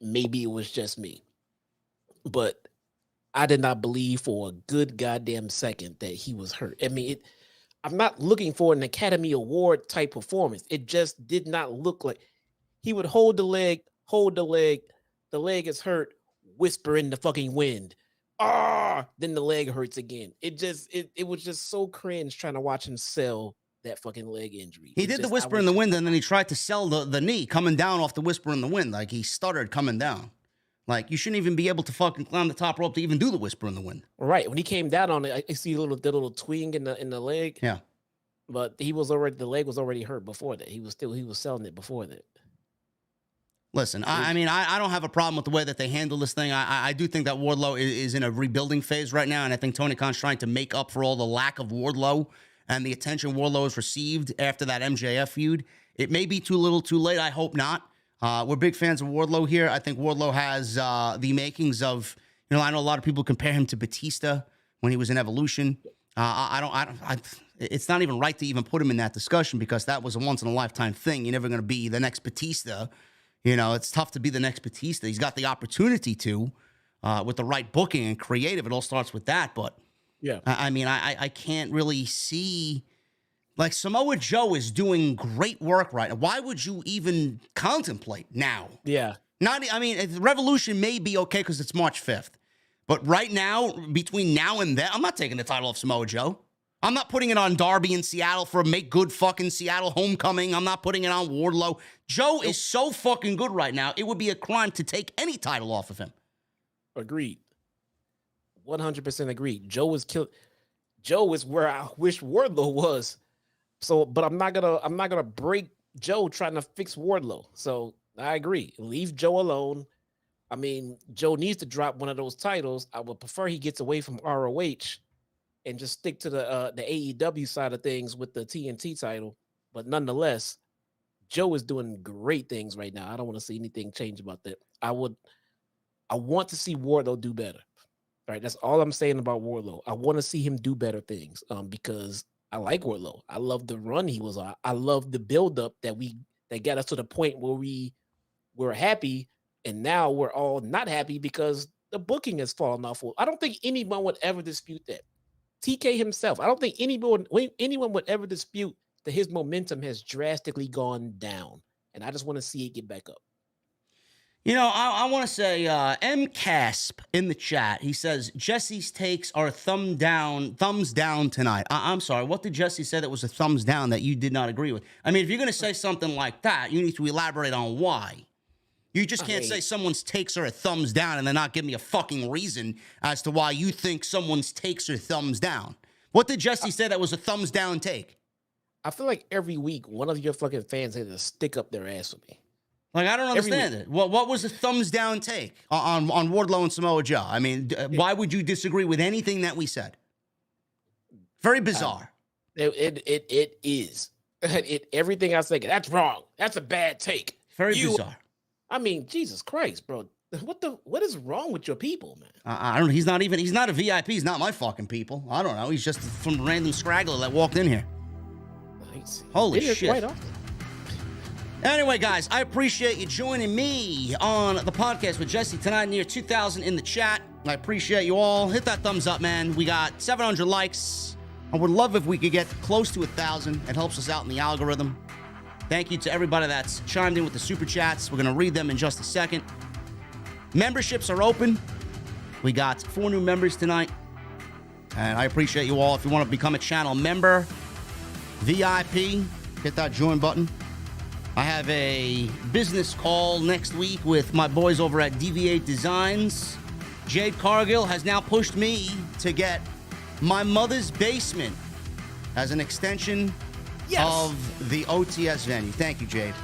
[SPEAKER 4] maybe it was just me, but I did not believe for a good goddamn second that he was hurt. I mean, I'm not looking for an Academy Award type performance. It just did not look like he would hold the leg, the leg is hurt, whisper in the fucking wind. Then the leg hurts again. It was just so cringe trying to watch him sell that fucking leg injury.
[SPEAKER 2] He did the whisper in the wind, and then he tried to sell the knee coming down off the whisper in the wind. Like, he stuttered coming down. Like, you shouldn't even be able to fucking climb the top rope to even do the whisper in the wind.
[SPEAKER 4] Right. When he came down on it, I see the little twing in the leg.
[SPEAKER 2] Yeah.
[SPEAKER 4] But the leg was already hurt before that. He was selling it before that.
[SPEAKER 2] Listen, I mean, I don't have a problem with the way that they handle this thing. I do think that Wardlow is in a rebuilding phase right now, and I think Tony Khan's trying to make up for all the lack of Wardlow and the attention Wardlow has received after that MJF feud. It may be too little, too late. I hope not. We're big fans of Wardlow here. I think Wardlow has the makings of, I know a lot of people compare him to Batista when he was in Evolution. It's not even right to even put him in that discussion because that was a once-in-a-lifetime thing. You're never going to be the next Batista. It's tough to be the next Batista. He's got the opportunity to, with the right booking and creative. It all starts with that. But,
[SPEAKER 4] yeah,
[SPEAKER 2] I can't really see. Like, Samoa Joe is doing great work right now. Why would you even contemplate now?
[SPEAKER 4] Yeah.
[SPEAKER 2] Revolution may be okay because it's March 5th. But right now, between now and then, I'm not taking the title off Samoa Joe. I'm not putting it on Darby in Seattle for a make good fucking Seattle homecoming. I'm not putting it on Wardlow. Joe is so fucking good right now. It would be a crime to take any title off of him.
[SPEAKER 4] Agreed. 100% agreed. Joe is where I wish Wardlow was. So, but I'm not gonna break Joe trying to fix Wardlow. So I agree. Leave Joe alone. I mean, Joe needs to drop one of those titles. I would prefer he gets away from ROH and just stick to the AEW side of things with the TNT title. But nonetheless, Joe is doing great things right now. I don't want to see anything change about that. I want to see Wardlow do better. All right, that's all I'm saying about Wardlow. I want to see him do better things because I like Wardlow. I love the run he was on. I love the buildup that got us to the point where we were happy, and now we're all not happy because the booking has fallen off. I don't think anyone would ever dispute that. TK himself, I don't think anyone would ever dispute that his momentum has drastically gone down, and I just want to see it get back up.
[SPEAKER 2] I want to say MCasp in the chat. He says Jesse's takes are thumbs down tonight. I'm sorry. What did Jesse say that was a thumbs down that you did not agree with? I mean, if you're going to say something like that, you need to elaborate on why. You just can't say someone's takes are a thumbs down and then not give me a fucking reason as to why you think someone's takes are thumbs down. What did Jesse say that was a thumbs down take?
[SPEAKER 4] I feel like every week one of your fucking fans had to stick up their ass with me.
[SPEAKER 2] Like, I don't understand it. What was the thumbs down take on Wardlow and Samoa Joe? I mean, why would you disagree with anything that we said? Very bizarre.
[SPEAKER 4] It is. Everything I say, that's wrong. That's a bad take.
[SPEAKER 2] Very bizarre.
[SPEAKER 4] I mean, Jesus Christ, bro. What is wrong with your people, man?
[SPEAKER 2] I don't know. He's not a VIP. He's not my fucking people. I don't know. He's just some random straggler that walked in here.
[SPEAKER 4] Nice.
[SPEAKER 2] Holy shit.
[SPEAKER 4] Quite often.
[SPEAKER 2] Anyway, guys, I appreciate you joining me on the podcast with Jesse tonight. Near 2,000 in the chat. I appreciate you all. Hit that thumbs up, man. We got 700 likes. I would love if we could get close to 1,000. It helps us out in the algorithm. Thank you to everybody that's chimed in with the super chats. We're going to read them in just a second. Memberships are open. We got 4 new members tonight. And I appreciate you all. If you want to become a channel member, VIP, hit that join button. I have a business call next week with my boys over at DV8 Designs. Jade Cargill has now pushed me to get my mother's basement as an extension of the OTS venue. Thank you, Jade.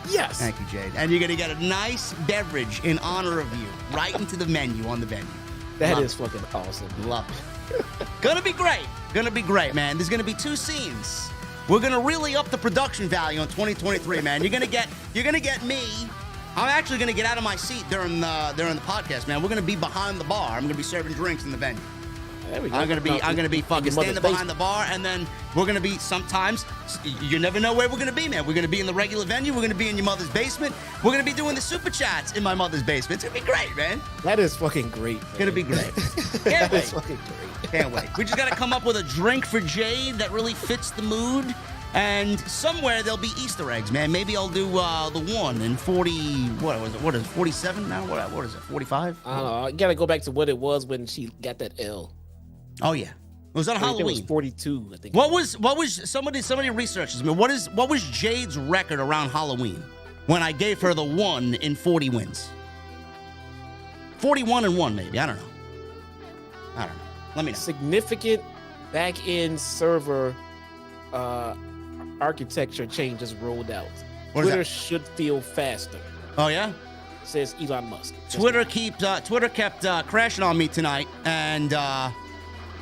[SPEAKER 4] Yes.
[SPEAKER 2] Thank you, Jade. And you're going to get a nice beverage in honor of you right into the menu on the venue.
[SPEAKER 4] That is fucking awesome.
[SPEAKER 2] Love it. Gonna be great. Gonna be great, man. There's gonna be 2 scenes. We're gonna really up the production value on 2023, man. You're gonna get me. I'm actually gonna get out of my seat during the podcast, man. We're gonna be behind the bar. I'm gonna be serving drinks in the venue.
[SPEAKER 4] There we go.
[SPEAKER 2] I'm gonna be fucking standing behind the bar, and then we're gonna be sometimes. You never know where we're gonna be, man. We're gonna be in the regular venue. We're gonna be in your mother's basement. We're gonna be doing the super chats in my mother's basement. It's gonna be great, man.
[SPEAKER 4] That is fucking great.
[SPEAKER 2] It's gonna be great.
[SPEAKER 4] That is fucking great.
[SPEAKER 2] Can't wait. We just gotta come up with a drink for Jade that really fits the mood. And somewhere there'll be Easter eggs, man. Maybe I'll do the 1 in 40. What was it? What is it? 47 now? What is it? 45?
[SPEAKER 4] I don't know. I gotta go back to what it was when she got that L.
[SPEAKER 2] Oh yeah, it was on Halloween.
[SPEAKER 4] It was 42, I think.
[SPEAKER 2] What was somebody researches me? What was Jade's record around Halloween when I gave her the 1 in 40 wins? 41-1 maybe. I don't know. Let me know.
[SPEAKER 4] Significant back-end server architecture changes rolled out. Twitter should feel faster.
[SPEAKER 2] Oh yeah,
[SPEAKER 4] says Elon Musk.
[SPEAKER 2] Twitter kept crashing on me tonight, and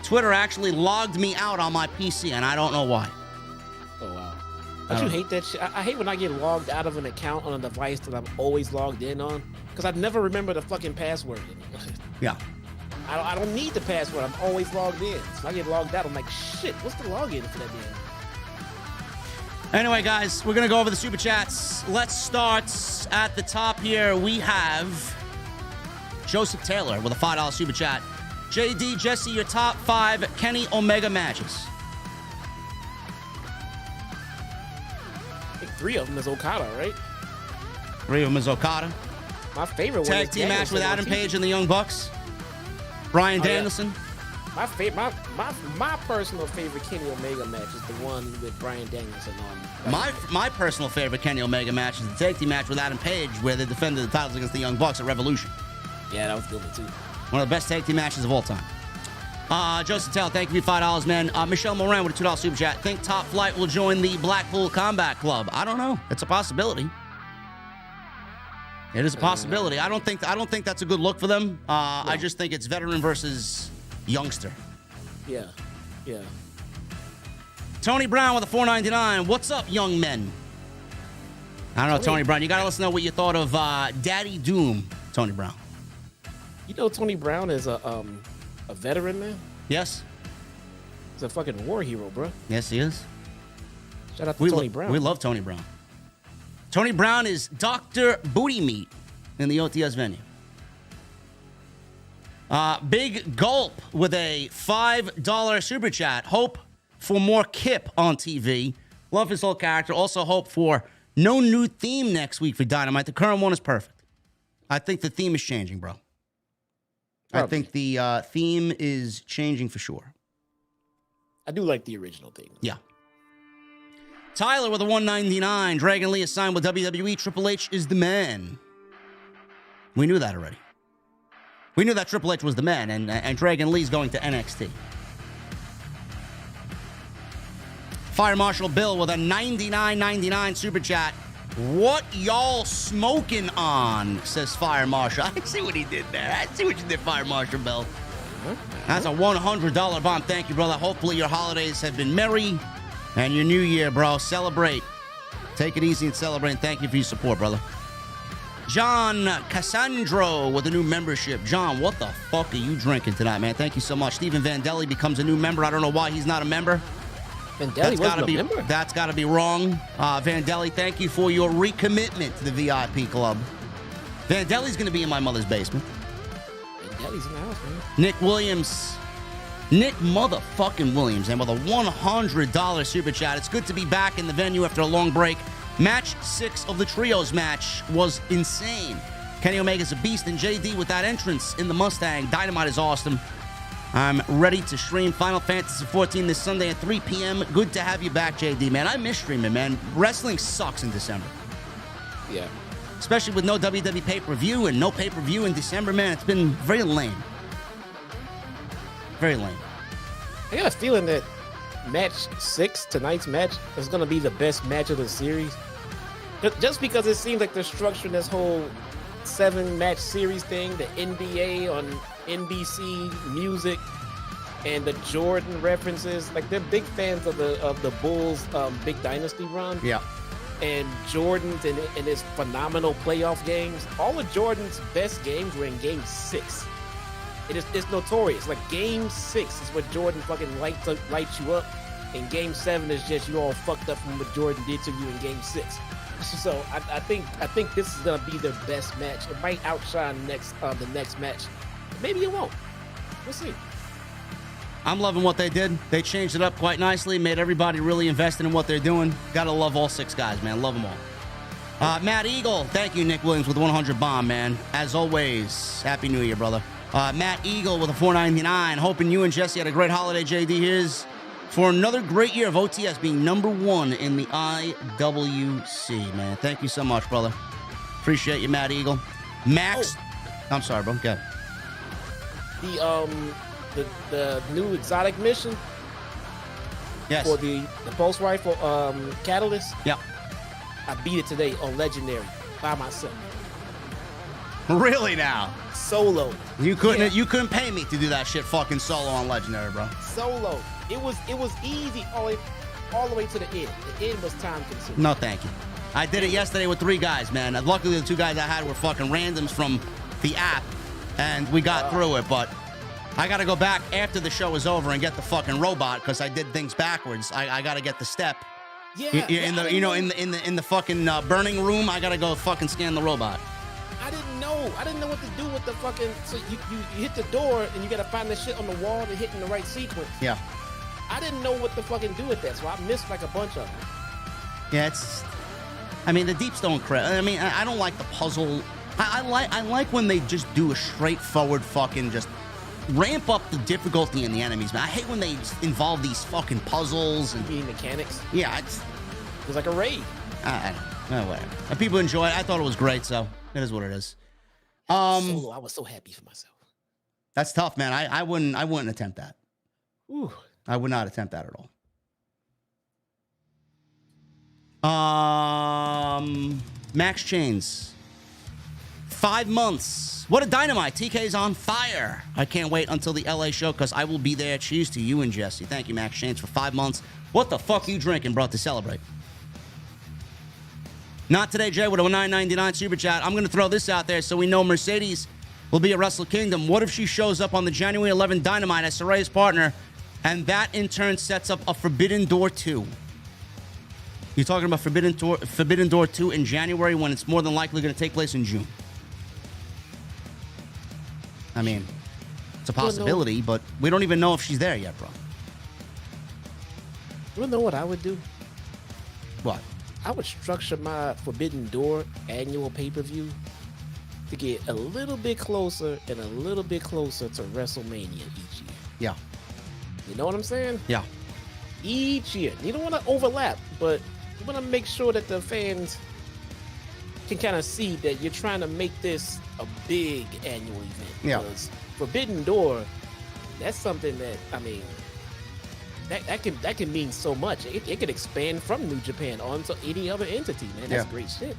[SPEAKER 2] Twitter actually logged me out on my PC, and I don't know why.
[SPEAKER 4] Oh wow! Don't you hate that shit? I hate when I get logged out of an account on a device that I'm always logged in on, because I never remember the fucking password.
[SPEAKER 2] Yeah.
[SPEAKER 4] I don't need the password. I'm always logged in. So I get logged out. I'm like, shit, what's the login for that damn?
[SPEAKER 2] Anyway, guys, we're going to go over the super chats. Let's start at the top here. We have Joseph Taylor with a $5 super chat. JD, Jesse, your top 5 Kenny Omega matches.
[SPEAKER 4] I think 3 of them is Okada, right?
[SPEAKER 2] 3 of them is Okada.
[SPEAKER 4] My favorite one
[SPEAKER 2] Tag
[SPEAKER 4] is
[SPEAKER 2] team match with Adam Page and the Young Bucks. Bryan Danielson.
[SPEAKER 4] Yeah. My personal favorite Kenny Omega match is the one with Bryan Danielson on.
[SPEAKER 2] My personal favorite Kenny Omega match is the tag team match with Adam Page, where they defended the titles against the Young Bucks at Revolution.
[SPEAKER 4] Yeah, that was good one too.
[SPEAKER 2] One of the best tag team matches of all time. Joseph Tell, thank you for $5, man. Michelle Moran with a $2 super chat. Think Top Flight will join the Blackpool Combat Club. I don't know. It's a possibility. It is a possibility. I don't think that's a good look for them. No. I just think it's veteran versus youngster.
[SPEAKER 4] Yeah.
[SPEAKER 2] Tony Brown with a $4.99. What's up, young men? I don't know, Tony Brown. You got to let us know what you thought of Daddy Doom, Tony Brown.
[SPEAKER 4] You know Tony Brown is a veteran, man?
[SPEAKER 2] Yes.
[SPEAKER 4] He's a fucking war hero, bro.
[SPEAKER 2] Yes, he is.
[SPEAKER 4] Shout out to Tony Brown.
[SPEAKER 2] We love Tony Brown. Tony Brown is Dr. Booty Meat in the OTS venue. Big Gulp with a $5 super chat. Hope for more Kip on TV. Love his whole character. Also hope for no new theme next week for Dynamite. The current one is perfect. I think the theme is changing, bro. Probably. I think the theme is changing for sure.
[SPEAKER 4] I do like the original theme.
[SPEAKER 2] Yeah. Tyler with a $1.99. Dragon Lee is signed with WWE. Triple H is the man. We knew that already. We knew that Triple H was the man, and Dragon Lee's going to NXT. Fire Marshal Bill with a $99.99 super chat. What y'all smoking on, says Fire Marshal. I see what he did there. I see what you did, Fire Marshal Bill. That's a $100 bomb. Thank you, brother. Hopefully your holidays have been merry. And your new year, bro. Celebrate. Take it easy and celebrate. And thank you for your support, brother. John Cassandro with a new membership. John, what the fuck are you drinking tonight, man? Thank you so much. Stephen Vandelli becomes a new member. I don't know why he's not a member.
[SPEAKER 4] Vandelli wasn't a member?
[SPEAKER 2] That's got to be wrong. Vandelli, thank you for your recommitment to the VIP club. Vandelli's going to be in my mother's basement.
[SPEAKER 4] Vandelli's in the house, man.
[SPEAKER 2] Nick Williams. Nick motherfucking Williams, and with a $100 super chat. It's good to be back in the venue after a long break. Match 6 of the Trios match was insane. Kenny Omega's a beast, and JD with that entrance in the Mustang. Dynamite is awesome. I'm ready to stream Final Fantasy XIV this Sunday at 3 p.m. Good to have you back, JD, man. I miss streaming, man. Wrestling sucks in December.
[SPEAKER 4] Yeah.
[SPEAKER 2] Especially with no WWE pay-per-view and no pay-per-view in December, man. It's been very lame. Very lame.
[SPEAKER 4] I got a feeling that match 6, tonight's match, is going to be the best match of the series. Just because it seems like they're structuring this whole 7-match series thing, the NBA on NBC music, and the Jordan references. Like, they're big fans of the Bulls' big dynasty run.
[SPEAKER 2] Yeah.
[SPEAKER 4] And Jordan's in his phenomenal playoff games. All of Jordan's best games were in Game 6. It's notorious. Like, Game 6 is what Jordan fucking lights you up, and Game 7 is just you all fucked up from what Jordan did to you in Game 6. So I think this is gonna be their best match. It might outshine the next match. Maybe it won't. We'll see.
[SPEAKER 2] I'm loving what they did. They changed it up quite nicely, made everybody really invested in what they're doing. Gotta love all 6 guys, man. Love them all. Matt Eagle, thank you, Nick Williams, with the 100 bomb, man. As always, Happy New Year, brother. Matt Eagle with a 499. Hoping you and Jesse had a great holiday, JD. Here's for another great year of OTS being #1 in the IWC, man. Thank you so much, brother. Appreciate you, Matt Eagle. Max. I'm sorry, bro. Go ahead.
[SPEAKER 4] The new exotic mission.
[SPEAKER 2] Yes.
[SPEAKER 4] For the pulse rifle catalyst.
[SPEAKER 2] Yep.
[SPEAKER 4] I beat it today on legendary by myself.
[SPEAKER 2] Really now?
[SPEAKER 4] Solo.
[SPEAKER 2] You couldn't pay me to do that shit fucking solo on legendary, bro.
[SPEAKER 4] Solo. It was easy all the way to the end. The end was time consuming.
[SPEAKER 2] No, thank you. I did it yesterday with 3 guys, man. Luckily, the 2 guys I had were fucking randoms from the app, and we got through it. But I got to go back after the show is over and get the fucking robot because I did things backwards. I got to get the step.
[SPEAKER 4] Yeah.
[SPEAKER 2] In the fucking burning room, I got to go fucking scan the robot.
[SPEAKER 4] I didn't know what to do with the fucking. So you hit the door and you got to find the shit on the wall to hit in the right sequence.
[SPEAKER 2] Yeah.
[SPEAKER 4] I didn't know what to fucking do with that, so I missed like a bunch of them.
[SPEAKER 2] Yeah, I mean, the deep stone credit. I mean, I don't like the puzzle. I like when they just do a straightforward fucking just ramp up the difficulty in the enemies, man. I hate when they involve these fucking puzzles and
[SPEAKER 4] mechanics.
[SPEAKER 2] Yeah,
[SPEAKER 4] it was like a raid.
[SPEAKER 2] I don't know, whatever. And people enjoy it. I thought it was great, so it is what it is.
[SPEAKER 4] Solo, I was so happy for myself.
[SPEAKER 2] That's tough, man. I wouldn't attempt that.
[SPEAKER 4] Ooh.
[SPEAKER 2] I would not attempt that at all. Max Chains. 5 months. What a Dynamite. TK's on fire. I can't wait until the LA show because I will be there. Cheers to you and Jesse. Thank you, Max Chains, for 5 months. What the fuck are you drinking, bro, to celebrate? Not today, Jay, with a $9.99 super chat. I'm going to throw this out there so we know Mercedes will be at Wrestle Kingdom. What if she shows up on the January 11 Dynamite as Saray's partner, and that in turn sets up a Forbidden Door 2? You're talking about Forbidden Door 2 in January when it's more than likely going to take place in June. I mean, it's a possibility, but we don't even know if she's there yet, bro.
[SPEAKER 4] You wanna know what I would do?
[SPEAKER 2] What?
[SPEAKER 4] I would structure my Forbidden Door annual pay-per-view to get a little bit closer and a little bit closer to WrestleMania each year.
[SPEAKER 2] Yeah.
[SPEAKER 4] You know what I'm saying?
[SPEAKER 2] Yeah.
[SPEAKER 4] Each year. You don't want to overlap, but you want to make sure that the fans can kind of see that you're trying to make this a big annual event.
[SPEAKER 2] Yeah.
[SPEAKER 4] Because Forbidden Door, that's something that, I mean, that can mean so much. It could expand from New Japan onto any other entity, man. That's great shit.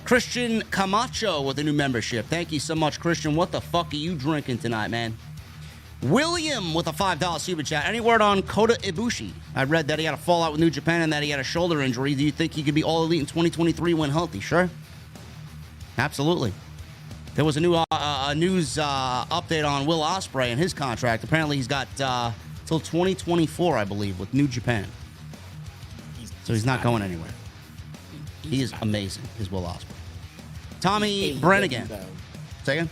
[SPEAKER 2] Christian Camacho with a new membership. Thank you so much, Christian. What the fuck are you drinking tonight, man? William with a $5 super chat. Any word on Kota Ibushi? I read that he had a fallout with New Japan and that he had a shoulder injury. Do you think he could be all elite in 2023 when healthy? Sure. Absolutely. There was a new news update on Will Ospreay and his contract. Apparently he's got till 2024, I believe, with New Japan. So he's not going anywhere. He is amazing, is Will Ospreay. Tommy Brannigan. Say again?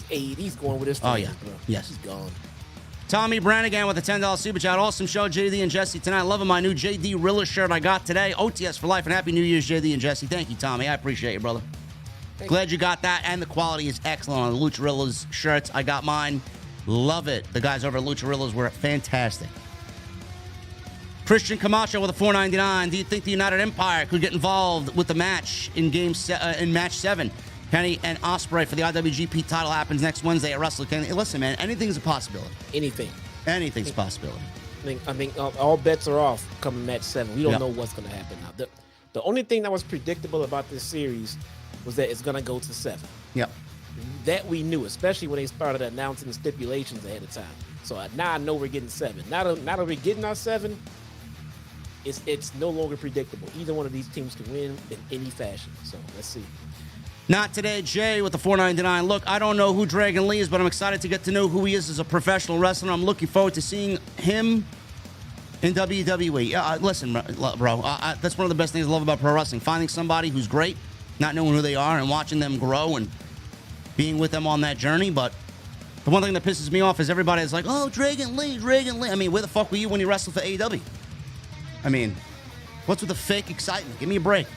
[SPEAKER 4] He's going with his
[SPEAKER 2] friends,
[SPEAKER 4] bro.
[SPEAKER 2] Yes.
[SPEAKER 4] He's gone.
[SPEAKER 2] Tommy Brannigan with a $10 super chat. Awesome show, JD and Jesse tonight. Loving my new JD Rilla shirt I got today. OTS for life and Happy New Year's, JD and Jesse. Thank you, Tommy. I appreciate you, brother. Glad you got that, and the quality is excellent on the Lucharilla's shirts. I got mine. Love it. The guys over at Lucharilla's were fantastic. Christian Camacho with a $4.99. Do you think the United Empire could get involved with the match in match 7? Kenny and Ospreay for the IWGP title happens next Wednesday at Wrestle Kingdom. Listen, man, anything's a possibility.
[SPEAKER 4] Anything's
[SPEAKER 2] a possibility.
[SPEAKER 4] I think all bets are off coming match 7. We don't know what's going to happen now. The only thing that was predictable about this series was that it's going to go to 7.
[SPEAKER 2] Yep.
[SPEAKER 4] That we knew, especially when they started announcing the stipulations ahead of time. So now I know we're getting 7. Now that we're getting our 7, it's no longer predictable. Either one of these teams can win in any fashion. So let's see.
[SPEAKER 2] Not today, Jay with the $4.99. Look, I don't know who Dragon Lee is, but I'm excited to get to know who he is as a professional wrestler. I'm looking forward to seeing him in WWE. Listen, bro, that's one of the best things I love about pro wrestling. Finding somebody who's great, not knowing who they are, and watching them grow and being with them on that journey. But the one thing that pisses me off is everybody is like, oh, Dragon Lee. I mean, where the fuck were you when you wrestled for AEW? I mean, what's with the fake excitement? Give me a break.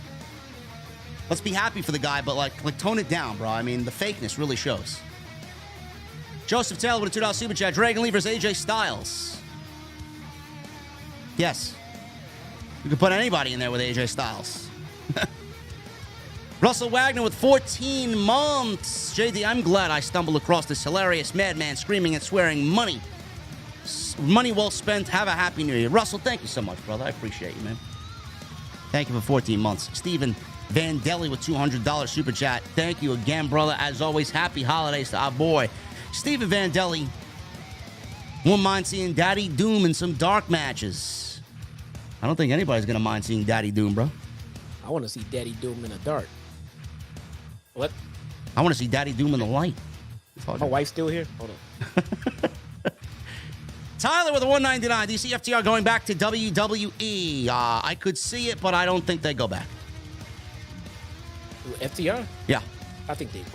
[SPEAKER 2] Let's be happy for the guy, but like tone it down, bro. I mean, the fakeness really shows. Joseph Taylor with a $2 super chat. Dragon Lee versus AJ Styles. Yes. You could put anybody in there with AJ Styles. Russell Wagner with 14 months. JD, I'm glad I stumbled across this hilarious madman screaming and swearing money. Money well spent. Have a happy new year. Russell, thank you so much, brother. I appreciate you, man. Thank you for 14 months. Stephen Vandelli with $200 super chat. Thank you again, brother. As always, happy holidays to our boy. Stephen Vandelli won't mind seeing Daddy Doom in some dark matches. I don't think anybody's going to mind seeing Daddy Doom, bro.
[SPEAKER 4] I want to see Daddy Doom in the dark. What?
[SPEAKER 2] I want to see Daddy Doom in the light.
[SPEAKER 4] My wife's still here? Hold on.
[SPEAKER 2] Tyler with a $1.99. Do you see FTR going back to WWE? I could see it, but I don't think they go back.
[SPEAKER 4] FTR?
[SPEAKER 2] Yeah.
[SPEAKER 4] I think they will.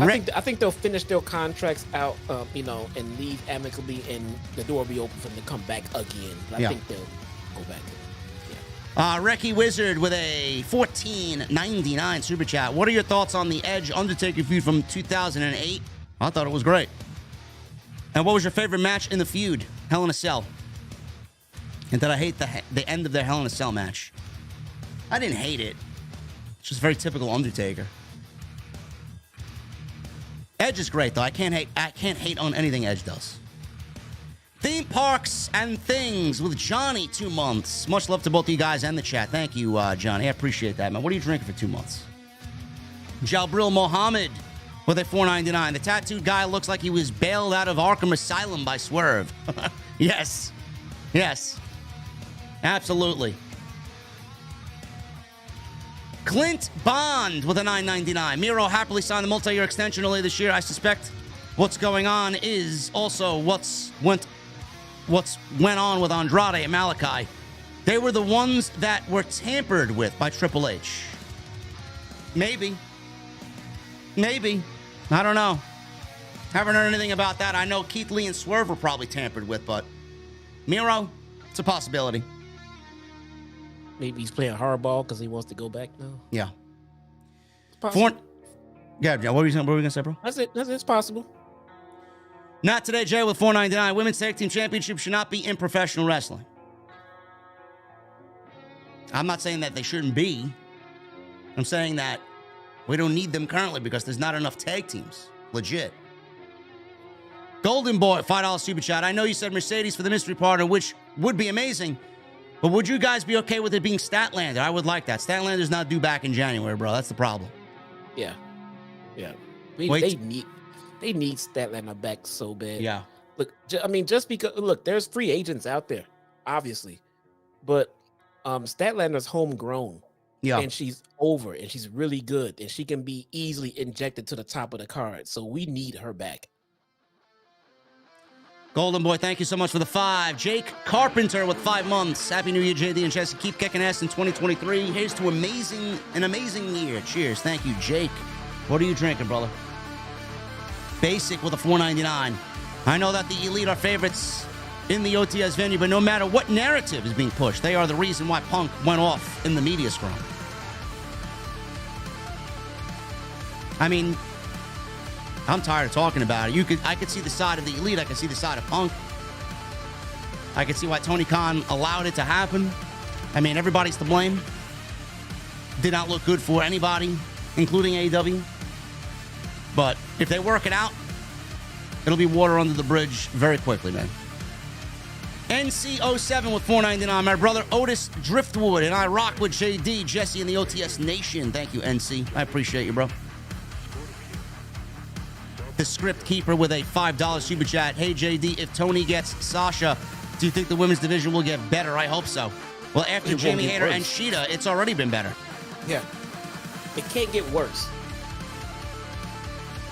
[SPEAKER 4] I think they'll finish their contracts out, and leave amicably, and the door will be open for them to come back again. But I think they'll go back. Yeah.
[SPEAKER 2] Reki Wizard with a $14.99 super chat. What are your thoughts on the Edge Undertaker feud from 2008? I thought it was great. And what was your favorite match in the feud? Hell in a Cell. And did I hate the end of their Hell in a Cell match? I didn't hate it. It's just very typical Undertaker. Edge is great, though. I can't hate on anything Edge does. Theme Parks and Things with Johnny, 2 months. Much love to both of you guys and the chat. Thank you, Johnny. I appreciate that, man. What are you drinking for 2 months? Jalbril Mohammed with a $4.99. The tattooed guy looks like he was bailed out of Arkham Asylum by Swerve. Yes. Absolutely. Clint Bond with a $9.99. Miro happily signed the multi-year extension earlier this year. I suspect what's going on is also what's went on with Andrade and Malachi. They were the ones that were tampered with by Triple H. Maybe. I don't know. Haven't heard anything about that. I know Keith Lee and Swerve were probably tampered with, but Miro, it's a possibility.
[SPEAKER 4] Maybe he's playing hardball because he wants to go back now.
[SPEAKER 2] Yeah.
[SPEAKER 4] It's possible.
[SPEAKER 2] Yeah, what were we going to say, bro?
[SPEAKER 4] That's it. It's possible.
[SPEAKER 2] Not today, Jay, with $4.99. Women's Tag Team Championship should not be in professional wrestling. I'm not saying that they shouldn't be. I'm saying that we don't need them currently because there's not enough tag teams. Legit. Golden Boy, $5 super chat. I know you said Mercedes for the mystery partner, which would be amazing. But would you guys be okay with it being Statlander? I would like that. Statlander's not due back in January, bro. That's the problem.
[SPEAKER 4] Yeah. They need Statlander back so bad.
[SPEAKER 2] Yeah.
[SPEAKER 4] Look, just because, there's free agents out there, obviously. But Statlander's homegrown.
[SPEAKER 2] Yeah.
[SPEAKER 4] And she's over, and she's really good, and she can be easily injected to the top of the card. So we need her back.
[SPEAKER 2] Golden Boy, thank you so much for the 5. Jake Carpenter with 5 months. Happy New Year, JD and Jesse. Keep kicking ass in 2023. Here's to an amazing year. Cheers. Thank you, Jake. What are you drinking, brother? Basic with a $4.99. I know that the Elite are favorites in the OTS venue, but no matter what narrative is being pushed, they are the reason why Punk went off in the media scrum. I mean, I'm tired of talking about it. I could see the side of the Elite. I could see the side of Punk. I could see why Tony Khan allowed it to happen. I mean, everybody's to blame. Did not look good for anybody, including AEW. But if they work it out, it'll be water under the bridge very quickly, man. NC07 with $4.99. My brother Otis Driftwood and I rock with JD, Jesse, and the OTS Nation. Thank you, NC. I appreciate you, bro. The Script Keeper with a $5 super chat. Hey, JD, if Tony gets Sasha, do you think the women's division will get better? I hope so. Well, after Jamie Hayter and Sheeta, it's already been better.
[SPEAKER 4] Yeah. It can't get worse.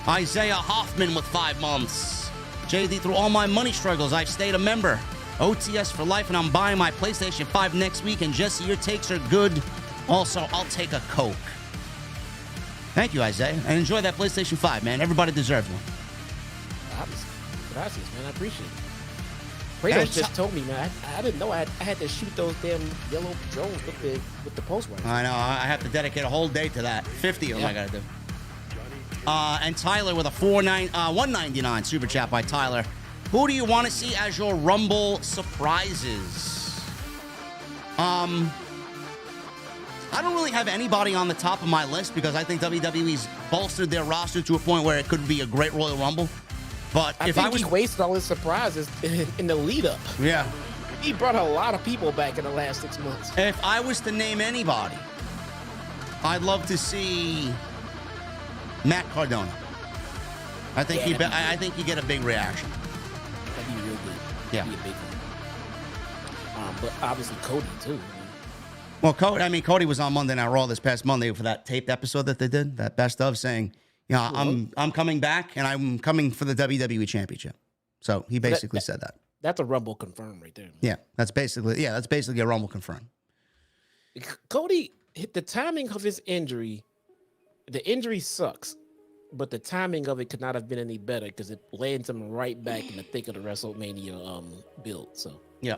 [SPEAKER 2] Isaiah Hoffman with 5 months. JD, through all my money struggles, I've stayed a member. OTS for life, and I'm buying my PlayStation 5 next week. And Jesse, your takes are good. Also, I'll take a Coke. Thank you, Isaiah. And enjoy that PlayStation 5, man. Everybody deserves one.
[SPEAKER 4] Gracias, man. I appreciate it. Kratos just told me, man. I didn't know I had to shoot those damn yellow drones with the post wire.
[SPEAKER 2] I know. I have to dedicate a whole day to that. 50 of them I got to do. And Tyler with a $1.99 super chat by Tyler. Who do you want to see as your Rumble surprises? I don't really have anybody on the top of my list because I think WWE's bolstered their roster to a point where it could be a great Royal Rumble. But
[SPEAKER 4] I think he wasted all his surprises in the lead up.
[SPEAKER 2] Yeah.
[SPEAKER 4] He brought a lot of people back in the last 6 months.
[SPEAKER 2] If I was to name anybody, I'd love to see Matt Cardona. I think you get a big reaction.
[SPEAKER 4] That'd be real good.
[SPEAKER 2] Yeah.
[SPEAKER 4] That'd be a big one. But obviously Cody too.
[SPEAKER 2] Well, Cody was on Monday Night Raw this past Monday for that taped episode that they did, that best of, saying, I'm coming back and I'm coming for the WWE Championship. So he basically said that.
[SPEAKER 4] That's a Rumble confirmed right there.
[SPEAKER 2] Yeah, that's basically a Rumble confirmed.
[SPEAKER 4] Cody, the timing of his injury, the injury sucks, but the timing of it could not have been any better because it lands him right back in the thick of the WrestleMania build. So
[SPEAKER 2] yeah.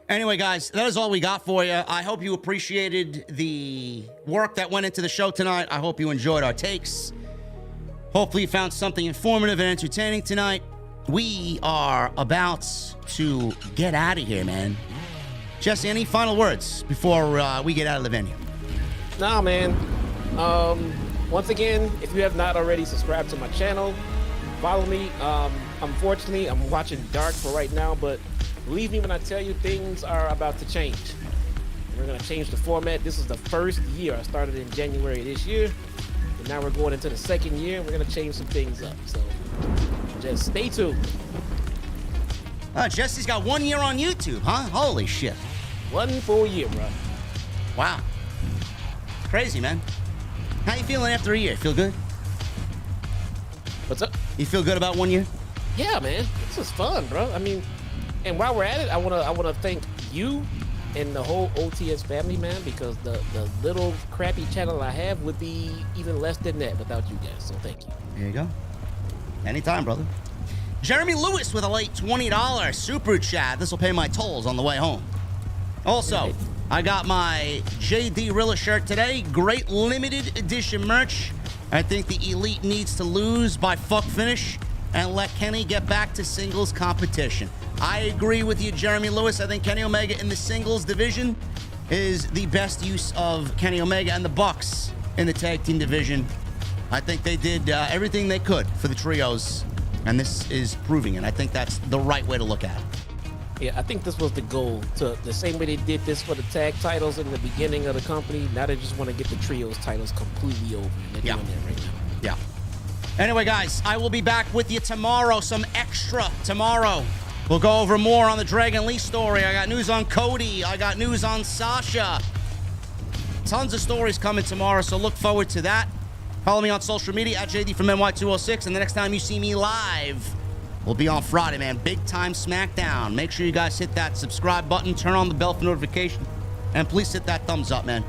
[SPEAKER 2] Anyway, guys, that is all we got for you. I hope you appreciated the work that went into the show tonight. I hope you enjoyed our takes. Hopefully you found something informative and entertaining tonight. We are about to get out of here, man. Jesse, any final words before we get out of the venue?
[SPEAKER 4] Nah, man. Once again, if you have not already subscribed to my channel, follow me. Unfortunately, I'm watching Dark for right now, but believe me when I tell you things are about to change. We're going to change the format. This is the first year. I started in January this year, and now we're going into the second year. We're going to change some things up. So just stay tuned.
[SPEAKER 2] Jesse's got 1 year on YouTube, huh? Holy shit.
[SPEAKER 4] 1 full year, bro.
[SPEAKER 2] Wow. Crazy, man. How you feeling after a year? Feel good?
[SPEAKER 4] What's up?
[SPEAKER 2] You feel good about 1 year?
[SPEAKER 4] Yeah, man. This is fun, bro. I mean, and while we're at it, I wanna thank you and the whole OTS family, man, because the little crappy channel I have would be even less than that without you guys. So thank you.
[SPEAKER 2] There you go. Anytime, brother. Jeremy Lewis with a late $20 super chat. This will pay my tolls on the way home. Also, I got my JD Rilla shirt today. Great limited edition merch. I think the Elite needs to lose by fuck finish and let Kenny get back to singles competition. I agree with you, Jeremy Lewis. I think Kenny Omega in the singles division is the best use of Kenny Omega, and the Bucks in the tag team division. I think they did everything they could for the trios, and this is proving it. I think that's the right way to look at it.
[SPEAKER 4] Yeah, I think this was the goal. To the same way they did this for the tag titles in the beginning of the company, now they just want to get the trios titles completely over. And they're doing that right now.
[SPEAKER 2] Yeah. Anyway, guys, I will be back with you tomorrow. Some extra tomorrow. We'll go over more on the Dragon Lee story. I got news on Cody. I got news on Sasha. Tons of stories coming tomorrow, so look forward to that. Follow me on social media at JDfromNY206, and the next time you see me live will be on Friday, man. Big time SmackDown. Make sure you guys hit that subscribe button, turn on the bell for notification, and please hit that thumbs up, man.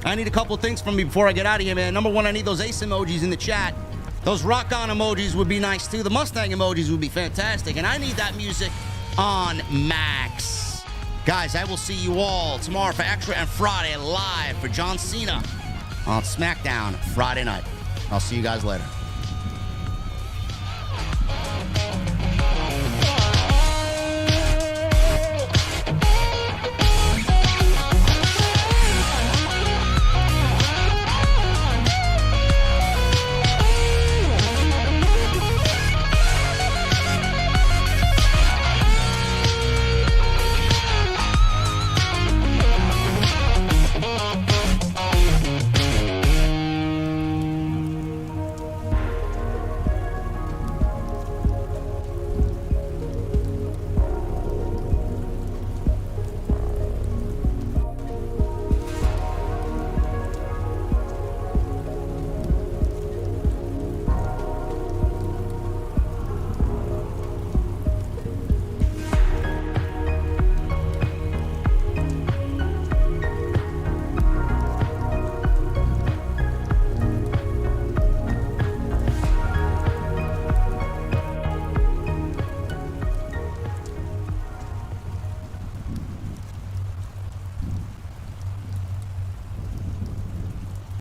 [SPEAKER 2] I need a couple of things from you before I get out of here, man. Number one, I need those ace emojis in the chat. Those rock-on emojis would be nice, too. The Mustang emojis would be fantastic. And I need that music on max. Guys, I will see you all tomorrow for Extra and Friday live for John Cena on SmackDown Friday night. I'll see you guys later.